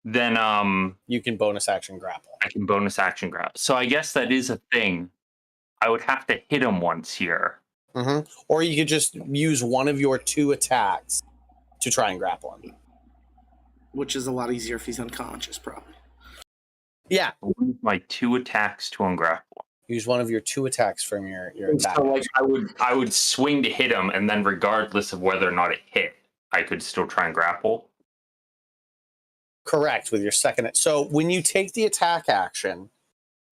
then you can bonus action grapple. I can bonus action grapple. So I guess that is a thing. I would have to hit him once here. Mm-hmm. Or you could just use one of your 2 attacks to try and grapple him. Which is a lot easier if he's unconscious, probably. Yeah. My 2 attacks to ungrapple. Use one of your 2 attacks from your attack. So like I would swing to hit him, and then regardless of whether or not it hit, I could still try and grapple. Correct, with your second. So when you take the attack action,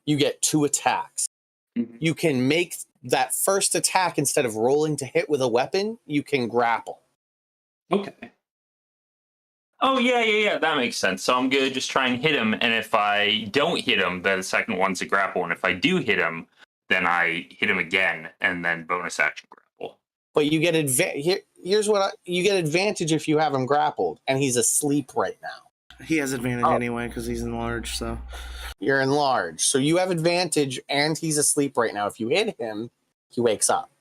you get 2 attacks. Mm-hmm. You can make that first attack, instead of rolling to hit with a weapon, you can grapple. Okay. Oh, yeah, that makes sense. So I'm going to just try and hit him, and if I don't hit him, then the second one's a grapple, and if I do hit him, then I hit him again, and then bonus action grapple. But you get here's what you get advantage if you have him grappled, and he's asleep right now. He has advantage anyway, because he's enlarged, so... You're enlarged, so you have advantage, and he's asleep right now. If you hit him, he wakes up.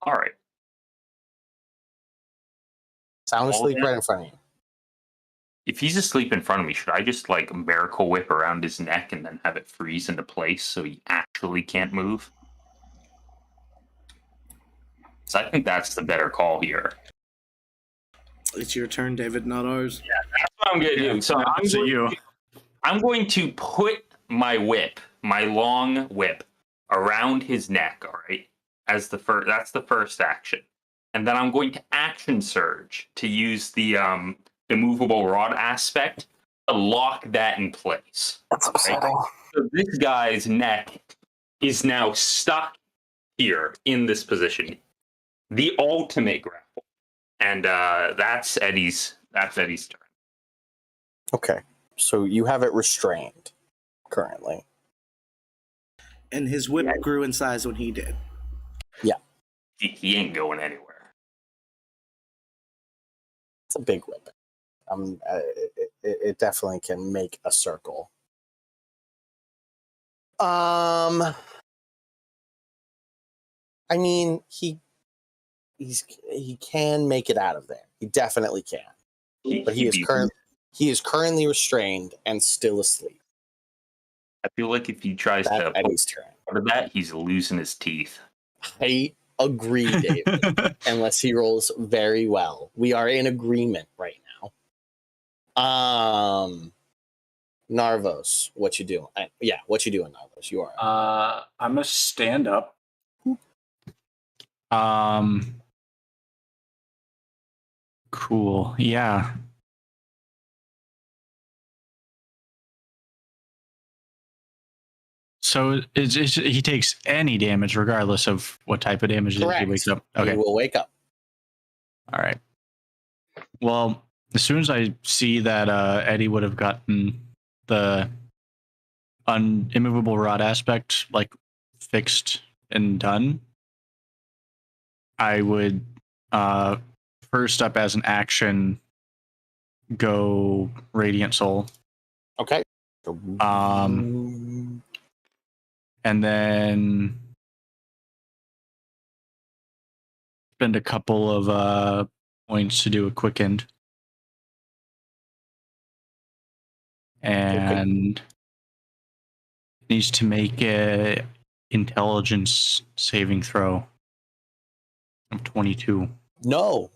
All right. Sound asleep right in front of you. If he's asleep in front of me, should I just like Miracle Whip around his neck and then have it freeze into place so he actually can't move? So I think that's the better call here. It's your turn, David, not ours. Yeah, that's what I'm going to do. So I'm going to put my whip, my long whip, around his neck, all right? As the first, that's the first action. And then I'm going to action surge to use the immovable rod aspect to lock that in place. That's upsetting. Right? So this guy's neck is now stuck here in this position. The ultimate grapple. And that's Eddie's turn. Okay. So you have it restrained currently. And his whip grew in size when he did. Yeah. He ain't going anywhere. It's a big whip. It definitely can make a circle. I mean, he can make it out of there. He definitely can. But he is currently restrained and still asleep. I feel like if he tries That's to Eddie's turn. out of that, he's losing his teeth. I agree, David. Unless he rolls very well. We are in agreement right now. Narvos, what you doing? What you doing, Narvos? You are. I'm gonna stand up. Cool. Yeah. So he takes any damage regardless of what type of damage Correct. he wakes up. Okay. He will wake up. All right. Well, as soon as I see that Eddie would have gotten the immovable rod aspect like fixed and done, I would first up as an action go Radiant Soul. Okay. And then spend a couple of points to do a quick end. And needs to make a intelligence saving throw of 22. No.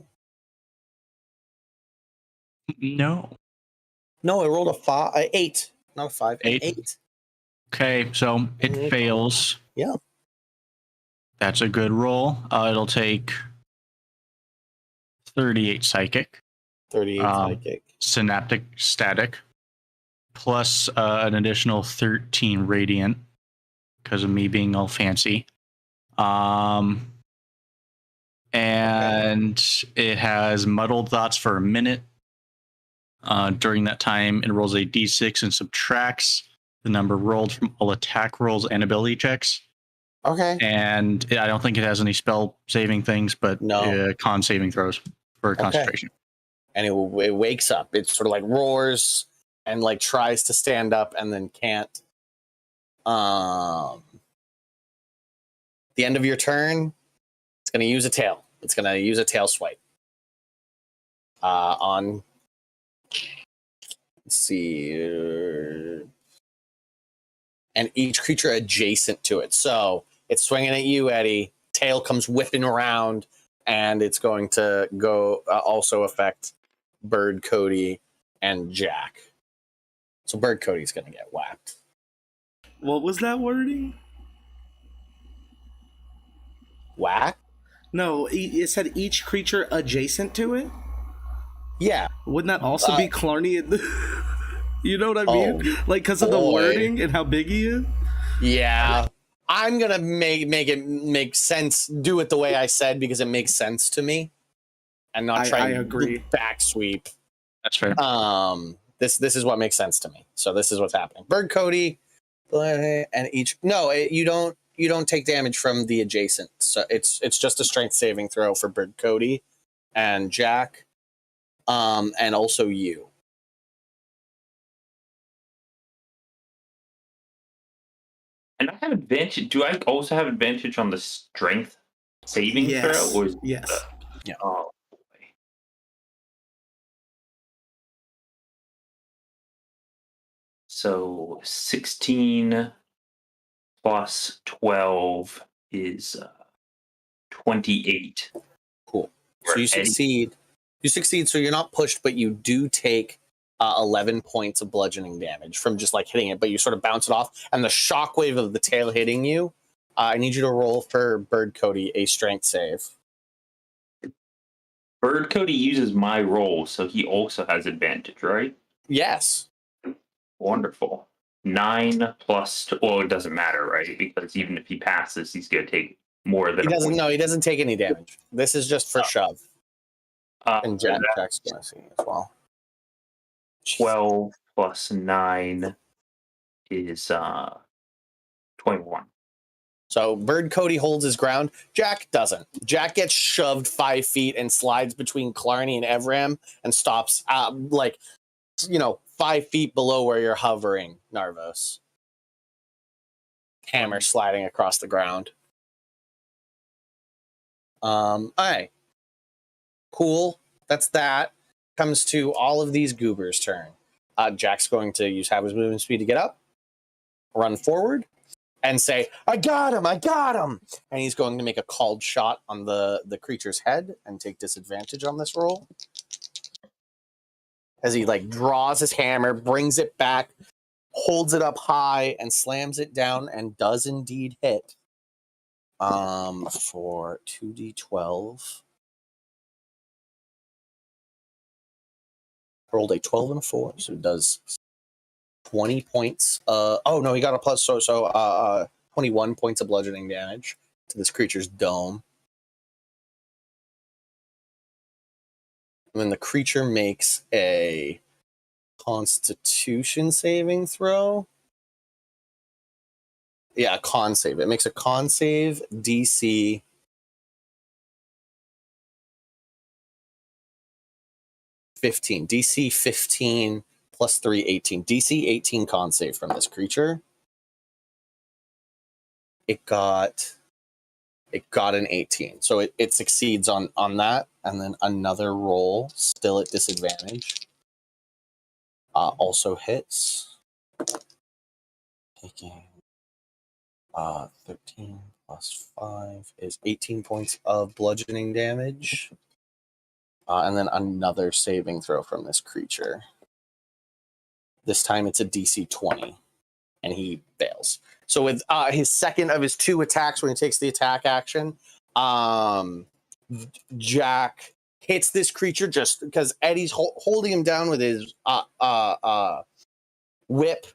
No. No, I rolled a 8. Not a 5. An 8. Okay, so it fails. Yeah. That's a good roll. It'll take 38 psychic. 38 psychic. Synaptic static. Plus an additional 13 radiant. Because of me being all fancy. And it has muddled thoughts for a minute. During that time, it rolls a d6 and subtracts the number rolled from all attack rolls and ability checks. Okay. And I don't think it has any spell saving things, but con saving throws for concentration. And it wakes up. It sort of like roars and like tries to stand up and then can't. The end of your turn, it's going to use a tail. It's going to use a tail swipe. On, let's see, and each creature adjacent to it. So it's swinging at you, Eddie. Tail comes whipping around, and it's going to go also affect Bird, Cody, and Jack. So Bird Cody's going to get whacked. What was that wording? Whack? No, it said each creature adjacent to it. Yeah. Wouldn't that also be Clarny? You know what I mean? Like, because of the wording and how big he is? Yeah. I'm going to make it make sense. Do it the way I said because it makes sense to me. And not try to back sweep. That's fair. This is what makes sense to me. So this is what's happening. Bird, Cody, and each. No, you don't take damage from the adjacent. So it's just a strength saving throw for Bird, Cody, and Jack, and also you. And I have advantage. Do I also have advantage on the strength saving throw? Or yes. Yeah. Oh boy. So 16 plus 12 is 28. Cool. So you succeed. You succeed, so you're not pushed, but you do take 11 points of bludgeoning damage from just like hitting it, but you sort of bounce it off, and the shockwave of the tail hitting you. I need you to roll for Bird Cody a strength save. Bird Cody uses my roll, so he also has advantage, right? Yes. Wonderful. 9 plus, well, it doesn't matter, right? Because even if he passes, he's going to take more than he doesn't. No, he doesn't take any damage. This is just for shove. And Jack's going to see as well. 12 plus 9 is 21. So Bird Cody holds his ground. Jack doesn't. Jack gets shoved 5 feet and slides between Clarny and Evram and stops 5 feet below where you're hovering, Narvos. Hammer sliding across the ground. All right. Cool. That's that. Comes to all of these goobers' turn. Jack's going to have his movement speed to get up, run forward, and say, I got him! And he's going to make a called shot on the creature's head and take disadvantage on this roll. As he draws his hammer, brings it back, holds it up high, and slams it down, and does indeed hit. For 2d12. Rolled a 12 and a 4, so it does 20 points. He got a plus, so 21 points of bludgeoning damage to this creature's dome. And then the creature makes a Constitution saving throw. Yeah, a con save. It makes a con save DC 15. DC 15 plus 3, 18. DC 18 con save from this creature. It got It got an 18, so it succeeds on that, and then another roll, still at disadvantage. Also hits. Taking 13 plus 5 is 18 points of bludgeoning damage. And then another saving throw from this creature. This time it's a DC 20, and he fails. So with his second of his 2 attacks, when he takes the attack action, Jack hits this creature just because Eddie's holding him down with his whip.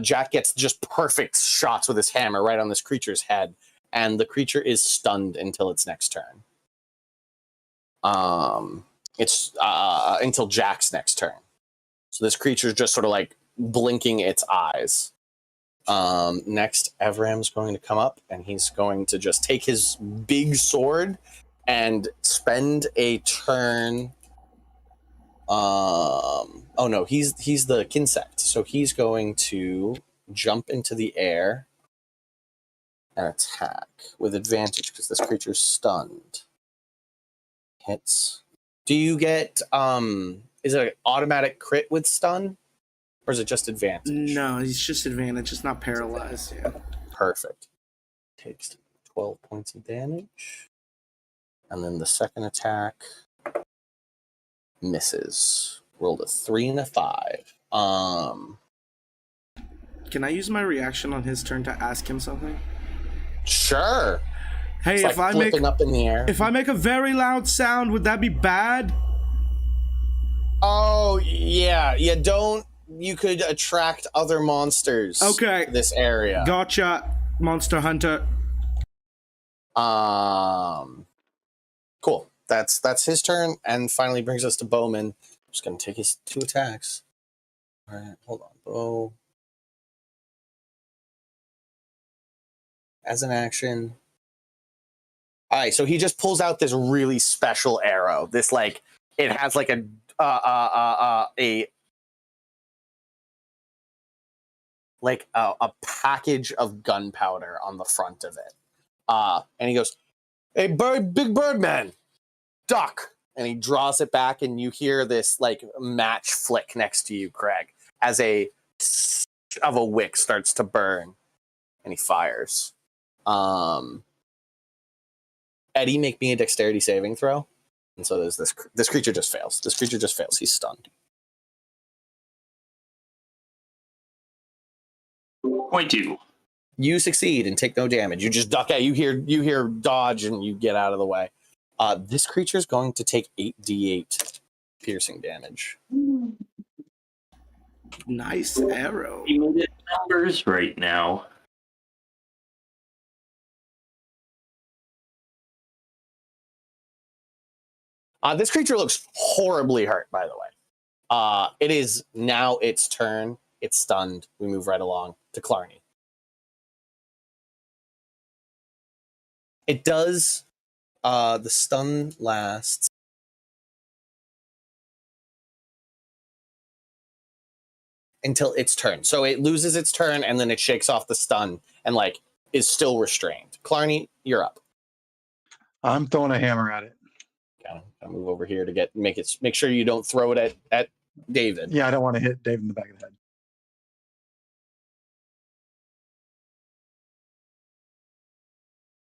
Jack gets just perfect shots with his hammer right on this creature's head, and the creature is stunned until its next turn. It's until Jack's next turn. So this creature is just sort of like blinking its eyes. Next, Evram's going to come up, and he's going to just take his big sword and spend a turn. Oh no, he's the Kinsect, so he's going to jump into the air and attack with advantage because this creature's stunned. Hits. Do you get is it an automatic crit with stun? Or is it just advantage? No, it's just advantage. It's not paralyzed. Yeah. Perfect. Takes 12 points of damage. And then the second attack misses. Rolled a 3 and a 5. Can I use my reaction on his turn to ask him something? Sure. Hey, It's like if I flipping make up in the air. if I make a very loud sound, would that be bad? Oh yeah, don't. You could attract other monsters. Okay. To this area. Gotcha, Monster Hunter. Cool. That's his turn, and finally brings us to Bowman. I'm just gonna take his 2 attacks. All right, hold on, Bo. As an action. All right, so he just pulls out this really special arrow. This like it has like a package of gunpowder on the front of it. And he goes, "Hey, big bird man, duck!" And he draws it back, and you hear this like match flick next to you, Craig, as a wick starts to burn, and he fires. Eddie, make me a dexterity saving throw. And so there's this creature just fails. This creature just fails. He's stunned. 0.2. You succeed and take no damage. You just duck out. You hear dodge, and you get out of the way. This creature is going to take 8d8 piercing damage. Nice arrow. Limited numbers right now. This creature looks horribly hurt, by the way. It is now its turn. It's stunned. We move right along to Clarny. It does. The stun lasts. Until its turn. So it loses its turn, and then it shakes off the stun and like is still restrained. Clarny, you're up. I'm throwing a hammer at it. Gotta move over here to make sure you don't throw it at David. Yeah, I don't want to hit Dave in the back of the head.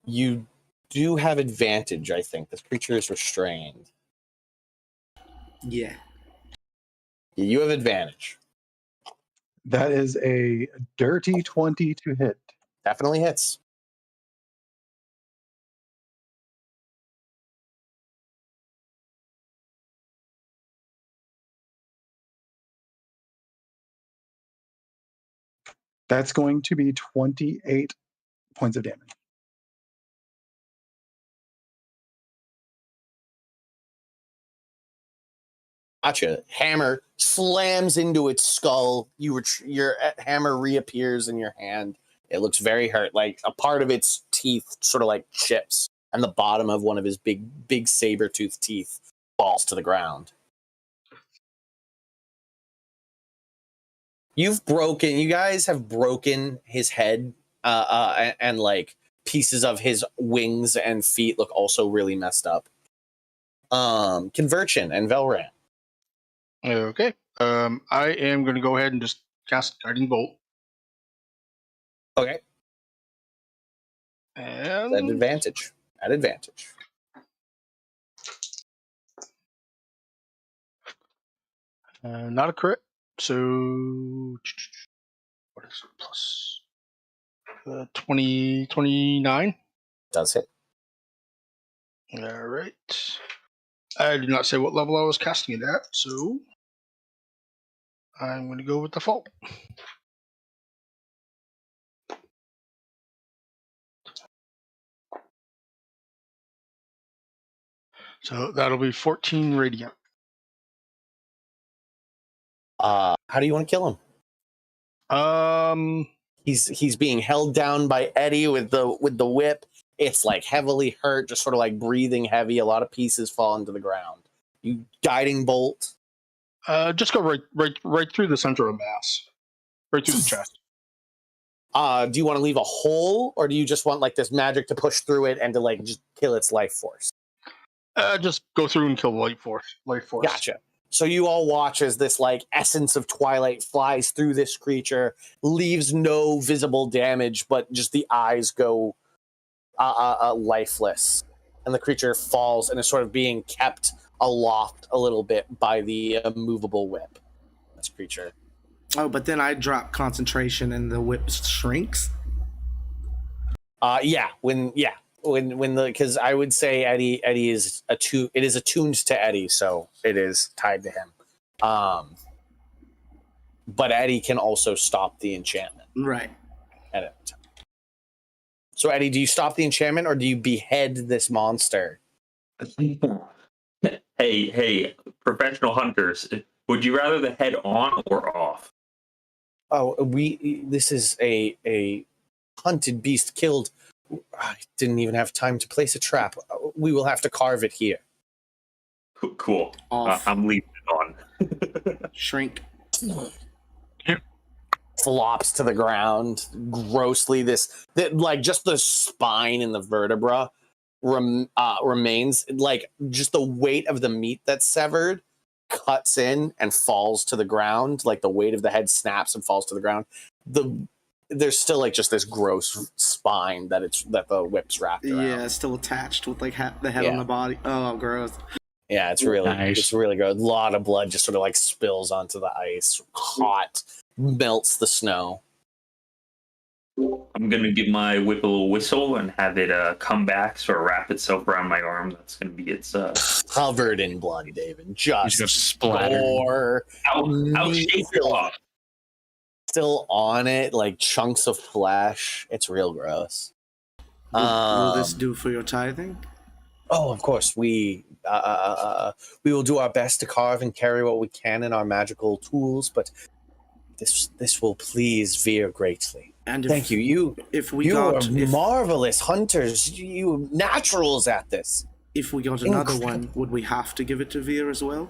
You do have advantage, I think. This creature is restrained. Yeah. You have advantage. That is a dirty 20 to hit. Definitely hits. That's going to be 28 points of damage. Gotcha. Hammer slams into its skull. Your hammer reappears in your hand. It looks very hurt. Like a part of its teeth sort of like chips, and the bottom of one of his big saber-toothed teeth falls to the ground. You guys have broken his head and like pieces of his wings and feet look also really messed up. Conversion and Velran. Okay. I am going to go ahead and just cast Guiding Bolt. Okay. And At advantage. At advantage. Not a crit. So what is it? Plus 29. Does hit. All right. I did not say what level I was casting it at, so I'm going to go with default. So that'll be 14 radiant. How do you want to kill him? He's being held down by Eddie with the whip. It's like heavily hurt, just sort of like breathing heavy. A lot of pieces fall into the ground. You guiding bolt. Just go right through the center of mass, right through the chest. Do you want to leave a hole, or do you just want like this magic to push through it and to like just kill its life force? Just go through and kill the life force. Gotcha. So you all watch as this like essence of twilight flies through this creature, leaves no visible damage, but just the eyes go lifeless, and the creature falls and is sort of being kept aloft a little bit by the movable whip. This creature. Oh, but then I drop concentration and the whip shrinks. When because I would say Eddie is it is attuned to Eddie, so it is tied to him. But Eddie can also stop the enchantment. Right. At any time. So Eddie, do you stop the enchantment or do you behead this monster? Hey, professional hunters, would you rather the head on or off? Oh, this is a hunted beast killed. I didn't even have time to place a trap. We will have to carve it here. Cool. Off. I'm leaving it on. Shrink. Flops to the ground grossly. Like just the spine and the vertebra remains. Like just the weight of the meat that's severed cuts in and falls to the ground. Like the weight of the head snaps and falls to the ground. There's still like just this gross spine that the whip's wrapped around. Yeah, it's still attached with like the head on the body. Oh, gross. Yeah, it's really Nice. It's really good. A lot of blood just sort of like spills onto the ice. Hot, melts the snow. I'm gonna give my whip a little whistle and have it come back, sort of wrap itself around my arm. That's gonna be its Covered in blood, David. He's Just gonna splatter. gore. I'll shake it off. Still on it, like chunks of flesh. It's real gross. Will this do for your tithing? Oh, of course. We will do our best to carve and carry what we can in our magical tools, but this will please Veer greatly. And Thank you. You are if marvelous hunters. You naturals at this. If we got another one, would we have to give it to Veer as well?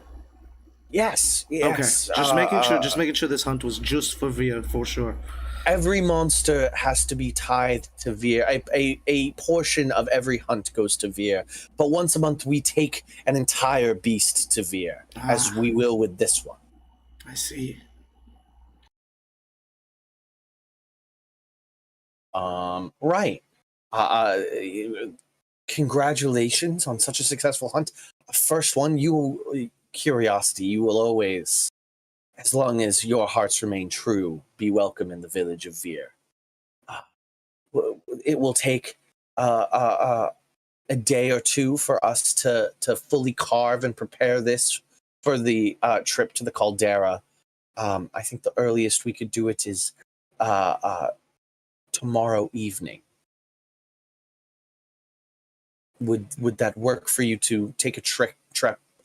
Yes. Okay. Just making sure this hunt was just for Veer for sure. Every monster has to be tied to Veer. A portion of every hunt goes to Veer, but once a month we take an entire beast to Veer, as we will with this one. I see. Right. Congratulations on such a successful hunt. First one, curiosity, you will always, as long as your hearts remain true, be welcome in the village of Veer. It will take a day or two for us to fully carve and prepare this for the trip to the caldera. I think the earliest we could do it is tomorrow evening. Would that work for you to take a trek?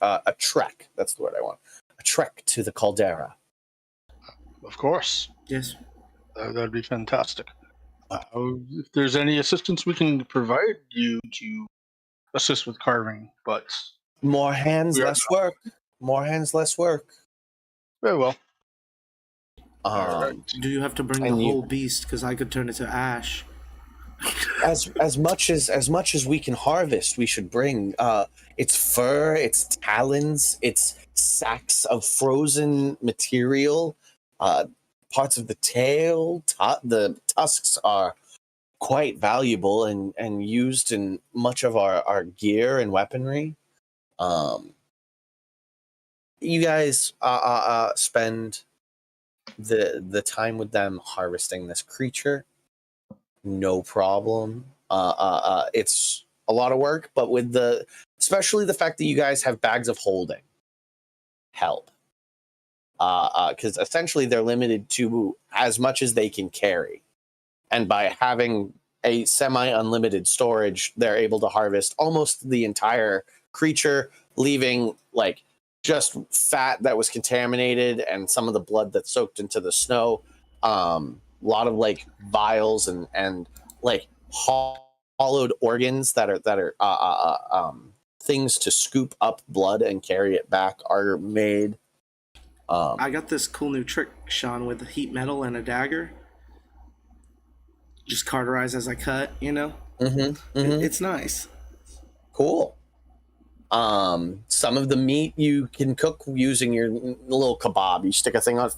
That's the word I want. A trek to the caldera. Of course. Yes. That'd be fantastic. If there's any assistance we can provide you to assist with carving, but More hands, less work. More hands, less work. very well. Do you have to bring the whole beast? Because I could turn it to ash. as much as we can harvest, we should bring its fur, its talons, its sacks of frozen material, parts of the tail. The tusks are quite valuable and used in much of our gear and weaponry. You guys spend the time with them harvesting this creature. No problem. It's a lot of work, but with especially the fact that you guys have bags of holding help. Because essentially they're limited to as much as they can carry. And by having a semi-unlimited storage, they're able to harvest almost the entire creature, leaving like just fat that was contaminated and some of the blood that soaked into the snow. A lot of like vials and like hollowed organs that are things to scoop up blood and carry it back are made. I got this cool new trick, Sean, with heat metal and a dagger. Just cauterize as I cut, you know? It's nice. Cool. Some of the meat you can cook using your little kebab. You stick a thing on.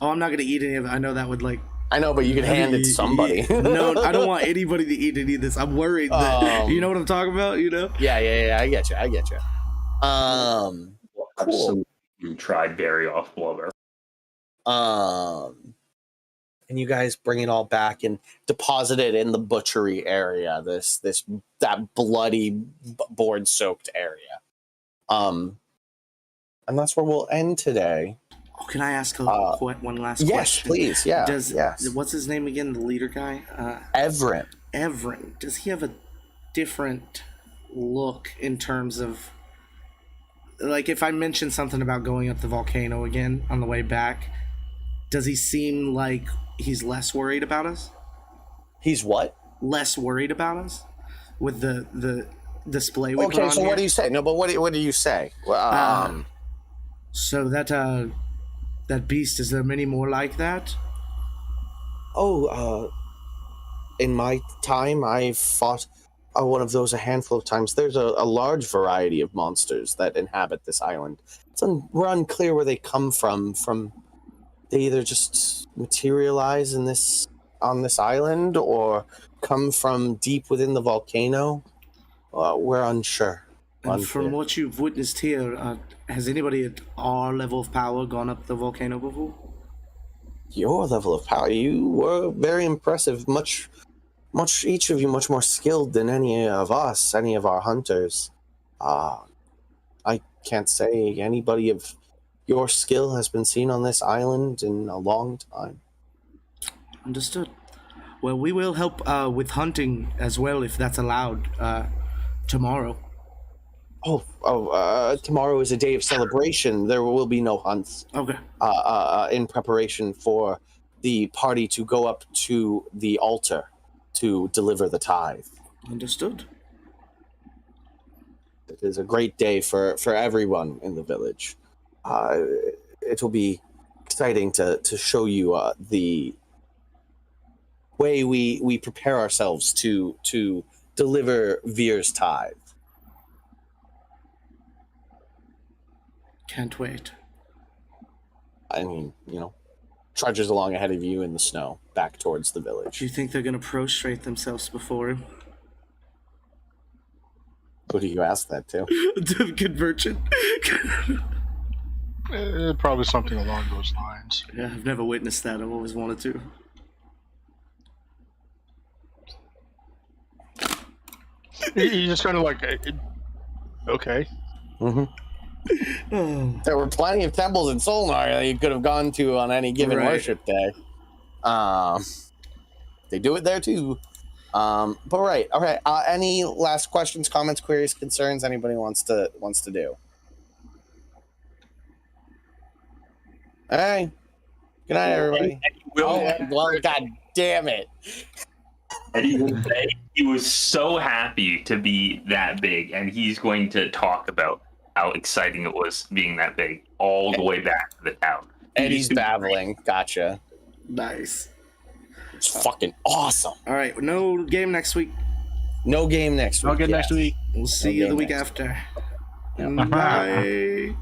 Oh, I'm not gonna eat any of it. I know that would like. I know, but you can hand it to somebody. No, I don't want anybody to eat any of this. I'm worried that you know what I'm talking about. You know? Yeah. I get you. Cool. You tried berry off blubber. And you guys bring it all back and deposit it in the butchery area. That bloody board-soaked area. And that's where we'll end today. Oh, can I ask one last question? Yes, please. Yeah. Yes. What's his name again? The leader guy. Everin. Everin. Does he have a different look in terms of, like, if I mention something about going up the volcano again on the way back, does he seem like he's less worried about us? He's what? Less worried about us with the display we put on. Okay, so here? what do you say? No, but what do you say? So that beast, is there many more like that? In my time, I've fought one of those a handful of times. There's a large variety of monsters that inhabit this island. We're unclear where they come from. They either just materialize on this island or come from deep within the volcano. We're unsure. And from what you've witnessed here, has anybody at our level of power gone up the volcano before? Your level of power, you were very impressive. Much, each of you much more skilled than any of us, any of our hunters. I can't say anybody of your skill has been seen on this island in a long time. Understood. Well, we will help with hunting as well, if that's allowed, tomorrow. Tomorrow is a day of celebration. There will be no hunts. Okay. In preparation for the party to go up to the altar to deliver the tithe. Understood. It is a great day for everyone in the village. It will be exciting to show you the way we prepare ourselves to deliver Veer's tithe. Can't wait. I mean, trudges along ahead of you in the snow, back towards the village. Do you think they're going to prostrate themselves before him? Who do you ask that to? The conversion. Probably something along those lines. Yeah, I've never witnessed that. I've always wanted to. You just kind of like, okay. Mm-hmm. There were plenty of temples in Solnar that you could have gone to on any given worship day. They do it there too. But right, okay. Any last questions, comments, queries, concerns anybody wants to do? Hey, good night, everybody. Well, God damn it! And he was so happy to be that big, and he's going to talk about how exciting it was being that big all the way back to the town. Eddie's babbling. Gotcha. Nice. It's fucking awesome. All right, no game next week. No game next week. Okay, next yes. week. We'll see No you the game week next after. Yeah. Bye. Bye.